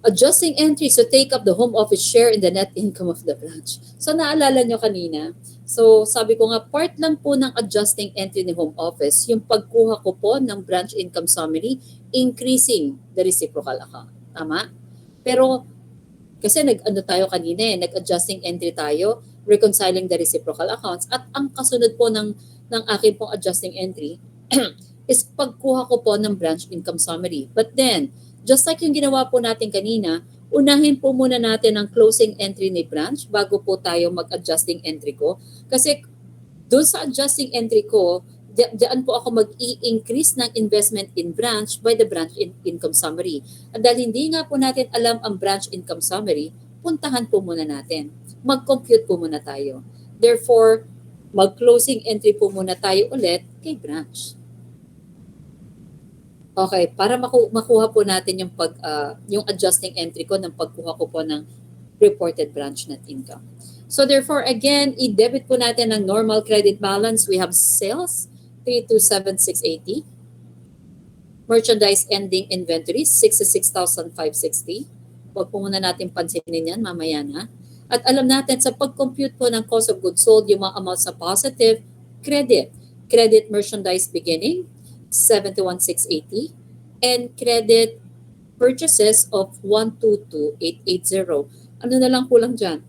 adjusting entries to take up the home office share in the net income of the branch. So naalala nyo kanina, so sabi ko nga part lang po ng adjusting entry ni home office, yung pagkuha ko po ng branch income summary, increasing the reciprocal account. Tama? Pero kasi nag-ano tayo kanina nag-adjusting entry tayo, reconciling the reciprocal accounts, at ang kasunod po ng akin pong adjusting entry is pagkuha ko po ng branch income summary. But then, just like yung ginawa po natin kanina, unahin po muna natin ang closing entry ni branch bago po tayo mag-adjusting entry ko. Kasi doon sa adjusting entry ko, diyan po ako mag-i-increase ng investment in branch by the branch income summary. At dahil hindi nga po natin alam ang branch income summary, puntahan po muna natin. Mag-compute po muna tayo. Therefore, Mag-closing entry po muna tayo ulit kay branch. Okay, para makuha po natin yung yung adjusting entry ko ng pagkuha ko po ng reported branch net income. So therefore, again, i-debit po natin ang normal credit balance. We have sales, 327,680. Merchandise ending inventory, 66,560. Huwag po muna natin pansinin yan, mamaya na. At alam natin, sa pag-compute po ng cost of goods sold, yung mga amounts sa positive, credit. Credit merchandise beginning, 71,680. And credit purchases of 122,880. Ano na lang kulang dyan?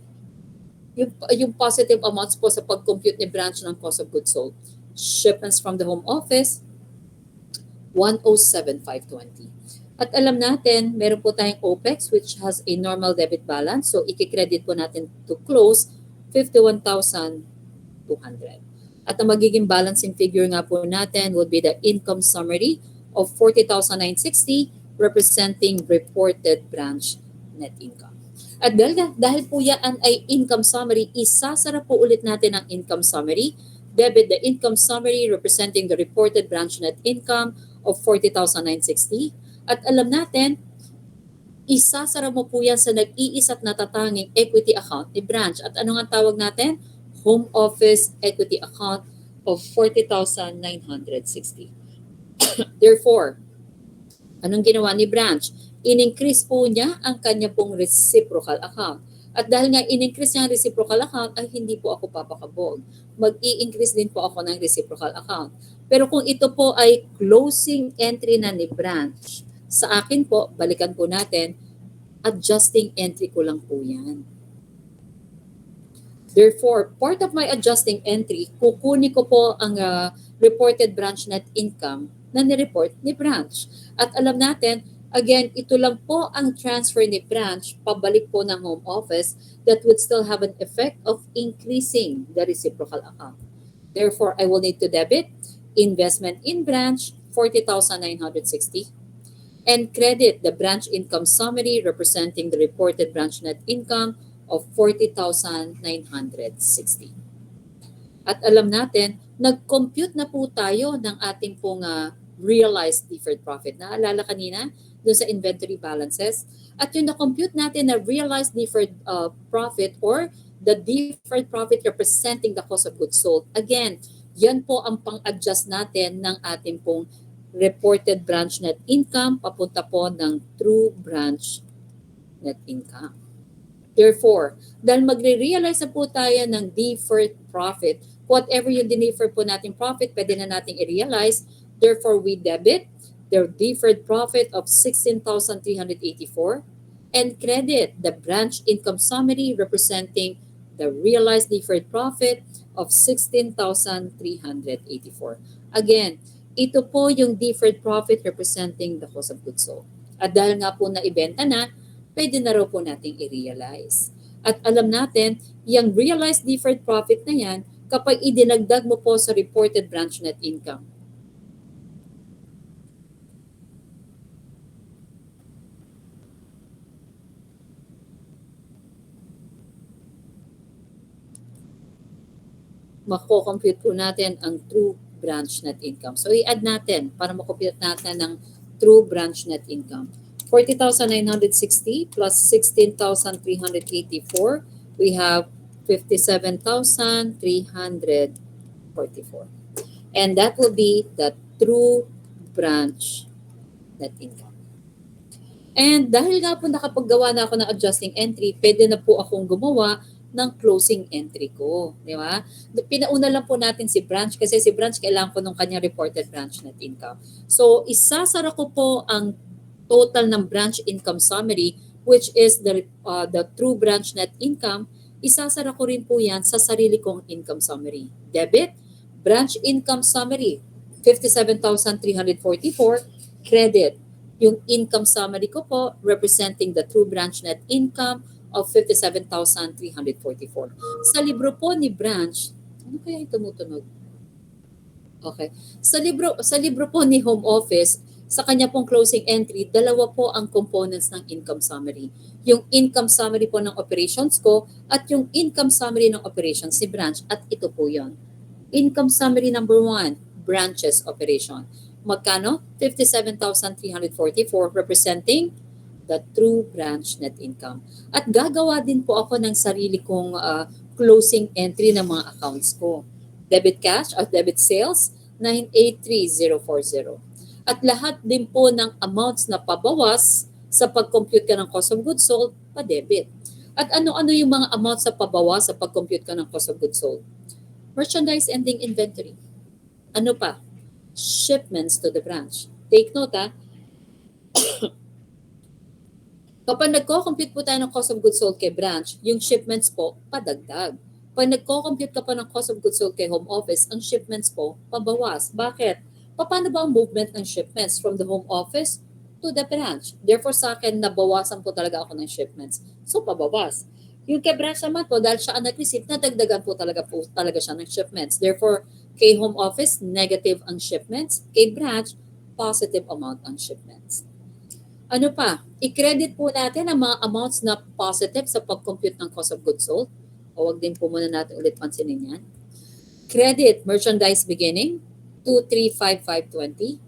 Yung positive amounts po sa pag-compute ni branch ng cost of goods sold. Shipments from the home office, 107,520. At alam natin, meron po tayong OPEX which has a normal debit balance. So, i-credit po natin to close 51,200. At ang magiging balancing figure nga po natin would be the income summary of 40,960 representing reported branch net income. At dahil po yan ay income summary, isasara po ulit natin ang income summary. Debit the income summary representing the reported branch net income of 40,960. At alam natin, isasara mo po yan sa nag-iisa't natatanging equity account ni branch. At ano nga tawag natin? Home office equity account of 40,960. Therefore, anong ginawa ni branch? In-increase po niya ang kanya pong reciprocal account. At dahil nga in-increase niya ang reciprocal account, ay hindi po ako papakabog. Mag-i-increase din po ako ng reciprocal account. Pero kung ito po ay closing entry na ni branch, sa akin po, balikan po natin, adjusting entry ko lang po yan. Therefore, part of my adjusting entry, kukunin ko po ang reported branch net income na ni-report ni branch. At alam natin, again, ito lang po ang transfer ni branch pabalik po ng home office that would still have an effect of increasing the reciprocal account. Therefore, I will need to debit investment in branch, 40,960, and credit the branch income summary representing the reported branch net income of 40,960. At alam natin, nag-compute na po tayo ng ating pong realized deferred profit. Naalala kanina doon sa inventory balances? At yung na-compute natin na realized deferred profit or the deferred profit representing the cost of goods sold. Again, yan po ang pang-adjust natin ng ating pong reported branch net income papunta po ng true branch net income. Therefore, dahil magre-realize na po tayo ng deferred profit, whatever yung dinefer po natin profit, pwede na natin i-realize. Therefore, we debit the deferred profit of 16,384 and credit the branch income summary representing the realized deferred profit of 16,384. Again, ito po yung deferred profit representing the cost of goods sold. At dahil nga po na ibenta na, pwede na raw po nating i-realize. At alam natin, yung realized deferred profit na yan, kapag idinagdag mo po sa reported branch net income, mako-compute po natin ang true branch net income. So i-add natin para makompute natin ng true branch net income. 40,960 plus 16,384, we have 57,344. And that will be the true branch net income. And dahil nga po nakapaggawa na ako ng adjusting entry, pwede na po akong gumawa ng closing entry ko. Di ba? Pinauna lang po natin si branch kasi si branch kailangan ko ng kanyang reported branch net income. So, isasara ko po ang total ng branch income summary which is the true branch net income. Isasara ko rin po yan sa sarili kong income summary. Debit, branch income summary, 57,344. Credit, yung income summary ko po representing the true branch net income of 57,344. Sa libro po ni branch, ano kaya yung tumutunog? Okay. Sa libro po ni home office, sa kanya pong closing entry, dalawa po ang components ng income summary. Yung income summary po ng operations ko at yung income summary ng operations ni branch at ito po yon. Income summary number 1, branches operation. Magkano? 57,344 representing the true branch net income. At gagawa din po ako ng sarili kong closing entry ng mga accounts ko. Debit cash at debit sales, 983040. At lahat din po ng amounts na pabawas sa pag-compute ka ng cost of goods sold, pa-debit. At ano-ano yung mga amounts sa pabawas sa pag-compute ka ng cost of goods sold? Merchandise ending inventory. Ano pa? Shipments to the branch. Take note kapag nagko-compute po tayo ng cost of goods sold kay branch, yung shipments po, padagdag. Pag nagko-compute ka pa ng cost of goods sold kay home office, ang shipments po, pabawas. Bakit? Paano ba ang movement ng shipments from the home office to the branch? Therefore sa akin, nabawasan po talaga ako ng shipments. So, pabawas. Yung kay branch naman po, dahil siya ang nag-receive, nadagdagan po talaga siya ng shipments. Therefore, kay home office, negative ang shipments. Kay branch, positive amount ang shipments. Ano pa? I-credit po natin ang mga amounts na positive sa pag-compute ng cost of goods sold. O wag din po muna natin ulit pansinin yan. Credit, merchandise beginning, 2,35520.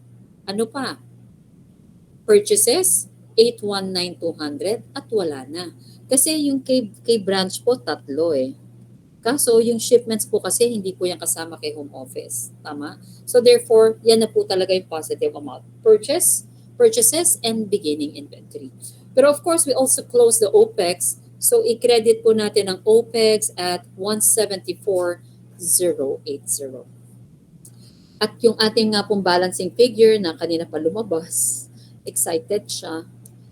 Ano pa? Purchases, 819,200 at wala na. Kasi yung kay branch po, tatlo eh. Kaso yung shipments po kasi hindi po yan kasama kay home office. Tama? So therefore, yan na po talaga yung positive amount. Purchases, and beginning inventory. Pero of course, we also close the OPEX. So i-credit po natin ang OPEX at 174,080. At yung ating nga pong balancing figure na kanina pa lumabas, excited siya.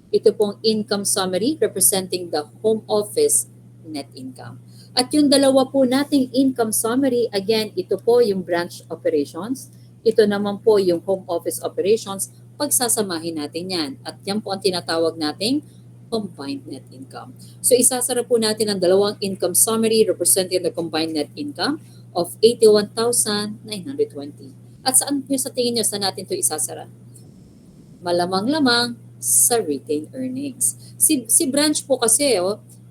Ito pong income summary representing the home office net income. At yung dalawa po nating income summary, again, ito po yung branch operations. Ito naman po yung home office operations. Pagsasamahin natin yan. At yan po ang tinatawag nating combined net income. So isasara po natin ang dalawang income summary representing the combined net income of 81,920. At saan nyo sa tingin nyo saan natin ito isasara? Malamang-lamang sa retained earnings. Si branch po kasi,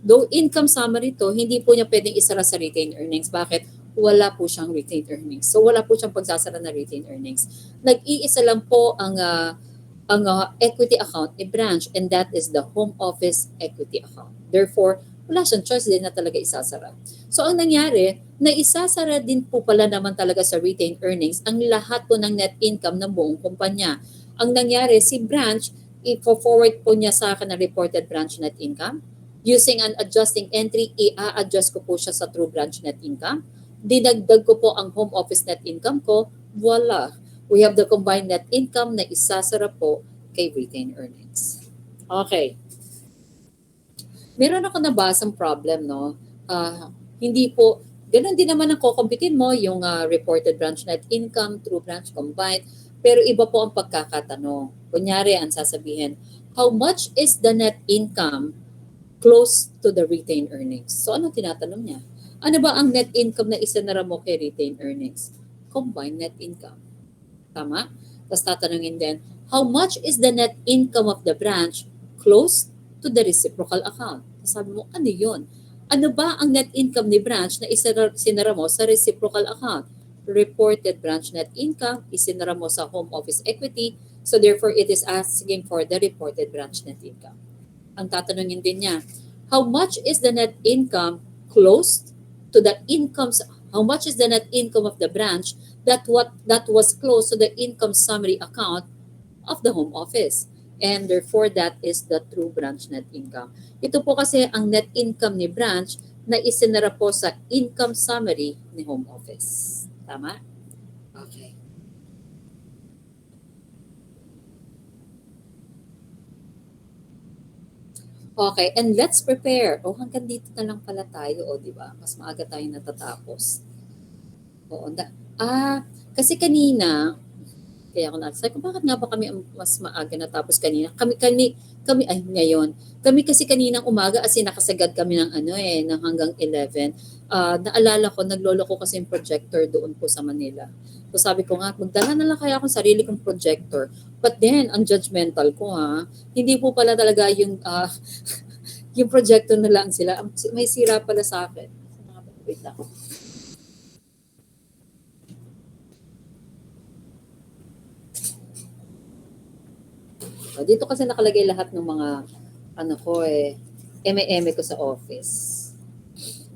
though income summary to, hindi po niya pwedeng isara sa retained earnings. Bakit? Wala po siyang retained earnings. So wala po siyang pagsasara na retained earnings. Nag-iisa lang po ang equity account ni branch, and that is the home office equity account. Therefore, wala siyang choice din na talaga isasara. So ang nangyari, na isasara din po pala naman talaga sa retained earnings ang lahat po ng net income ng buong kumpanya. Ang nangyari, si branch, i-forward po niya sa akin ang reported branch net income. Using an adjusting entry, i-a-adjust ko po siya sa true branch net income. Dinagdag ko po ang home office net income ko. Voila! We have the combined net income na isasara po kay retained earnings. Okay. Meron ako nabasang problem, no? Hindi po, ganun din naman ang kukumpitin mo, yung reported branch net income, true branch combined, pero iba po ang pagkakatanong. Kunyari, ang sasabihin, how much is the net income close to the retained earnings? So, ano tinatanong niya? Ano ba ang net income na isinara mo kay retained earnings? Combined net income. Tama? Tapos tatanungin din, how much is the net income of the branch close to the reciprocal account? Sabi mo, ano yun? Ano ba ang net income ni branch na sinara mo sa reciprocal account? Reported branch net income, isinara mo sa home office equity, so therefore it is asking for the reported branch net income. Ang tatanungin din niya, how much is the net income close to the incomes, how much is the net income of the branch that was close to the income summary account of the home office? And therefore, that is the true branch net income. Ito po kasi ang net income ni branch na isinara po sa income summary ni home office. Tama? Okay. Okay, and let's prepare. Hanggang dito na lang pala tayo, di ba? Mas maaga tayo natatapos. Oo, kasi kanina, kaya ako nasabi ko, bakit nga ba kami mas maaga natapos kanina? Ngayon. Kami kasi kaninang umaga as nakasagad kami ng ng hanggang 11. Naalala ko, naglolo ko kasi yung projector doon po sa Manila. So sabi ko nga, magdala na lang kaya akong sarili kong projector. But then, ang judgmental ko hindi po pala talaga yung, yung projector na lang sila. May sira pala sa akin. Wait lang. So, dito kasi nakalagay lahat ng mga ano ko eme-eme ko sa office.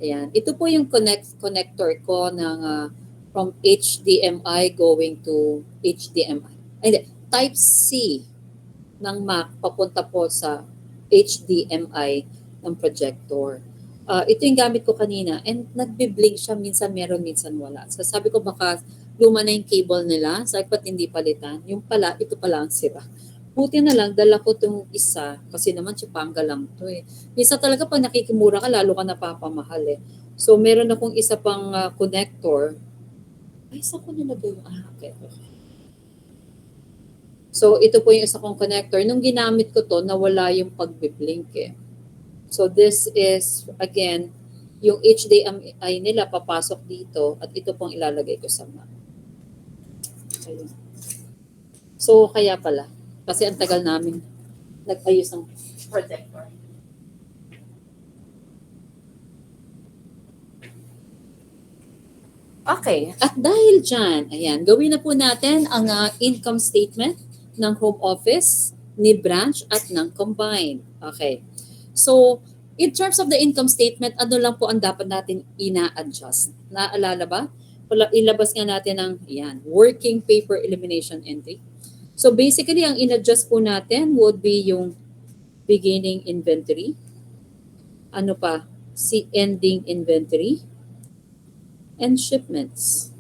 Ayan. Ito po yung connector ko ng from HDMI going to HDMI. Ay, hindi, Type C ng Mac papunta po sa HDMI ng projector. Ito yung gamit ko kanina and nagbi-blink siya, minsan meron, minsan wala. So sabi ko baka luma na yung cable nila, sabi ko hindi palitan. Yung pala, ito pala ang sira. Buti na lang, dala ko itong isa kasi naman Chipanga lang to eh. Minsan talaga pag nakikimura ka, lalo ka napapamahal eh. So meron akong isa pang connector. Ay, saan ko nilagay yung, okay. So, ito po yung isa kong connector. Nung ginamit ko to, nawala yung pagbiblink eh. So, this is, again, yung HDMI nila papasok dito at ito pong ilalagay ko sa Mac. Ayun. So, kaya pala. Kasi ang tagal namin nag-ayos ng projector. Okay. At dahil dyan, ayan, gawin na po natin ang income statement ng home office, ni branch, at ng combined. Okay. So, in terms of the income statement, ano lang po ang dapat natin ina-adjust? Naalala ba? Ilabas nga natin ang working paper elimination entry. So, basically, ang in-adjust po natin would be yung beginning inventory. Ano pa? Si ending inventory and shipments.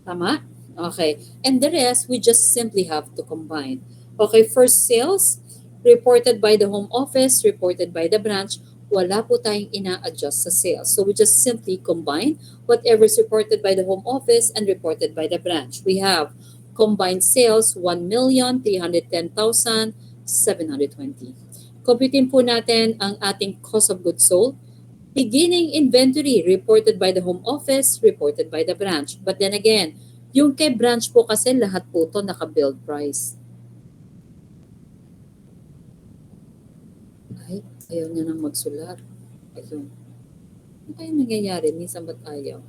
Tama? Okay. And the rest, we just simply have to combine. Okay, first sales, reported by the home office, reported by the branch, wala po tayong ina-adjust sa sales. So we just simply combine whatever is reported by the home office and reported by the branch. We have combined sales, 1,310,720. Computin po natin ang ating cost of goods sold. Beginning inventory reported by the home office, reported by the branch. But then again, yung kay branch po kasi lahat po to naka-build price. Ay, ayaw niya nang magsulat. Ayun. Ano kaya nangyayari? Minsan ba't ayaw?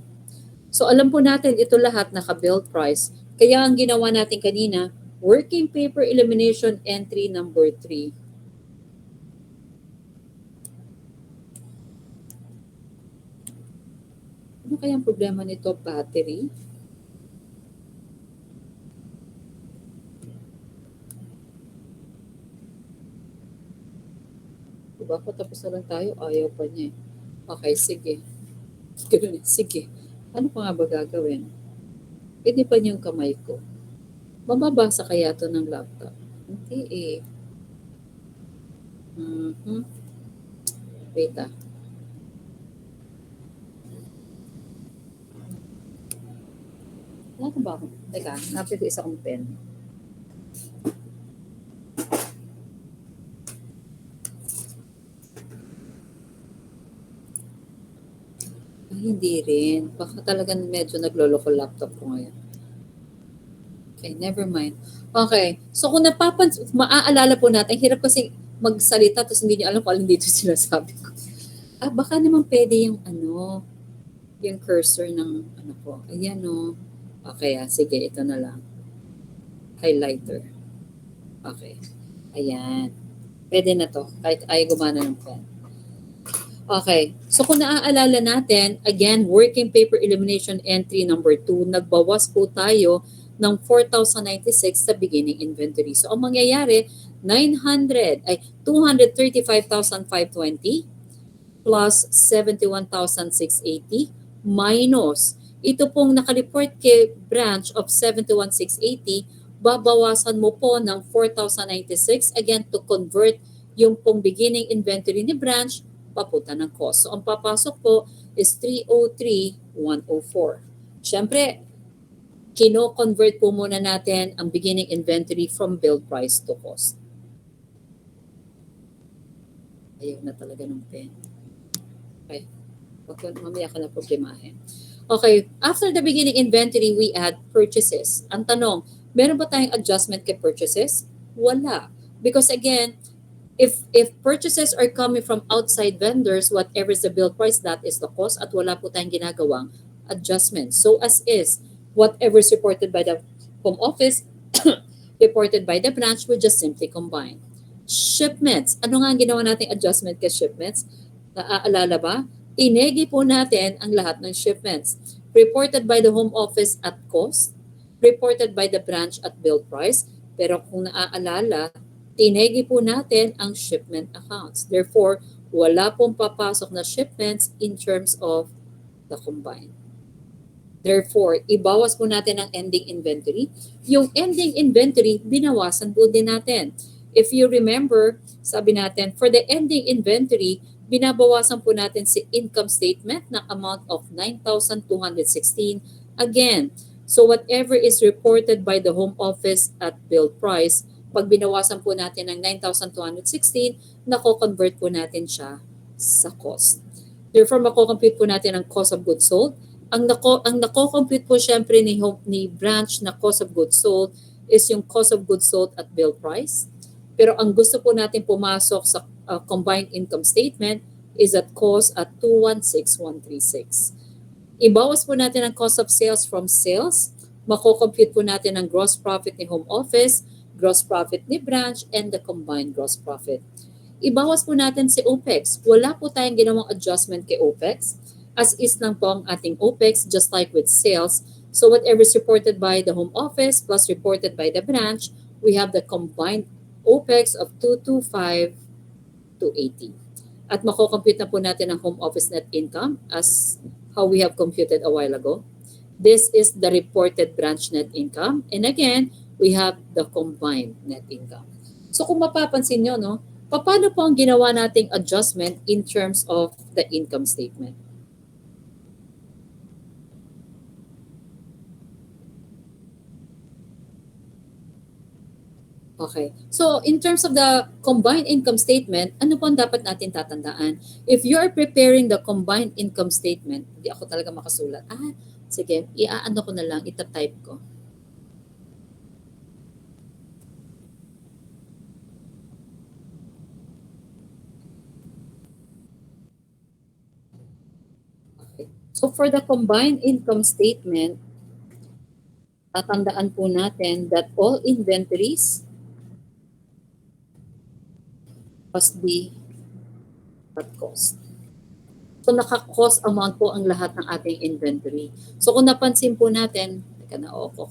So alam po natin, ito lahat naka-build price. Kaya ang ginawa natin kanina, working paper elimination entry number 3. Ano kaya ang problema nito? Battery? Diba? Patapos na lang tayo, ayaw pa niya eh. Okay, sige. Sige. Ano pa nga ba gagawin? Pwede pa niyong kamay ko. Mababasa kaya to ng laptop? Hindi eh. Wait ah. Wala ba ako? Teka, napin ko isa kong pen. Hindi rin. Baka talagang medyo nagloloko laptop ko ngayon. Okay, never mind. Okay, so kung maaalala po natin, hirap kasi magsalita tapos hindi niyo alam kung alin dito sinasabi ko. Baka naman pwede yung yung cursor ng ko. Ayan o. Okay, sige, ito na lang. Highlighter. Okay. Ayan. Pwede na to, kahit ay gumana ng pen. Okay. So kung naaalala natin, again, working paper elimination entry number 2, nagbawas po tayo ng 4,096 sa beginning inventory. So ang mangyayari, 235,520 plus 71,680 minus ito pong nakareport kay branch of 71,680, babawasan mo po ng 4,096 again to convert yung pong beginning inventory ni branch papunta ng cost. So ang papasok po is 303,104. Siyempre, kino-convert po muna natin ang beginning inventory from build price to cost. Ayaw na talaga ng pen. Okay. Mamaya ka na problemahin. Okay, after the beginning inventory, we add purchases. Ang tanong, meron ba tayong adjustment kay purchases? Wala. Because again, if purchases are coming from outside vendors, whatever is the bill price, that is the cost at wala po tayong ginagawang adjustment. So as is, whatever is reported by the home office, reported by the branch, we just simply combine. Shipments. Ano nga ang ginawa nating adjustment kay shipments? Naaalala ba? Tinegi po natin ang lahat ng shipments. Reported by the home office at cost, reported by the branch at bill price. Pero kung naaalala, tinegi po natin ang shipment accounts. Therefore, wala pong papasok na shipments in terms of the combined. Therefore, ibawas po natin ang ending inventory. Yung ending inventory, binawasan po din natin. If you remember, sabi natin, for the ending inventory, binabawasan po natin si income statement na amount of 9,216. Again, so whatever is reported by the home office at bill price, pag binawasan po natin ng 9,216, nako-convert po natin siya sa cost. Therefore, mako-compute po natin ang cost of goods sold. Ang nako-compute po syempre ni branch na cost of goods sold is yung cost of goods sold at bill price. Pero ang gusto po natin pumasok sa combined income statement is at cost at 216,136. Ibawas po natin ang cost of sales from sales. Mako-compute po natin ang gross profit ni home office, gross profit ni branch, and the combined gross profit. Ibawas po natin si OPEX. Wala po tayong ginawang adjustment kay OPEX. As is lang po ang ating OPEX, just like with sales. So whatever is reported by the home office plus reported by the branch, we have the combined OPEX of 225,280. At mako-compute na po natin ang home office net income as how we have computed a while ago. This is the reported branch net income. And again, we have the combined net income. So kung mapapansin nyo, no, paano po ang ginawa nating adjustment in terms of the income statement? Okay. So, in terms of the combined income statement, ano po ang dapat natin tatandaan? If you are preparing the combined income statement, hindi ako talaga makasulat. Sige, iaano ko na lang, itatype ko. Okay. So, for the combined income statement, tatandaan po natin that all inventories must be at cost. So naka-cost amount po ang lahat ng ating inventory. So kung napansin po natin, teka na, ako.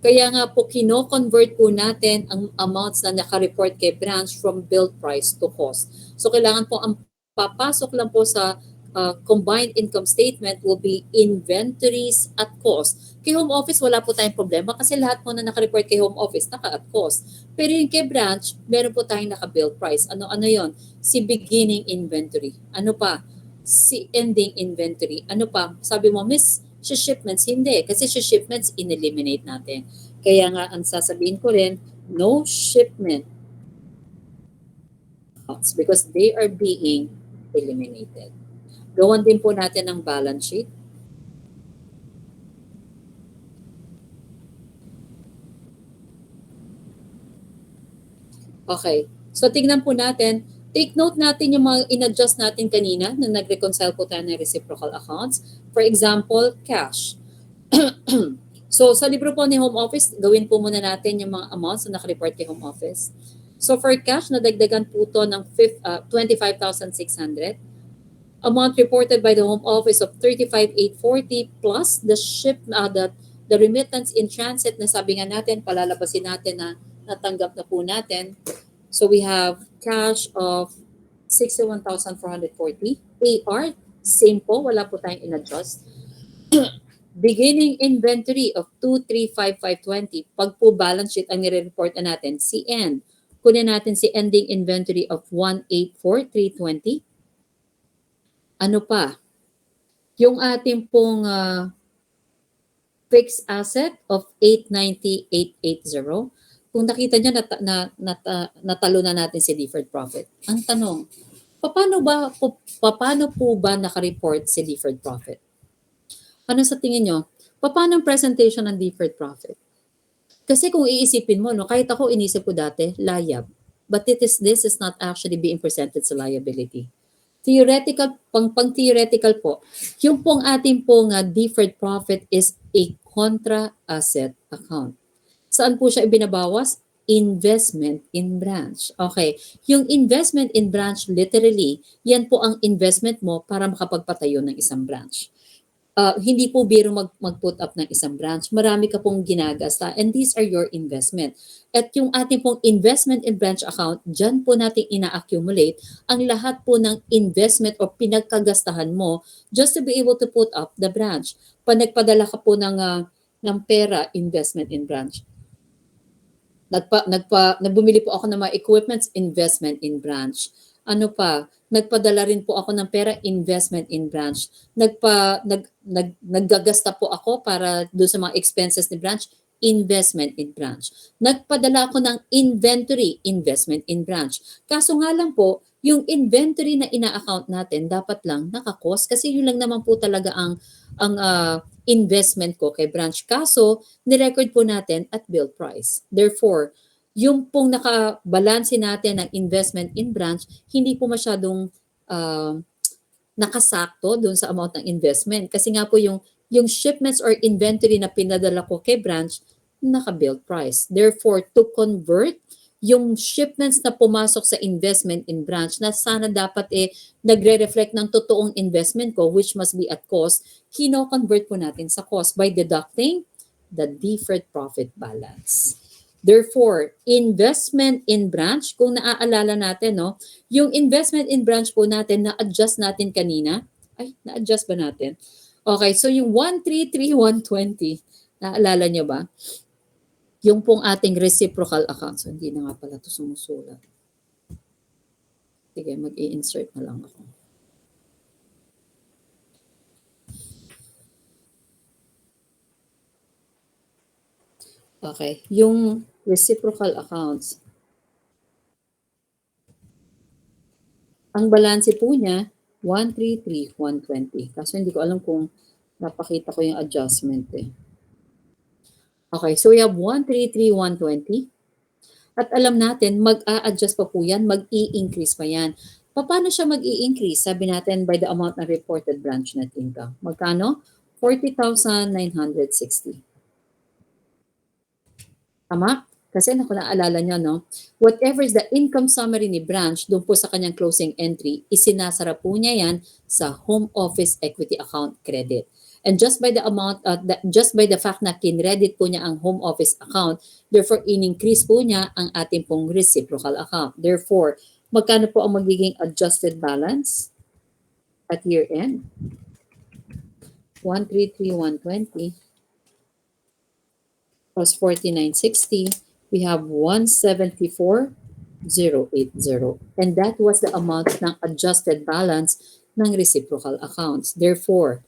Kaya nga po kino-convert po natin ang amounts na naka-report kay branch from bill price to cost. So kailangan po ang papasok lang po sa combined income statement will be inventories at cost. Kay home office, wala po tayong problema kasi lahat po na naka-report kay home office, naka at cost. Pero yung kay branch, meron po tayong naka-bill price. Ano yon? Si beginning inventory. Ano pa? Si ending inventory. Ano pa? Sabi mo, Miss, si shipments, hindi. Kasi si shipments, in-eliminate natin. Kaya nga, ang sasabihin ko rin, no shipment because they are being eliminated. Gawan din po natin ang balance sheet. Okay. So, tignan po natin. Take note natin yung mga in-adjust natin kanina na nag-reconcile po tayo ng reciprocal accounts. For example, cash. So, sa libro po ni Home Office, gawin po muna natin yung mga amounts na nakareport kay Home Office. So, for cash, nadagdagan po to ng 25,600. Amount reported by the Home Office of 35,840 plus the remittance in transit na sabi nga natin, palalabasin natin na natanggap na po natin. So we have cash of 61,440. AR, same po, wala po tayong in-adjust. Beginning inventory of 235,520. Pag po balance sheet ang nire-report na natin, CN. Kunin natin si ending inventory of 184,320. Ano pa? Yung ating pong fixed asset of 890,880. Kung nakita niyo natalo na natin si deferred profit. Ang tanong, paano po ba naka-report si deferred profit? Ano sa tingin niyo? Paano ang presentation ng deferred profit? Kasi kung iisipin mo, no, kahit ako inisip ko dati, layab. But this is not actually being presented sa liability. Theoretical, pang theoretical po, yung pong ating pong deferred profit is a contra asset account. Saan po siya ibinabawas? Investment in branch. Okay. Yung investment in branch, literally, yan po ang investment mo para makapagpatayo ng isang branch. Hindi po biro mag-put up ng isang branch. Marami ka pong ginagasta and these are your investment. At yung ating pong investment in branch account, dyan po natin ina-accumulate ang lahat po ng investment o pinagkagastahan mo just to be able to put up the branch. Pag nagpadala ka po ng pera, investment in branch. Nagbumili po ako ng mga equipments, investment in branch. Ano pa? Nagpadala rin po ako ng pera, investment in branch. Naggagasta po ako para doon sa mga expenses ni branch, investment in branch. Nagpadala ako ng inventory, investment in branch. Kaso nga lang po, yung inventory na ina-account natin dapat lang naka-cost kasi yun lang naman po talaga ang investment ko kay branch. Kaso, nirecord po natin at bill price. Therefore, yung pong nakabalanse natin ng investment in branch, hindi po masyadong nakasakto doon sa amount ng investment. Kasi nga po yung shipments or inventory na pinadala ko kay branch, naka-bill price. Therefore, to convert yung shipments na pumasok sa investment in branch na sana dapat nagre-reflect ng totoong investment ko which must be at cost, kino-convert po natin sa cost by deducting the deferred profit balance. Therefore, investment in branch, kung naaalala natin, no, yung investment in branch po natin, na-adjust natin kanina. Ay, na-adjust ba natin? Okay, so yung 133,120, naalala nyo ba? Yung pong ating reciprocal account. So, hindi na nga pala ito sumusulat. Sige, mag-i-insert na lang ako. Okay, yung reciprocal accounts, ang balanse po niya, 133,120. Kaso hindi ko alam kung napakita ko yung adjustment eh. Okay, so we have 133,120. At alam natin, mag-a-adjust pa po yan, mag-i-increase pa yan. Paano siya mag-i-increase? Sabi natin by the amount na reported branch net income. Magkano? 40,960. Tama? Kasi kung naalala nyo, no? Whatever is the income summary ni branch, doon po sa kanyang closing entry, isinasara po niya yan sa home office equity account credit. And just by the amount, just by the fact na kinredit po niya ang home office account, therefore, in-increase po niya ang ating pong reciprocal account. Therefore, magkano po ang magiging adjusted balance at year end? 133,120 plus 4960, we have 174,080. And that was the amount ng adjusted balance ng reciprocal accounts. Therefore,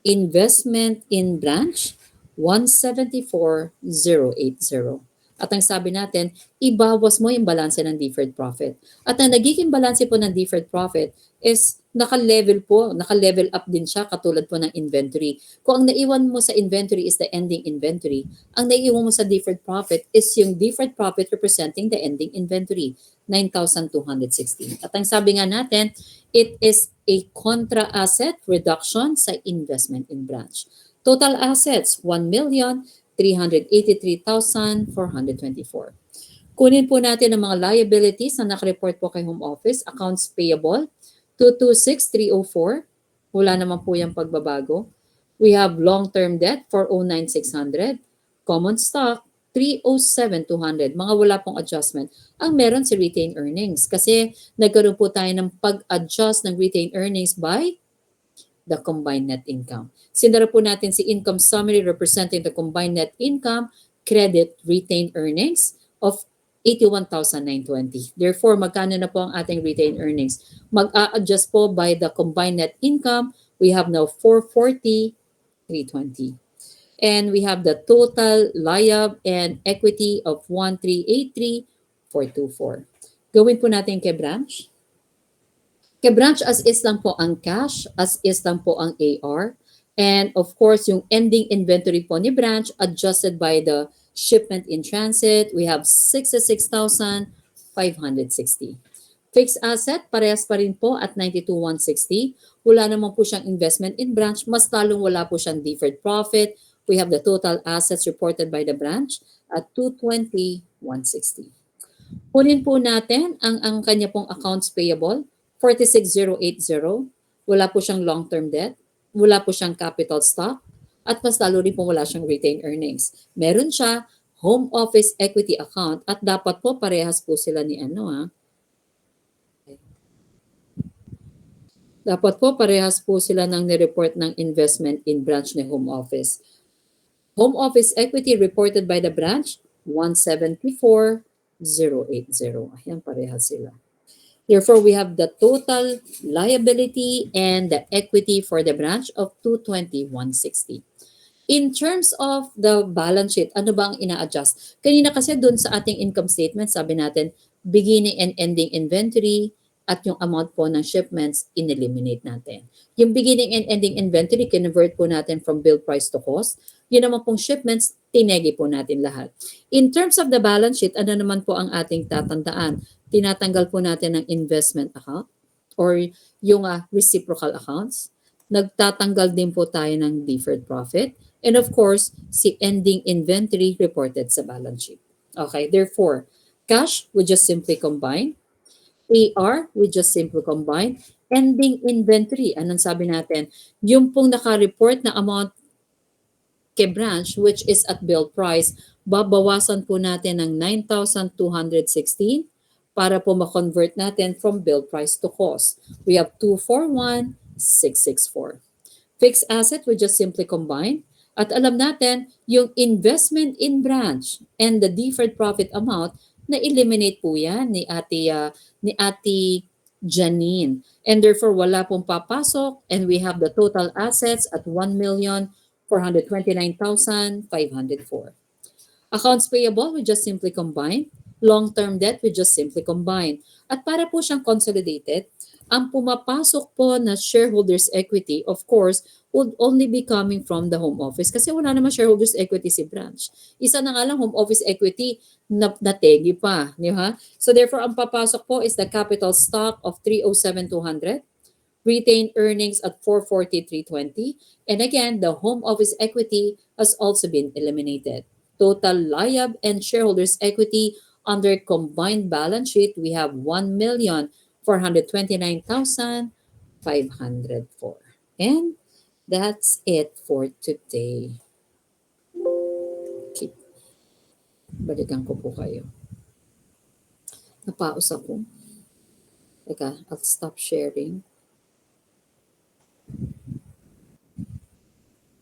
investment in branch, 174,080. At ang sabi natin, ibawas mo yung balanse ng deferred profit. At ang nagiging balanse po ng deferred profit is naka-level up din siya katulad po ng inventory. Kung ang naiwan mo sa inventory is the ending inventory, ang naiwan mo sa deferred profit is yung deferred profit representing the ending inventory, 9,260. At ang sabi nga natin, it is a contra asset reduction sa investment in branch. Total assets, 1,383,424. Kunin po natin ang mga liabilities na nakareport po kay Home Office. Accounts payable, 226,304. Wala naman po yung pagbabago. We have long-term debt, 409,600. Common stock, 307,200. Mga wala pong adjustment. Ang meron si retained earnings kasi nagkaroon po tayo ng pag-adjust ng retained earnings by the combined net income. Sinara po natin si income summary representing the combined net income, credit retained earnings of 81,920. Therefore, magkano na po ang ating retained earnings? Mag-a-adjust po by the combined net income. We have now 440,320. And we have the total liab and equity of 1,383,424. Gawin po natin kay branch. Kay branch, as is lang po ang cash, as is lang po ang AR. And of course, yung ending inventory po ni branch adjusted by the shipment in transit, we have 66,560. Fixed asset, parehas pa rin po at 92,160. Wala naman po siyang investment in branch, mas talong wala po siyang deferred profit, we have the total assets reported by the branch at 220,160. Kunin po natin ang kanya pong accounts payable, 46,080. Wala po siyang long-term debt, wala po siyang capital stock, at mas lalo rin po wala siyang retained earnings. Meron siya home office equity account at dapat po parehas po sila ni dapat po parehas po sila ng nireport ng investment in branch ni home office. Home office equity reported by the branch, 174,080. Ayan, parehas sila. Therefore, we have the total liability and the equity for the branch of 220,160. In terms of the balance sheet, ano ba ang ina-adjust? Kanina kasi dun sa ating income statement, sabi natin, beginning and ending inventory at yung amount po ng shipments, in-eliminate natin. Yung beginning and ending inventory, convert po natin from bill price to cost. Yun naman pong shipments, tinegi po natin lahat. In terms of the balance sheet, ano naman po ang ating tatandaan? Tinatanggal po natin ang investment account or yung reciprocal accounts. Nagtatanggal din po tayo ng deferred profit. And of course, si ending inventory reported sa balance sheet. Okay, therefore, cash, we just simply combine. AR, we just simply combine. Ending inventory, anong sabi natin? Yung pong naka-report na amount kay branch, which is at bill price, babawasan po natin ng 9,216 para po ma-convert natin from bill price to cost. We have 241,664. Fixed asset, we just simply combine. At alam natin, yung investment in branch and the deferred profit amount, na-eliminate po yan ni Ate Janine. And therefore, wala pong papasok and we have the total assets at 1,429,504. Accounts payable, we just simply combine. Long-term debt, we just simply combine. At para po siyang consolidated, ang pumapasok po na shareholders equity, of course, would only be coming from the home office kasi wala naman shareholders equity si branch. Isa na nga lang home office equity na nategi pa, di ba? So therefore, ang papasok po is the capital stock of 307,200, retained earnings at 443,320, and again, the home office equity has also been eliminated. Total liab and shareholders equity under combined balance sheet, we have 1,429,504. And that's it for today. Okay. Balikan ko po kayo. Napaus ako. Teka, I'll stop sharing.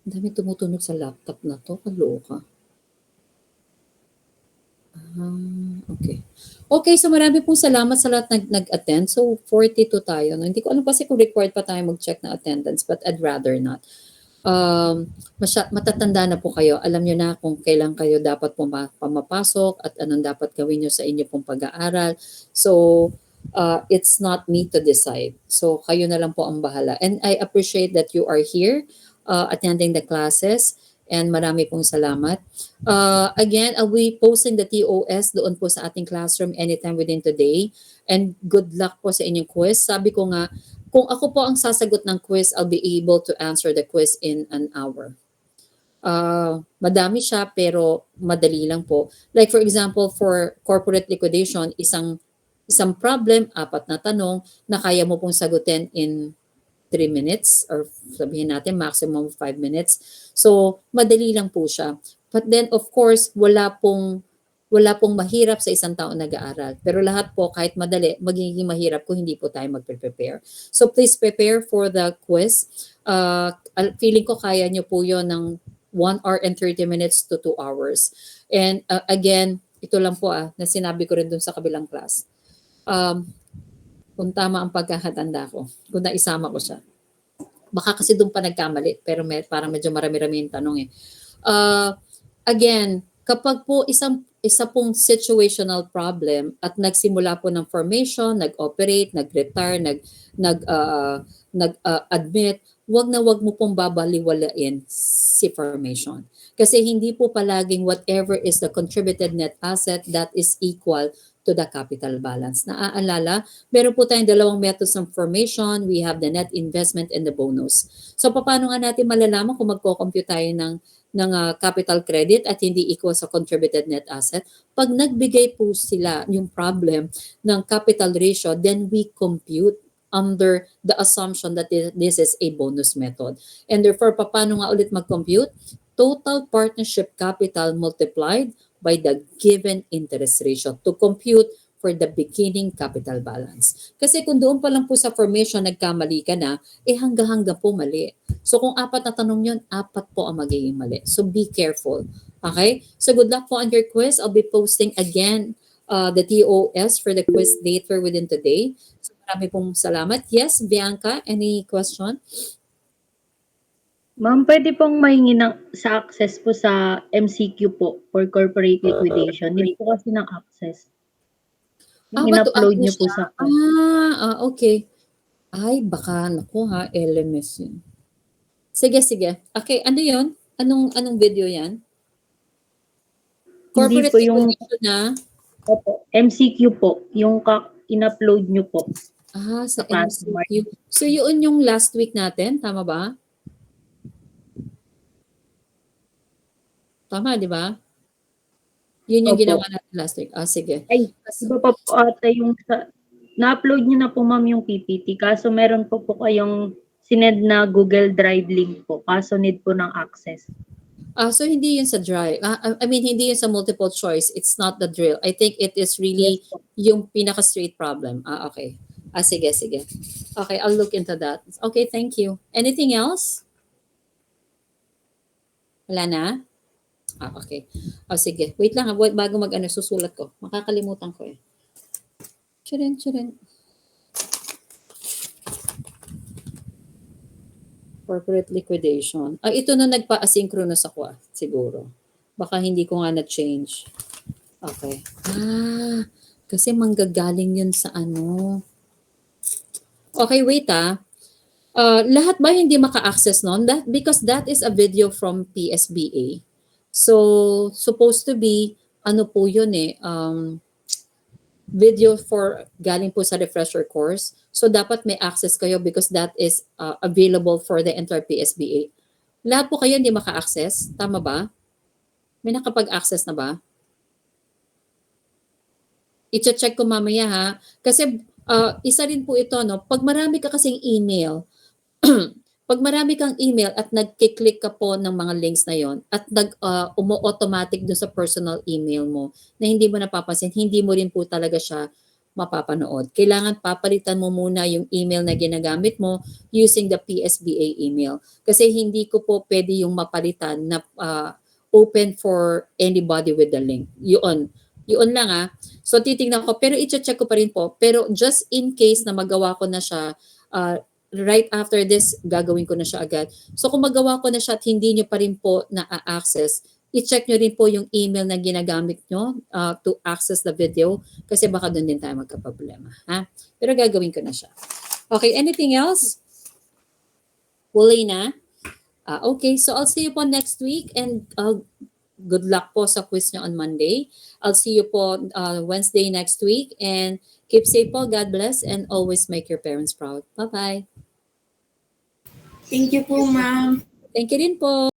Ang dami tumutunog sa laptop na to. Kaloka. Okay. Okay, so marami pong salamat sa lahat nag-attend. So, 42 tayo. No? Hindi ko alam kasi kung required pa tayo mag-check na attendance, but I'd rather not. Matatanda na po kayo. Alam nyo na kung kailan kayo dapat pumapasok at anong dapat gawin nyo sa inyo pong pag-aaral. So, it's not me to decide. So, kayo na lang po ang bahala. And I appreciate that you are here attending the classes. And marami pong salamat. Again, I'll be posting the TOS doon po sa ating classroom anytime within today. And good luck po sa inyong quiz. Sabi ko nga, kung ako po ang sasagot ng quiz, I'll be able to answer the quiz in an hour. Madami siya pero madali lang po. Like for example, for corporate liquidation, isang problem, 4 na tanong na kaya mo pong sagutin in 3 minutes or sabihin natin maximum 5 minutes. So, madali lang po siya. But then, of course, wala pong mahirap sa isang taong nag-aaral. Pero lahat po, kahit madali, magiging mahirap kung hindi po tayo magpe-prepare. So, please prepare for the quiz. Feeling ko kaya nyo po yon ng 1 hour and 30 minutes to 2 hours. And again, ito lang po na sinabi ko rin dun sa kabilang class. Kung tama ang pagkakatanda ko, kung naisama ko siya. Baka kasi doon pa nagkamali, pero parang medyo marami-rami yung tanong eh. Again, kapag po isa pong situational problem at nagsimula po ng formation, nag-operate, nag-retire, nag-admit, wag mo pong babaliwalain si formation. Kasi hindi po palaging whatever is the contributed net asset that is equal to the capital balance. Naaalala, meron po tayong dalawang methods ng formation. We have the net investment and the bonus. So, paano nga natin malalaman kung magko-compute tayo ng ng capital credit at hindi equal sa contributed net asset, pag nagbigay po sila yung problem ng capital ratio, then we compute under the assumption that this is a bonus method. And therefore, paano nga ulit mag-compute? Total partnership capital multiplied by the given interest ratio to compute for the beginning capital balance. Kasi kung doon pa lang po sa formation nagkamali ka na, hanggang-hangga po mali. So kung apat na tanong yun, apat po ang magiging mali. So be careful. Okay? So good luck po on your quiz. I'll be posting again the TOS for the quiz later within today. So marami pong salamat. Yes, Bianca, any question? Ma'am, pwede pong mahingi sa access po sa MCQ po for corporate liquidation. Need po kasi ng access. Yung Ba't in-upload ano niyo po siya? sa class. Okay. Ay, baka naku ha, LMS yun. Sige, sige. Okay, ano yun? Anong video yan? Hindi Corporate po yung liquidation na? opo, MCQ po, yung in-upload niyo po Sa sa class. MCQ. So yun yung last week natin, tama ba? Tama, di ba? Yun yung Opo. ginawa natin last week. Sige. Ay, iba pa po ata yung na-upload niyo na po ma'am yung PPT. Kaso meron po kayong sinend na Google Drive link po. Kaso need po ng access. So hindi yun sa drive. I mean, hindi yun sa multiple choice. It's not the drill. I think it is really yung pinaka-straight problem. Okay. Sige, sige. Okay, I'll look into that. Okay, thank you. Anything else? Wala na? Okay. Sige. Wait lang, bago susulat ko. Makakalimutan ko eh. Chirin, chirin. Corporate liquidation. Ito na nagpa-asynchronous ako siguro. Baka hindi ko nga na-change. Okay. Kasi manggagaling yun sa ano. Okay, wait lahat ba hindi maka-access nun? Because that is a video from PSBA. So, supposed to be, ano po yun video for galing po sa refresher course. So, dapat may access kayo because that is available for the entire PSBA. Lahat po kayo hindi maka-access? Tama ba? May nakapag-access na ba? I-check ko mamaya ha. Kasi isa rin po ito, no? Pag marami ka kasing email, pag marami kang email at nagkiklik ka po ng mga links na yon at umo-automatic doon sa personal email mo na hindi mo napapansin, hindi mo rin po talaga siya mapapanood. Kailangan papalitan mo muna yung email na ginagamit mo using the PSBA email. Kasi hindi ko po pwede yung mapalitan na open for anybody with the link. Yun lang So titingnan ko, pero i-check ko pa rin po. Pero just in case na magawa ko na siya, right after this, gagawin ko na siya agad. So kung magawa ko na siya at hindi nyo pa rin po na-access, i-check nyo rin po yung email na ginagamit nyo to access the video kasi baka doon din tayo magka-problema. Pero gagawin ko na siya. Okay, anything else? Wala na? Okay, so I'll see you po next week and good luck po sa quiz nyo on Monday. I'll see you po Wednesday next week and keep safe po. God bless and always make your parents proud. Bye-bye. Thank you po, ma'am. Thank you rin po.